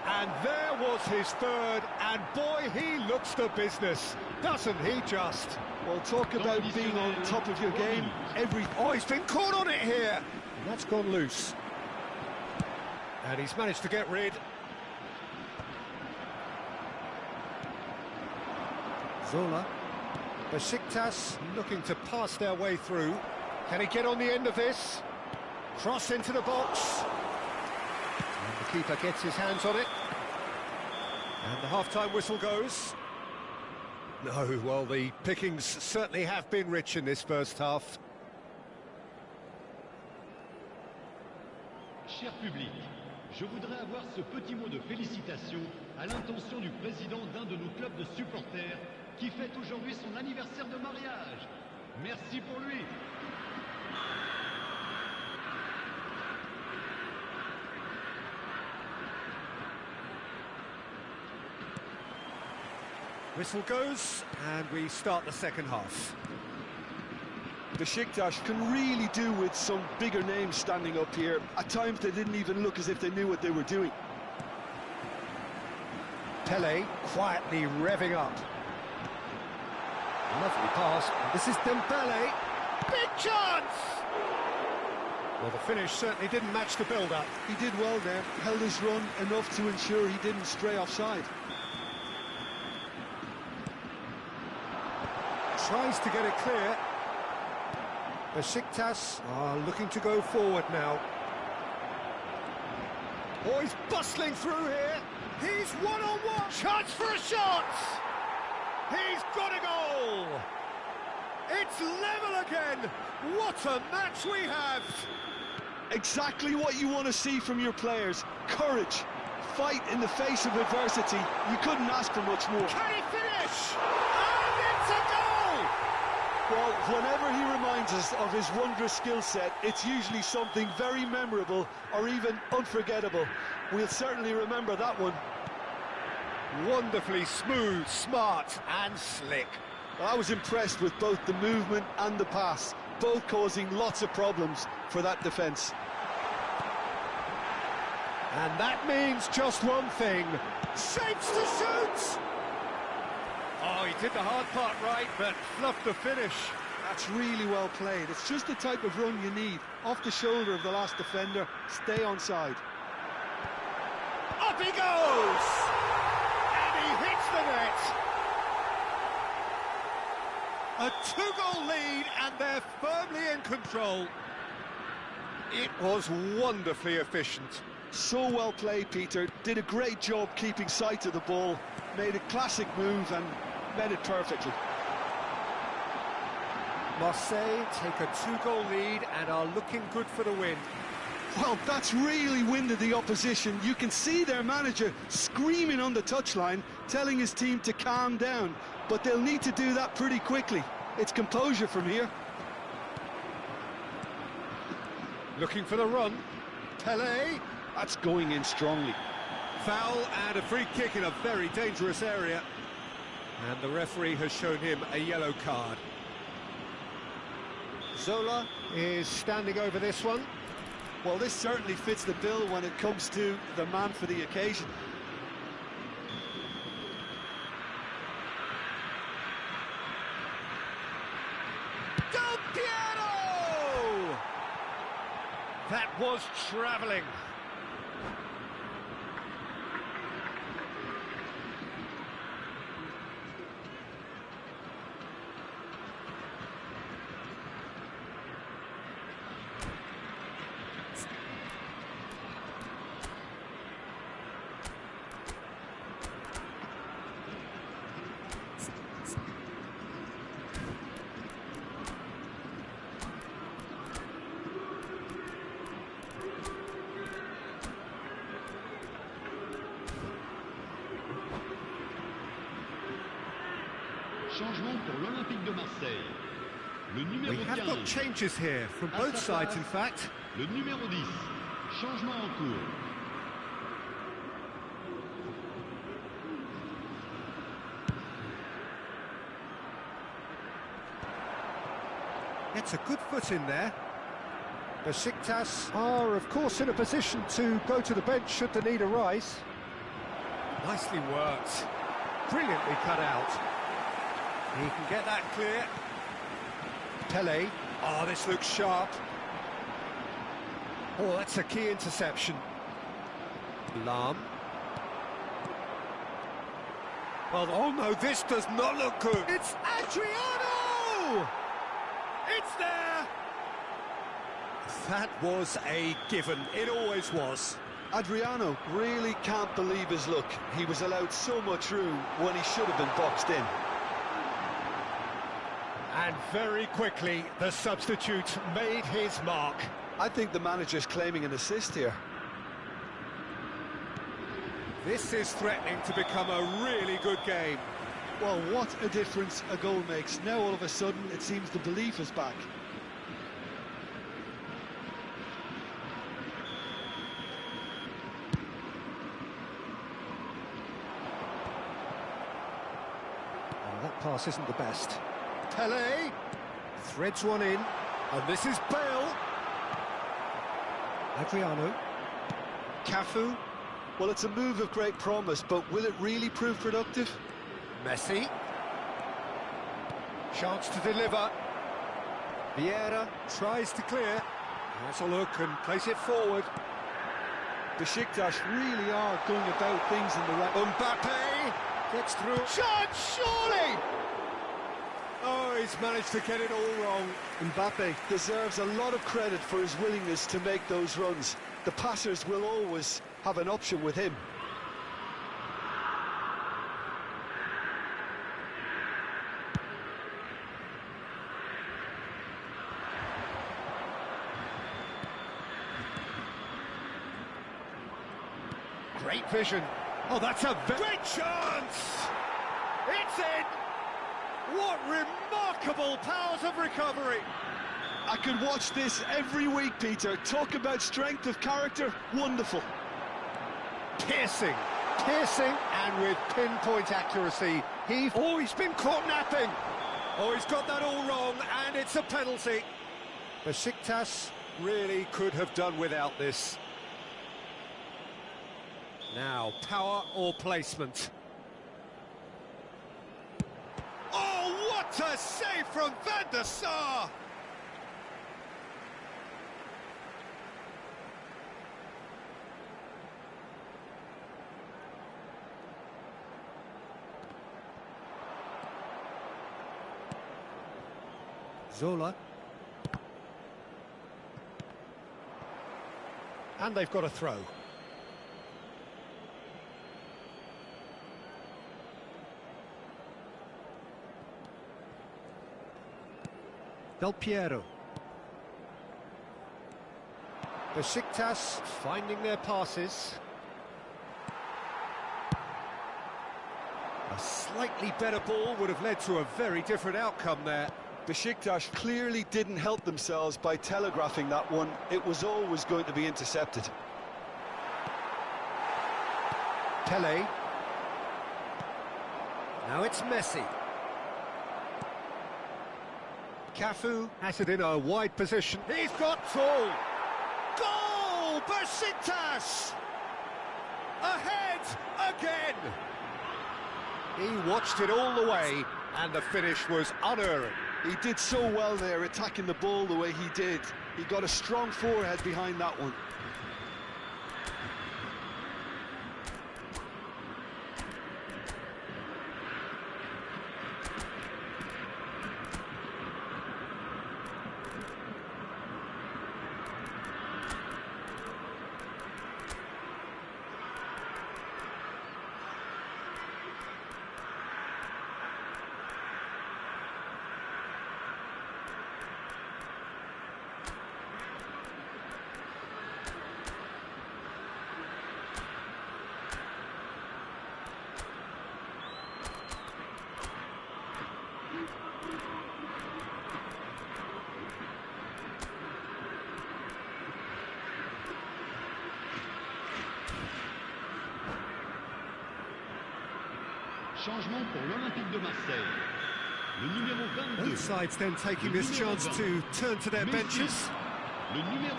A: And there was his third, and boy, he looks the business, doesn't he just?
B: Well, talk about being on top of your game.
A: Oh, he's been caught on it here! And that's gone loose. And he's managed to get rid. Zola. Besiktas looking to pass their way through. Can he get on the end of this? Cross into the box. And the keeper gets his hands on it. And the half-time whistle goes. No, well, the pickings certainly have been rich in this first half.
E: Cher public, je voudrais avoir ce petit mot de félicitation à l'intention du président d'un de nos clubs de supporters qui fête aujourd'hui son anniversaire de mariage. Merci pour lui.
A: Whistle goes, and we start the second half.
B: Besiktas can really do with some bigger names standing up here. At times they didn't even look as if they knew what they were doing.
A: Pele quietly revving up. Lovely pass. This is Dembele. Big chance! Well, the finish certainly didn't match the build-up.
B: He did well there, held his run enough to ensure he didn't stray offside.
A: Tries to get it clear. Besiktas are looking to go forward now. Oh, he's bustling through here. He's one-on-one. Chance for a shot. He's got a goal. It's level again. What a match we have.
B: Exactly what you want to see from your players. Courage. Fight in the face of adversity. You couldn't ask for much more.
A: Can he finish? And it's a goal.
B: Well, whenever he reminds us of his wondrous skill set, it's usually something very memorable or even unforgettable. We'll certainly remember that one.
A: Wonderfully smooth, smart and slick.
B: Well, I was impressed with both the movement and the pass, both causing lots of problems for that defence.
A: And that means just one thing. Shapes to shoot! Oh, he did the hard part right, but fluffed the finish.
B: That's really well played. It's just the type of run you need. Off the shoulder of the last defender, stay onside.
A: Up he goes! And he hits the net! A two-goal lead, and they're firmly in control. It was wonderfully efficient.
B: So well played, Peter. Did a great job keeping sight of the ball. Made a classic move and met it perfectly.
A: Marseille take a two-goal lead and are looking good for the win.
B: Well, that's really winded the opposition. You can see their manager screaming on the touchline, telling his team to calm down. But they'll need to do that pretty quickly. It's composure from here.
A: Looking for the run. Pele.
B: That's going in strongly.
A: Foul and a free kick in a very dangerous area. And the referee has shown him a yellow card. Zola is standing over this one.
B: Well, this certainly fits the bill when it comes to the man for the occasion.
A: Del Piero! That was travelling.
E: Changement pour l'Olympique de Marseille. Le numéro
A: We have
E: 15.
A: got changes here from both sides, in fact.
E: Le numéro 10. Changement en cours.
A: Gets a good foot in there. Besiktas are, of course, in a position to go to the bench should the need arise. Nicely worked. Brilliantly cut out. He can get that clear. Pele. Oh, this looks sharp. Oh, that's a key interception. Lam. Well, oh no, this does not look good. It's Adriano! It's there! That was a given. It always was.
B: Adriano really can't believe his luck. He was allowed so much room when he should have been boxed in.
A: And very quickly, the substitute made his mark.
B: I think the manager's claiming an assist here.
A: This is threatening to become a really good game.
B: Well, what a difference a goal makes. Now all of a sudden it seems the belief is back.
A: Oh, that pass isn't the best. Pele threads one in, and this is Bale. Adriano. Cafu.
B: Well, it's a move of great promise, but will it really prove productive?
A: Messi. Chance to deliver. Vieira tries to clear. Has a look and place it forward.
B: Besiktas really are going about things in the right...
A: Mbappe gets through. Shot, surely! Oh, he's managed to get it all wrong.
B: Mbappe deserves a lot of credit for his willingness to make those runs. The passers will always have an option with him.
A: Great vision. Oh, that's a great chance! It's in! What remarkable powers of recovery!
B: I could watch this every week, Peter. Talk about strength of character. Wonderful.
A: Piercing, and with pinpoint accuracy. He's been caught napping. Oh, he's got that all wrong, and it's a penalty. Besiktas really could have done without this. Now, power or placement. Oh, what a save from Van der Sar! Zola. And they've got a throw. Del Piero. Besiktas finding their passes. A slightly better ball would have led to a very different outcome there.
B: Besiktas clearly didn't help themselves by telegraphing that one. It was always going to be intercepted.
A: Pele. Now it's Messi. Cafu has it in a wide position. He's got full. Goal! Besiktas! Ahead again! He watched it all the way, and the finish was unerring.
B: He did so well there, attacking the ball the way he did. He got a strong forehead behind that one.
E: Changement pour l'Olympique de Marseille. Le numéro 22.
A: Both sides then taking this chance to turn to their benches.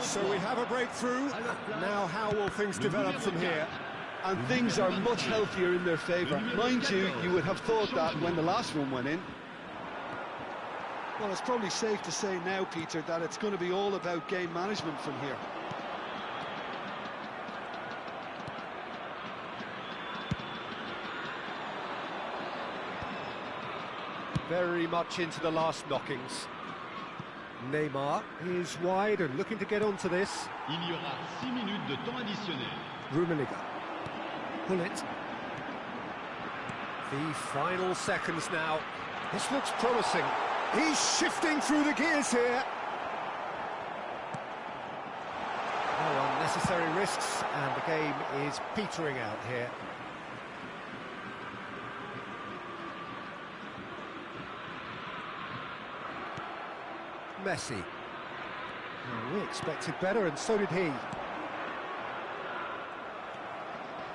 A: So we have a breakthrough. Now how will things develop from here?
B: And things are much healthier in their favour. Mind you, you would have thought that when the last one went in. Well, it's probably safe to say now, Peter, that it's going to be all about game management from here.
A: very much into the last knockings. Neymar is wide and looking to get onto this.
E: Il y aura 6 minutes de temps additionnel.
A: Rummenigge. Pull it. The final seconds now. This looks promising. He's shifting through the gears here. No unnecessary risks, and the game is petering out here. Messi. Well, we expected better, and so did he.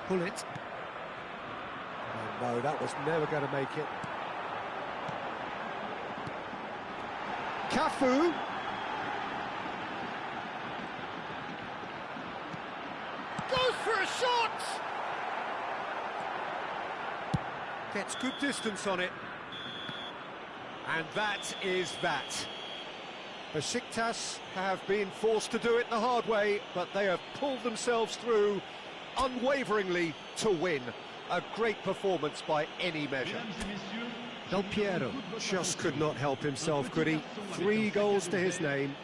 A: Pull it. Oh, no, that was never going to make it. Cafu. Goes for a shot! Gets good distance on it. And that is that. Besiktas have been forced to do it the hard way, but they have pulled themselves through unwaveringly to win. A great performance by any measure. Del Piero just could not help himself, could he? 3 goals to his name.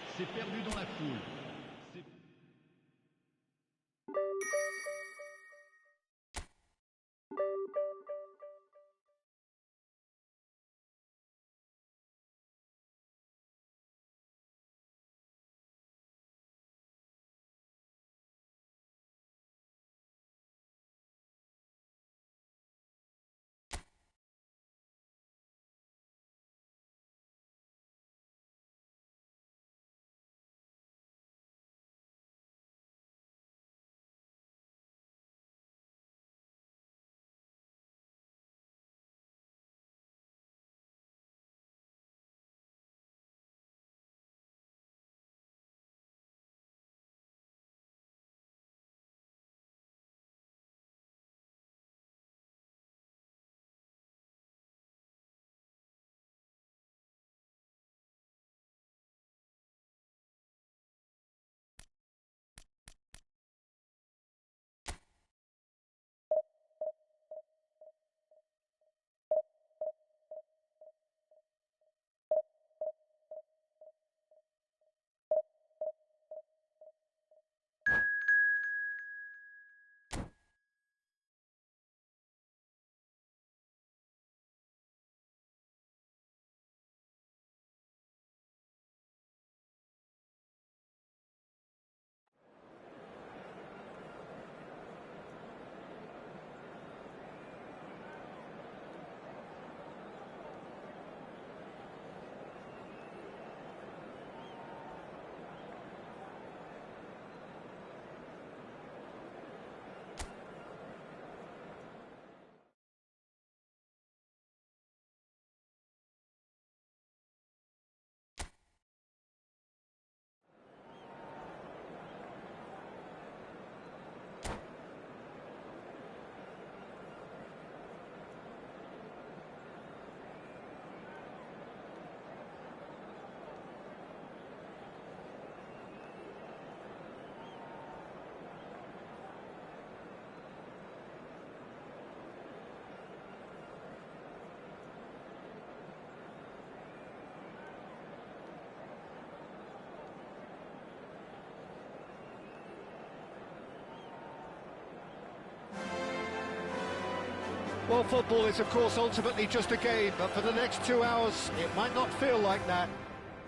A: Well, football is, of course, ultimately just a game, but for the next 2 hours, it might not feel like that.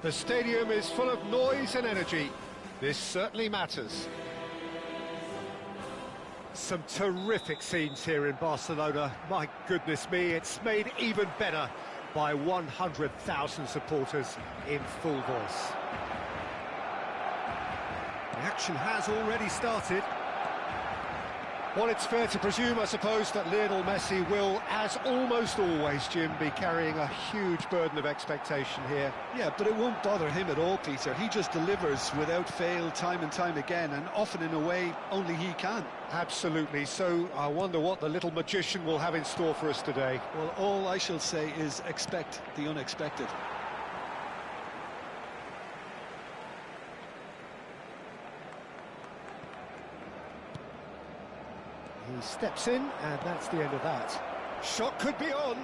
A: The stadium is full of noise and energy. This certainly matters. Some terrific scenes here in Barcelona. My goodness me, it's made even better by 100,000 supporters in full voice. The action has already started. Well, it's fair to presume, I suppose, that Lionel Messi will, as almost always, Jim, be carrying a huge burden of expectation here.
B: Yeah, but it won't bother him at all, Peter. He just delivers without fail time and time again, and often in a way only he can.
A: Absolutely. So I wonder what the little magician will have in store for us today.
B: Well, all I shall say is expect the unexpected.
A: He steps in, and that's the end of that. Shot could be on.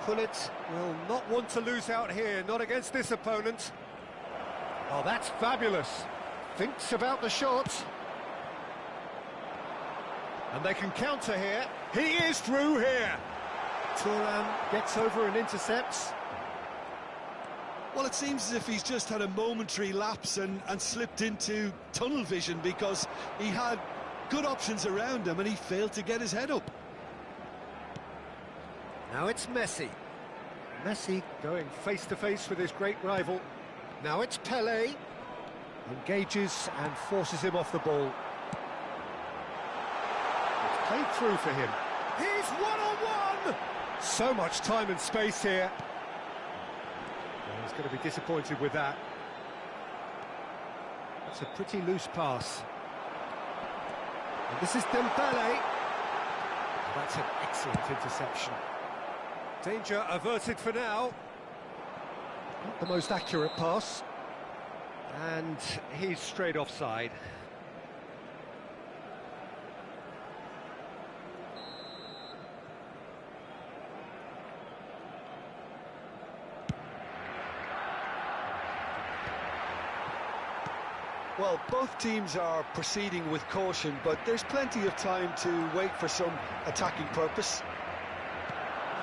A: Pullet will not want to lose out here, not against this opponent. Oh, that's fabulous. Thinks about the shot. And they can counter here. He is through here. Thuram gets over and intercepts.
B: Well, it seems as if he's just had a momentary lapse and slipped into tunnel vision, because he had good options around him and he failed to get his head up.
A: Now it's Messi. Messi going face-to-face with his great rival. Now it's Pelé. Engages and forces him off the ball. It's played through for him. He's one-on-one! So much time and space here. Well, he's going to be disappointed with that. That's a pretty loose pass. And this is Dembele. That's an excellent interception. Danger averted for now. Not the most accurate pass. And he's straight offside.
B: Well, both teams are proceeding with caution, but there's plenty of time to wait for some attacking purpose.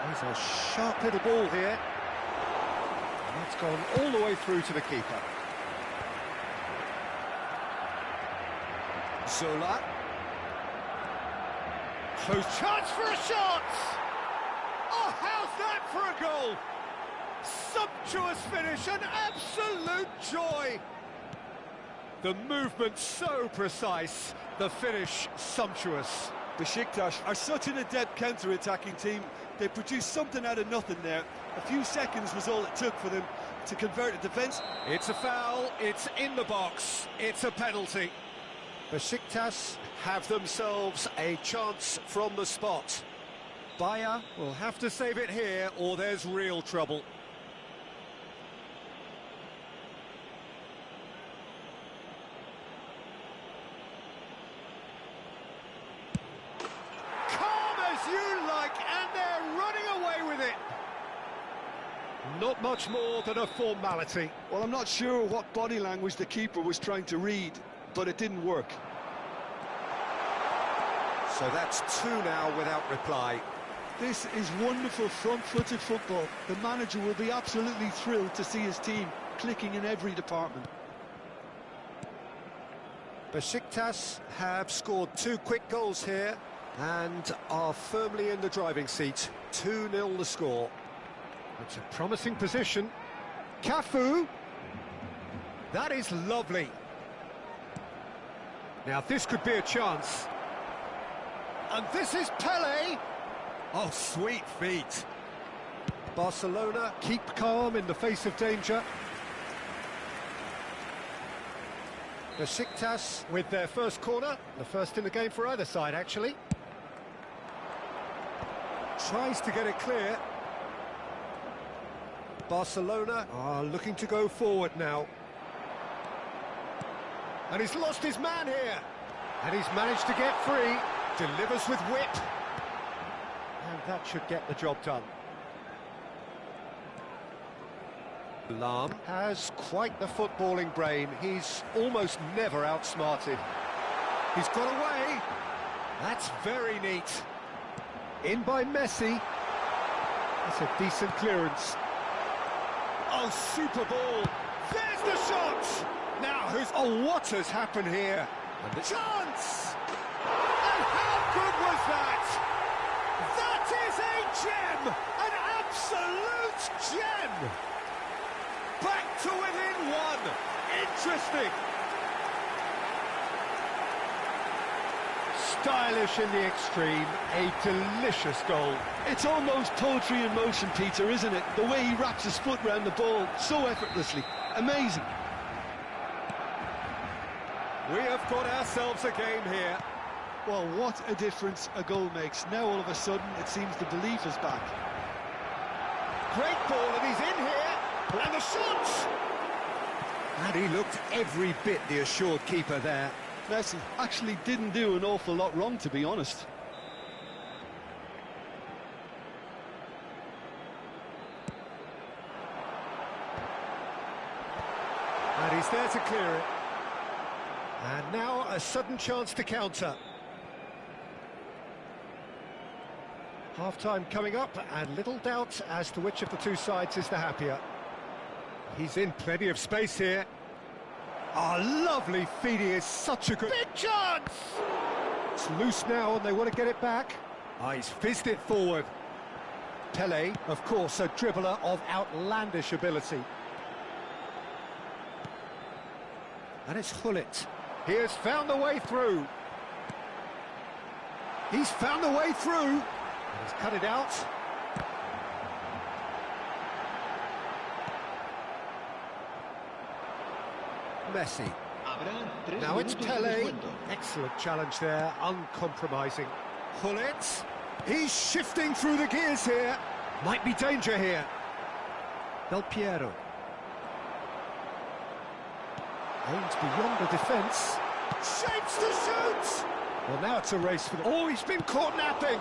A: There's a sharp little ball here. And that's gone all the way through to the keeper. Zola. Close chance for a shot! Oh, how's that for a goal? Sumptuous finish, an absolute joy! The movement so precise, the finish sumptuous.
B: Besiktas are such an adept counter-attacking team. They produced something out of nothing there. A few seconds was all it took for them to convert a defence.
A: It's a foul, it's in the box, it's a penalty. Besiktas have themselves a chance from the spot. Bayer will have to save it here, or there's real trouble. Calm as you like, and they're running away with it. Not much more than a formality.
B: Well, I'm not sure what body language the keeper was trying to read, but it didn't work.
A: So that's two now without reply.
B: This is wonderful front-footed football. The manager will be absolutely thrilled to see his team clicking in every department.
A: Besiktas have scored two quick goals here and are firmly in the driving seat. 2-0 the score. It's a promising position. Cafu. That is lovely. Now this could be a chance. And this is Pelé. Oh, sweet feet. Barcelona keep calm in the face of danger. Besiktas with their first corner, the first in the game for either side, actually. Tries to get it clear. Barcelona are looking to go forward now. And he's lost his man here. And he's managed to get free. Delivers with whip. And that should get the job done. Lahm has quite the footballing brain. He's almost never outsmarted. He's got away. That's very neat. In by Messi. That's a decent clearance. Oh, super ball. There's the shot. Now, oh, what has happened here? And the chance. And how good was that? That is a gem! An absolute gem! Back to within one. Interesting. Stylish in the extreme, a delicious goal.
B: It's almost poetry in motion, Peter, isn't it? The way he wraps his foot round the ball so effortlessly. Amazing.
A: We have got ourselves a game here.
B: Well, what a difference a goal makes. Now all of a sudden it seems the belief is back.
A: Great ball, and he's in here. And the shot! And he looked every bit the assured keeper there.
B: Messi actually didn't do an awful lot wrong, to be honest.
A: And he's there to clear it. And now a sudden chance to counter. Half-time coming up, and little doubt as to which of the two sides is the happier. He's in plenty of space here. Oh, lovely feed, he is such a good... Big chance! It's loose now and they want to get it back. Oh, he's fizzed it forward. Pele, of course, a dribbler of outlandish ability. And it's Hullet. He has found the way through. He's found the way through. And he's cut it out. Messi. Now it's Pele. Excellent challenge there, uncompromising. Hullet. He's shifting through the gears here. Might be danger here. Del Piero. Aims beyond the defence. Shapes to shoot! Well, now it's a race for the... Oh, he's been caught napping!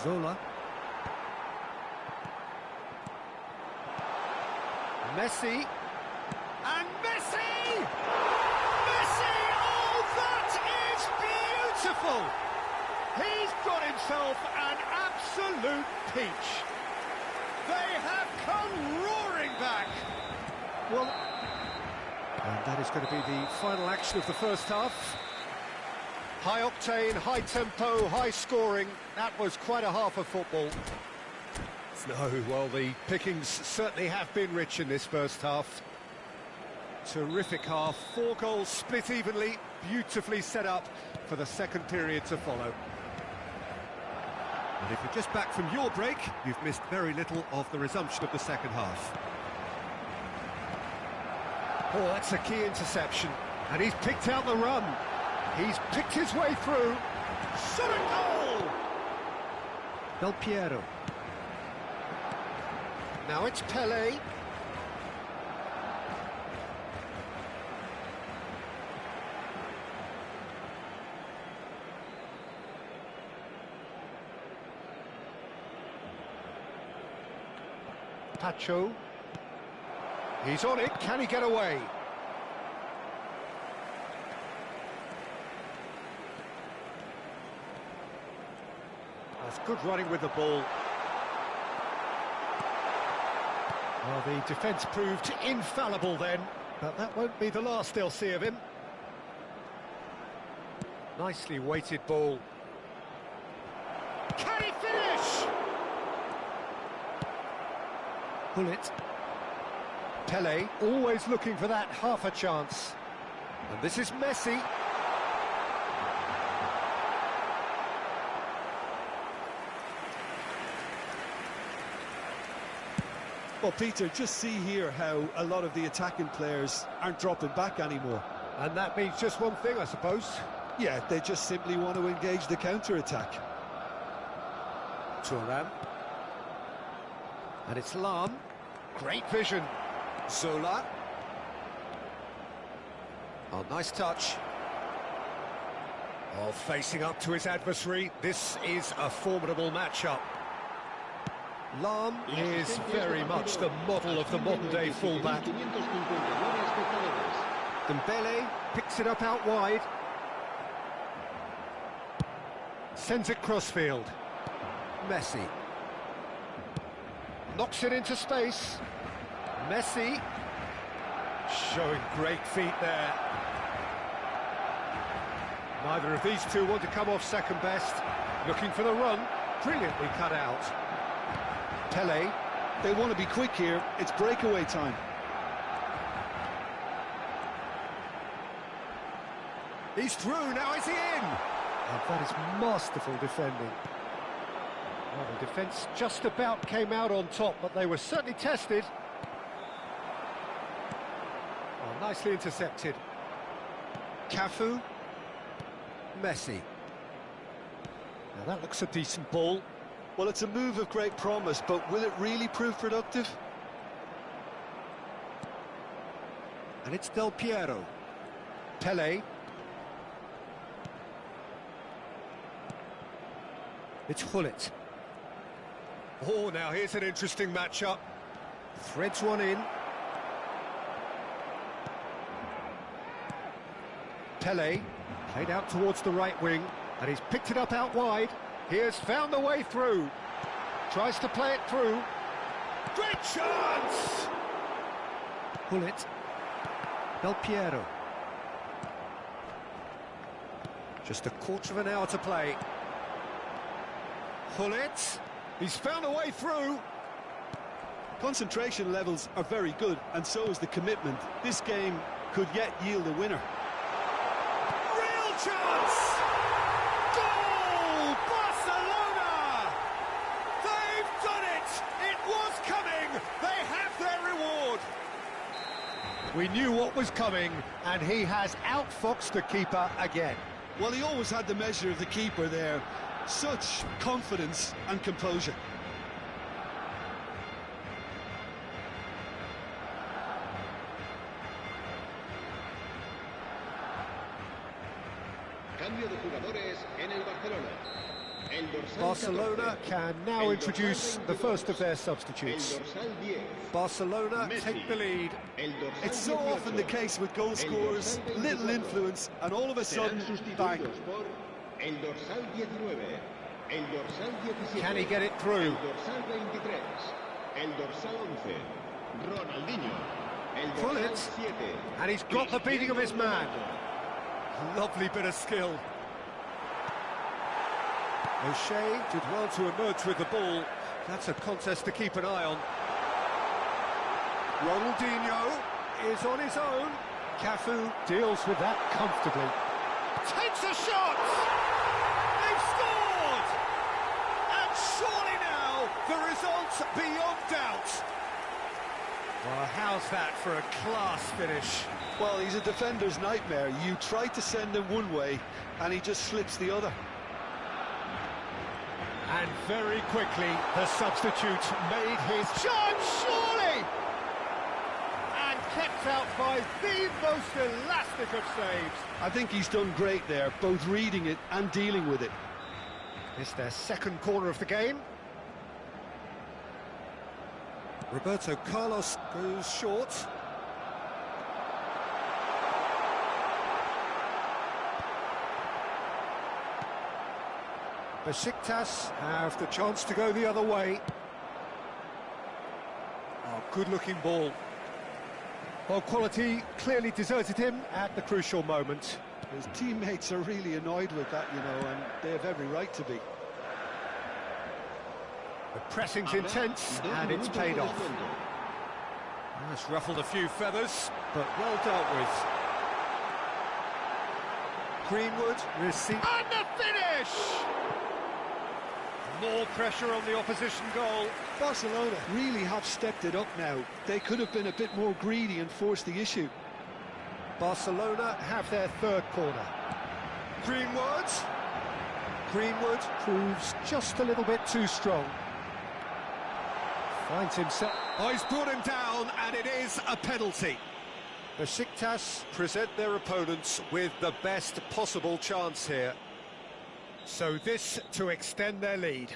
A: Zola. Messi. And Messi! Messi! Oh, that is beautiful! He's got himself an absolute peach. They have come roaring back. Well... And that is going to be the final action of the first half. High octane, high tempo, high scoring. That was quite a half of football. No, well, the pickings certainly have been rich in this first half. Terrific half, 4 goals split evenly, beautifully set up for the second period to follow. And if you're just back from your break, you've missed very little of the resumption of the second half. Oh, that's a key interception, and he's picked out the run. He's picked his way through. Shot a goal! Del Piero. Now it's Pele. Pacho. He's on it, can he get away? That's good running with the ball. Well, the defence proved infallible then, but that won't be the last they'll see of him. Nicely weighted ball. Can he finish? Hullet. Pele, always looking for that half a chance. And this is Messi.
B: Well, Peter, just see here how a lot of the attacking players aren't dropping back anymore.
A: And that means just one thing, I suppose.
B: Yeah, they just simply want to engage the counter-attack.
A: Thuram. And it's Lam. Great vision. Zola. Oh, nice touch. Oh, facing up to his adversary. This is a formidable matchup. Lam is very much the model of the modern-day fullback. Dembele picks it up out wide. Sends it crossfield. Messi. Knocks it into space. Messi. Showing great feet there. Neither of these two want to come off second best. Looking for the run. Brilliantly cut out. Pele.
B: They want to be quick here. It's breakaway time.
A: He's through, now is he in? And that is masterful defending. Well, the defence just about came out on top, but they were certainly tested. Oh, nicely intercepted. Cafu. Messi. Now that looks a decent ball.
B: Well, it's a move of great promise, but will it really prove productive?
A: And it's Del Piero. Pele. It's Hullet. Oh, now here's an interesting matchup. Threads one in. Pele, played out towards the right wing, and he's picked it up out wide. He has found the way through. Tries to play it through. Great chance! Pull it. Del Piero. Just a quarter of an hour to play. Pull it. He's found a way through.
B: Concentration levels are very good, and so is the commitment. This game could yet yield a winner.
A: Real chance! Goal! Barcelona! They've done it! It was coming! They have their reward! We knew what was coming, and he has outfoxed the keeper again.
B: Well, he always had the measure of the keeper there. Such confidence and composure.
D: Cambio de jugadores en el Barcelona. El dorsal
A: Barcelona
D: 14,
A: can now
D: el
A: introduce
D: dorsal
A: the
D: 22,
A: first of their
D: el
A: substitutes.
D: dorsal 10,
A: Barcelona
D: Messi,
A: take the lead.
D: el dorsal
B: It's so
D: 18,
B: often the case with goal
D: el
B: scorers,
D: dorsal
B: little
D: 24,
B: influence, and all of a sudden,
D: serán
B: bang.
D: sustituidos por el dorsal 19, el dorsal 17,
A: Can he get it through?
D: el dorsal 23, el dorsal 11, Ronaldinho, el
A: Pull
D: dorsal
A: it.
D: 7,
A: And he's got the beating of his man.
D: Ronaldo.
A: Lovely bit of skill. O'Shea did well to emerge with the ball. That's a contest to keep an eye on. Ronaldinho is on his own. Cafu deals with that comfortably. Takes a shot! They've scored! And surely now, the result's beyond doubt. Well, how's that for a class finish?
B: Well, he's a defender's nightmare. You try to send him one way, and he just slips the other.
A: And very quickly, the substitute made his chance, surely! And kept out by the most elastic of saves.
B: I think he's done great there, both reading it and dealing with it.
A: It's their second corner of the game. Roberto Carlos goes short. Besiktas have the chance to go the other way. Oh, good-looking ball. Well, quality clearly deserted him at the crucial moment.
B: His teammates are really annoyed with that, you know, and they have every right to be.
A: The pressing's intense, and it's paid off. That's ruffled a few feathers, but well dealt with. Greenwood receives... And the finish! More pressure on the opposition goal.
B: Barcelona really have stepped it up now. They could have been a bit more greedy and forced the issue.
A: Barcelona have their third corner. Greenwood. Greenwood proves just a little bit too strong. Finds himself... Oh, he's brought him down, and it is a penalty. Besiktas present their opponents with the best possible chance here. So this to extend their lead.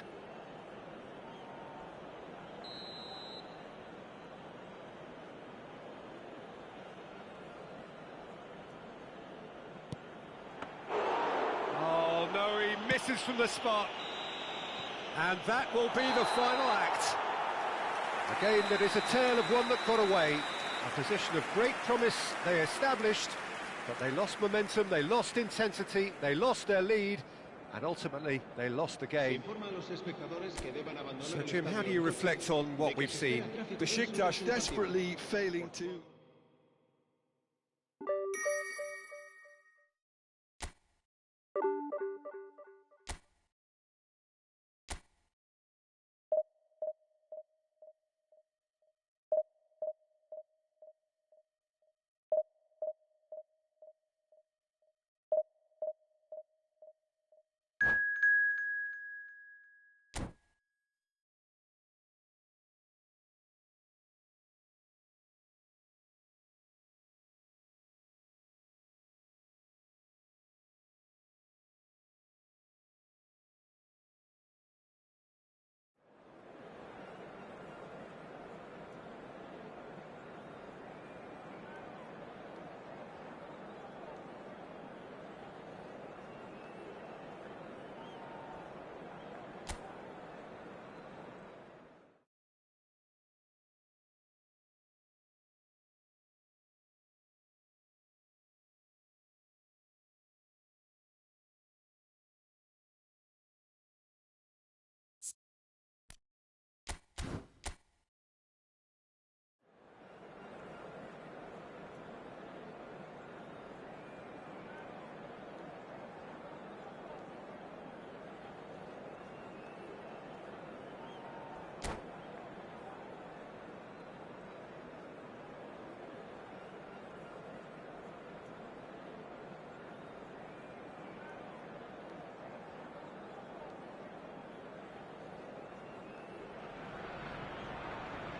A: Oh no, he misses from the spot. And that will be the final act. A game that is a tale of one that got away. A position of great promise they established, but they lost momentum, they lost intensity, they lost their lead, and ultimately they lost the game. So Jim, how do you reflect on what we've seen?
B: Besiktas desperately failing to...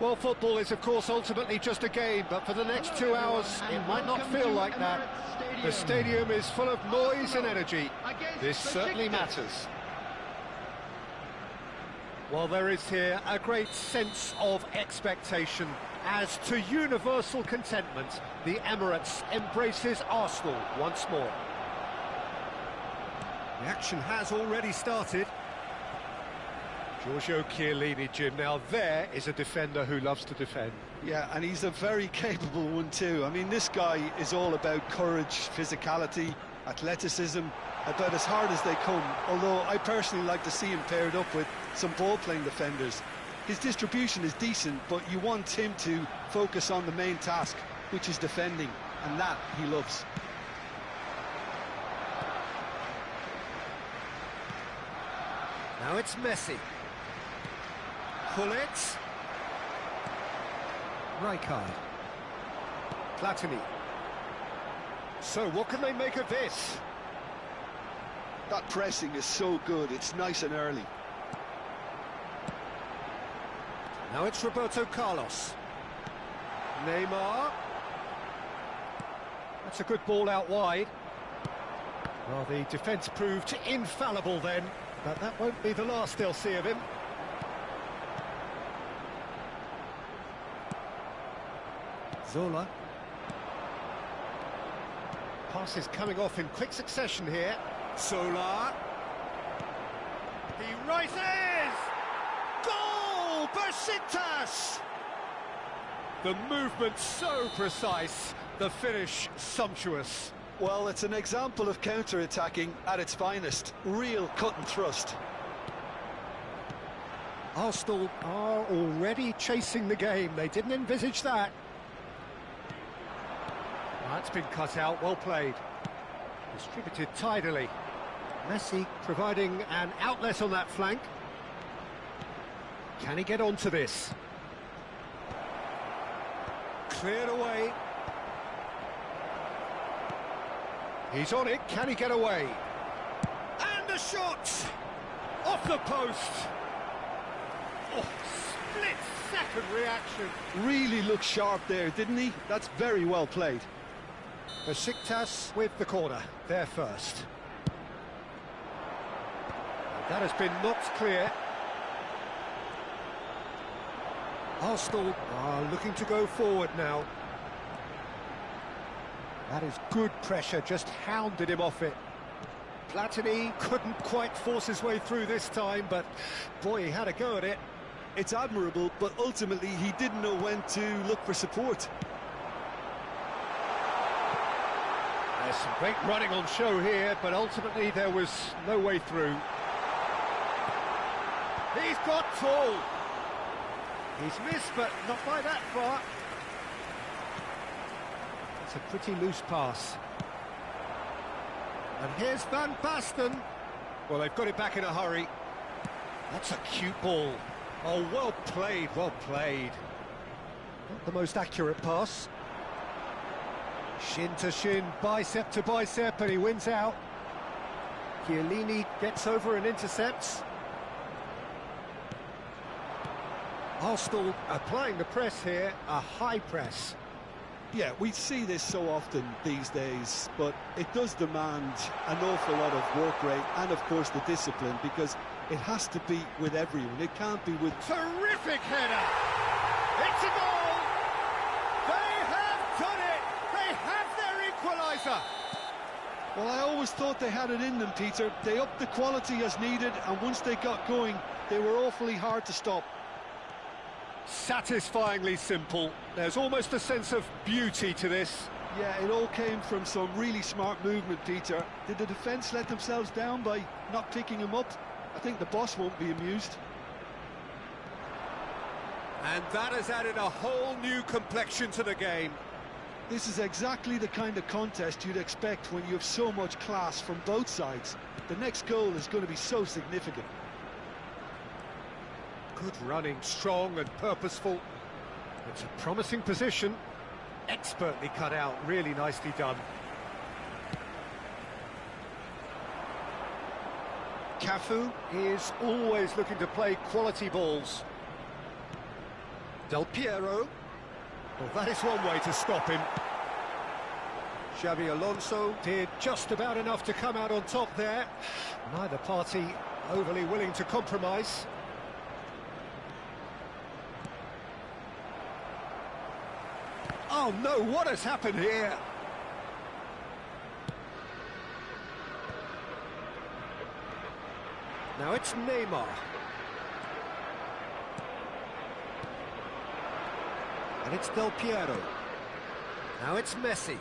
A: Well, football is, of course, ultimately just a game, but for the next 2 hours, it might not feel like that. The stadium is full of noise and energy. This certainly matters. Well, there is here a great sense of expectation. As to universal contentment, the Emirates embraces Arsenal once more. The action has already started. Giorgio Chiellini, Jim. Now there is a defender who loves to defend.
B: Yeah, and he's a very capable one too. I mean, this guy is all about courage, physicality, athleticism, about as hard as they come, although I personally like to see him paired up with some ball-playing defenders. His distribution is decent, but you want him to focus on the main task, which is defending, and that he loves.
A: Now it's Messi. Pullet. Rijkaard. Platini. So what can they make of this?
B: That pressing is so good, it's nice and early.
A: Now it's Roberto Carlos. Neymar. That's a good ball out wide. Well, the defence proved infallible then, but that won't be the last they'll see of him. Zola. Passes coming off in quick succession here. Solar. He rises! Goal! Besiktas! The movement so precise, the finish sumptuous.
B: Well, it's an example of counter-attacking at its finest. Real cut and thrust.
A: Arsenal are already chasing the game. They didn't envisage that. That's been cut out, well played. Distributed tidily. Messi providing an outlet on that flank. Can he get onto this? Cleared away. He's on it, can he get away? And a shot! Off the post! Oh, split-second reaction.
B: Really looked sharp there, didn't he? That's very well played.
A: Besiktas with the corner, there first. That has been knocked clear. Arsenal are looking to go forward now. That is good pressure, just hounded him off it. Platini couldn't quite force his way through this time, but boy, he had a go at it.
B: It's admirable, but ultimately he didn't know when to look for support.
A: There's some great running on show here, but ultimately there was no way through. He's got tall. He's missed, but not by that far. It's a pretty loose pass. And here's Van Basten. Well, they've got it back in a hurry. That's a cute ball. Oh, well played, well played. Not the most accurate pass. Shin to shin, bicep to bicep, and he wins out. Chiellini gets over and intercepts. Arsenal applying the press here, a high press.
B: Yeah, we see this so often these days, but it does demand an awful lot of work rate and, of course, the discipline, because it has to be with everyone. It can't be with...
A: Terrific header! It's a goal! They have done it! They have their equaliser!
B: Well, I always thought they had it in them, Peter. They upped the quality as needed, and once they got going, they were awfully hard to stop.
A: Satisfyingly simple. There's almost a sense of beauty to this.
B: Yeah, it all came from some really smart movement, Peter. Did the defence let themselves down by not picking him up? I think the boss won't be amused.
A: And that has added a whole new complexion to the game.
B: This is exactly the kind of contest you'd expect when you have so much class from both sides. The next goal is going to be so significant.
A: Good running, strong and purposeful. It's a promising position. Expertly cut out, really nicely done. Cafu is always looking to play quality balls. Del Piero. Well, that is one way to stop him. Xabi Alonso did just about enough to come out on top there. Neither party overly willing to compromise. Oh no, what has happened here? Now it's Neymar. And it's Del Piero. Now it's Messi.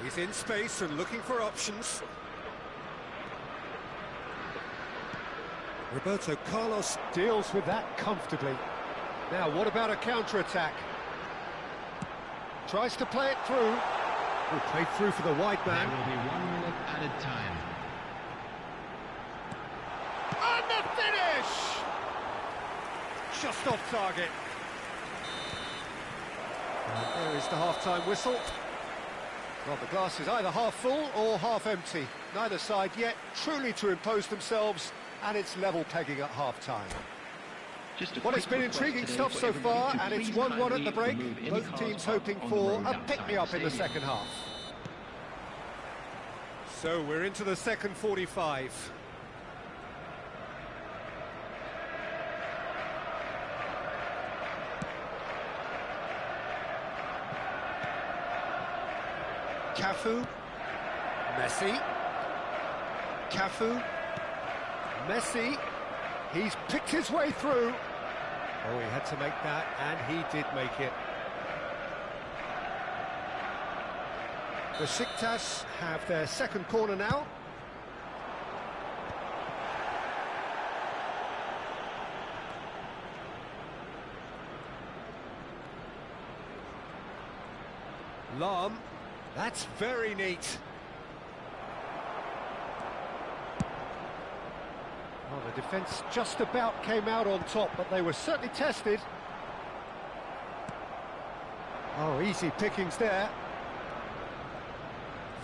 A: He's in space and looking for options. Roberto Carlos deals with that comfortably. Now, what about a counter-attack? Tries to play it through. Played through for the wide man.
C: There will be 1 minute added time.
A: And the finish! Just off target. And there is the half-time whistle. Well, the glass is either half full or half empty. Neither side yet truly to impose themselves, and it's level pegging at half-time. Well, it's been intriguing stuff so far, and it's 1-1 at the break. Both teams hoping for a pick-me-up in the second half. So we're into the second 45. Cafu. Messi. Cafu. Messi. He's picked his way through. Oh, he had to make that, and he did make it. Besiktas have their second corner now. Lahm. That's very neat. Well, the defence just about came out on top, but they were certainly tested. Oh, easy pickings there.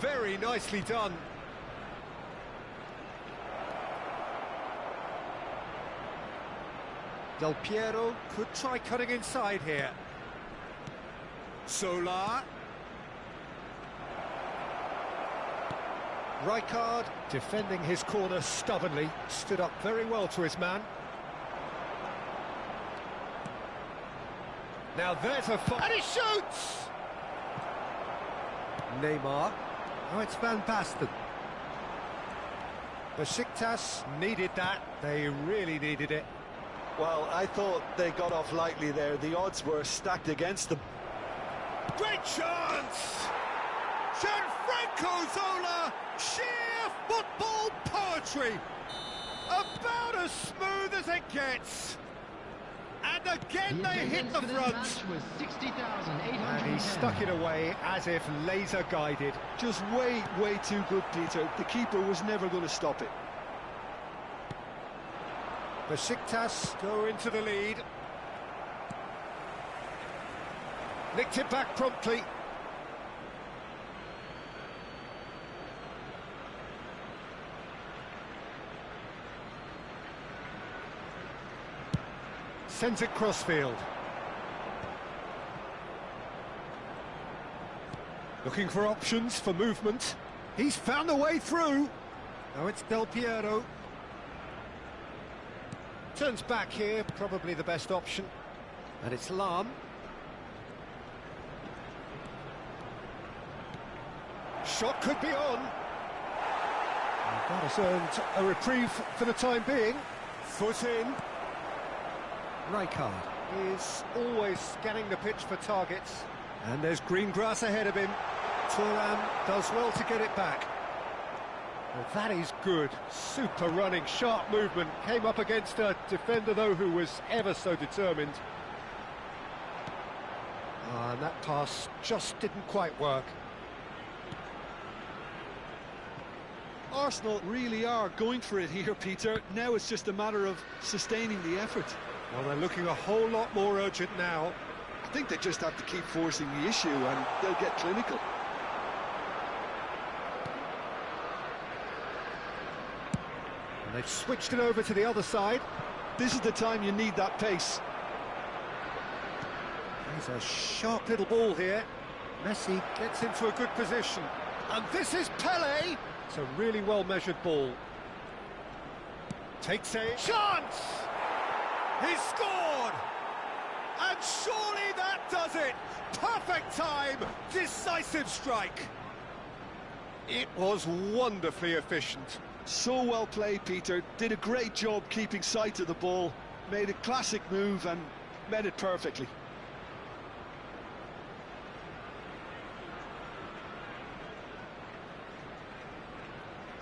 A: Very nicely done. Del Piero could try cutting inside here. Solar. Rijkaard, defending his corner stubbornly, stood up very well to his man. Now there's a and he shoots! Neymar. Oh, it's Van Basten. Besiktas needed that. They really needed it.
B: Well, I thought they got off lightly there. The odds were stacked against them.
A: Great chance! Gianfranco Zola! Sheer football poetry! About as smooth as it gets! And again they hit the front! And he stuck it away as if laser guided.
B: Just way too good, Peter. The keeper was never going to stop it.
A: Besiktas go into the lead. Nicked it back promptly. Sends it crossfield. Looking for options for movement. He's found a way through. Now it's Del Piero. Turns back here, probably the best option. And it's Lahm. Shot could be on. And that has earned a reprieve for the time being. Foot in. Rijkaard is always scanning the pitch for targets. And there's green grass ahead of him. Thuram does well to get it back. Well, that is good. Super running, sharp movement. Came up against a defender, though, who was ever so determined. And that pass just didn't quite work.
B: Arsenal really are going for it here, Peter. Now it's just a matter of sustaining the effort.
A: Well, they're looking a whole lot more urgent now.
B: I think they just have to keep forcing the issue and they'll get clinical.
A: And they've switched it over to the other side.
B: This is the time you need that pace.
A: He's a sharp little ball here. Messi gets into a good position. And this is Pele! It's a really well-measured ball. Takes a chance! He's scored! And surely that does it! Perfect time! Decisive strike! It was wonderfully efficient.
B: So well played, Peter. Did a great job keeping sight of the ball. Made a classic move and met it perfectly.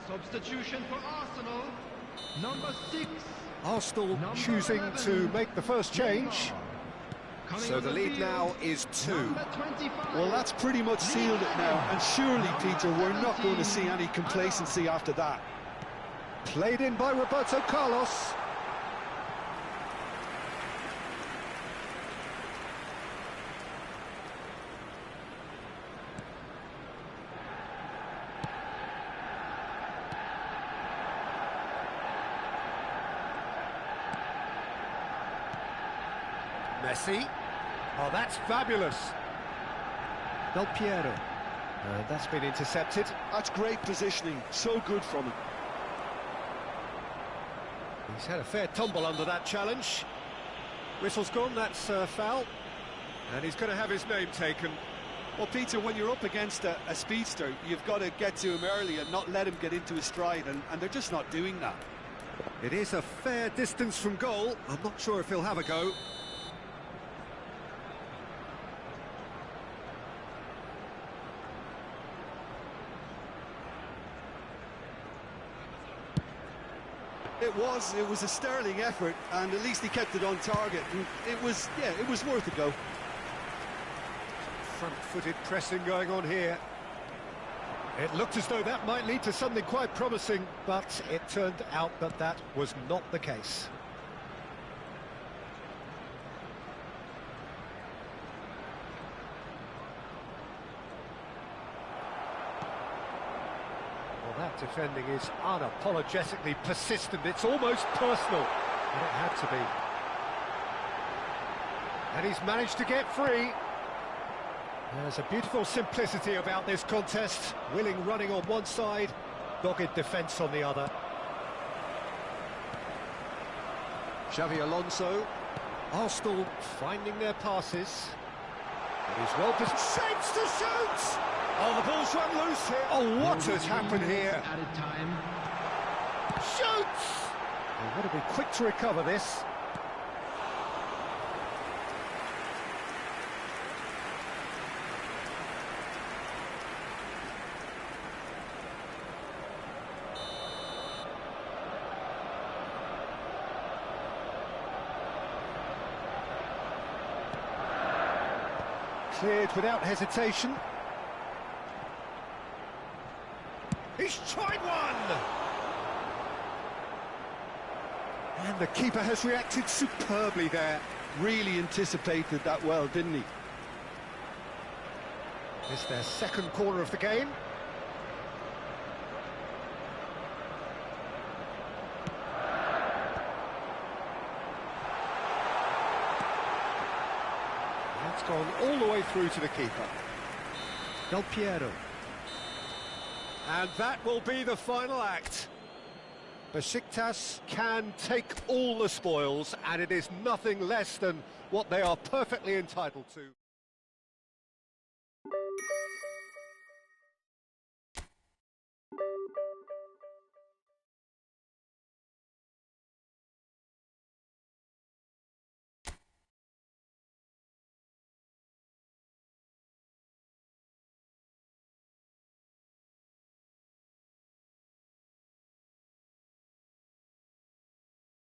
E: Substitution for Arsenal, number 6.
A: Arsenal choosing to make the first change. So the lead now is 2.
B: Well, that's pretty much sealed it now. And surely, Peter, we're not going to see any complacency after that.
A: Played in by Roberto Carlos. Messi. Oh, that's fabulous. Del Piero. That's been intercepted.
B: That's great positioning. So good from him.
A: He's had a fair tumble under that challenge. Whistle's gone, that's foul. And he's going to have his name taken.
B: Well, Peter, when you're up against a speedster, you've got to get to him early and not let him get into his stride, and they're just not doing that.
A: It is a fair distance from goal. I'm not sure if he'll have a go.
B: It was a sterling effort, and at least he kept it on target. And it was worth a go.
A: Front-footed pressing going on here. It looked as though that might lead to something quite promising, but it turned out that that was not the case. That defending is unapologetically persistent. It's almost personal, and it had to be. And he's managed to get free. There's a beautiful simplicity about this contest. Willing running on one side, dogged defence on the other. Xavi Alonso. Arsenal finding their passes. And he's well positioned. Shapes to shoot! Oh, the ball's run loose here. Oh, what has happened here?
C: Added time.
A: Shoots! They've got to be quick to recover this. Cleared without hesitation. He's tried one! And the keeper has reacted superbly there.
B: Really anticipated that well, didn't he?
A: It's their second corner of the game. That's gone all the way through to the keeper. Del Piero. And that will be the final act. Besiktas can take all the spoils, and it is nothing less than what they are perfectly entitled to.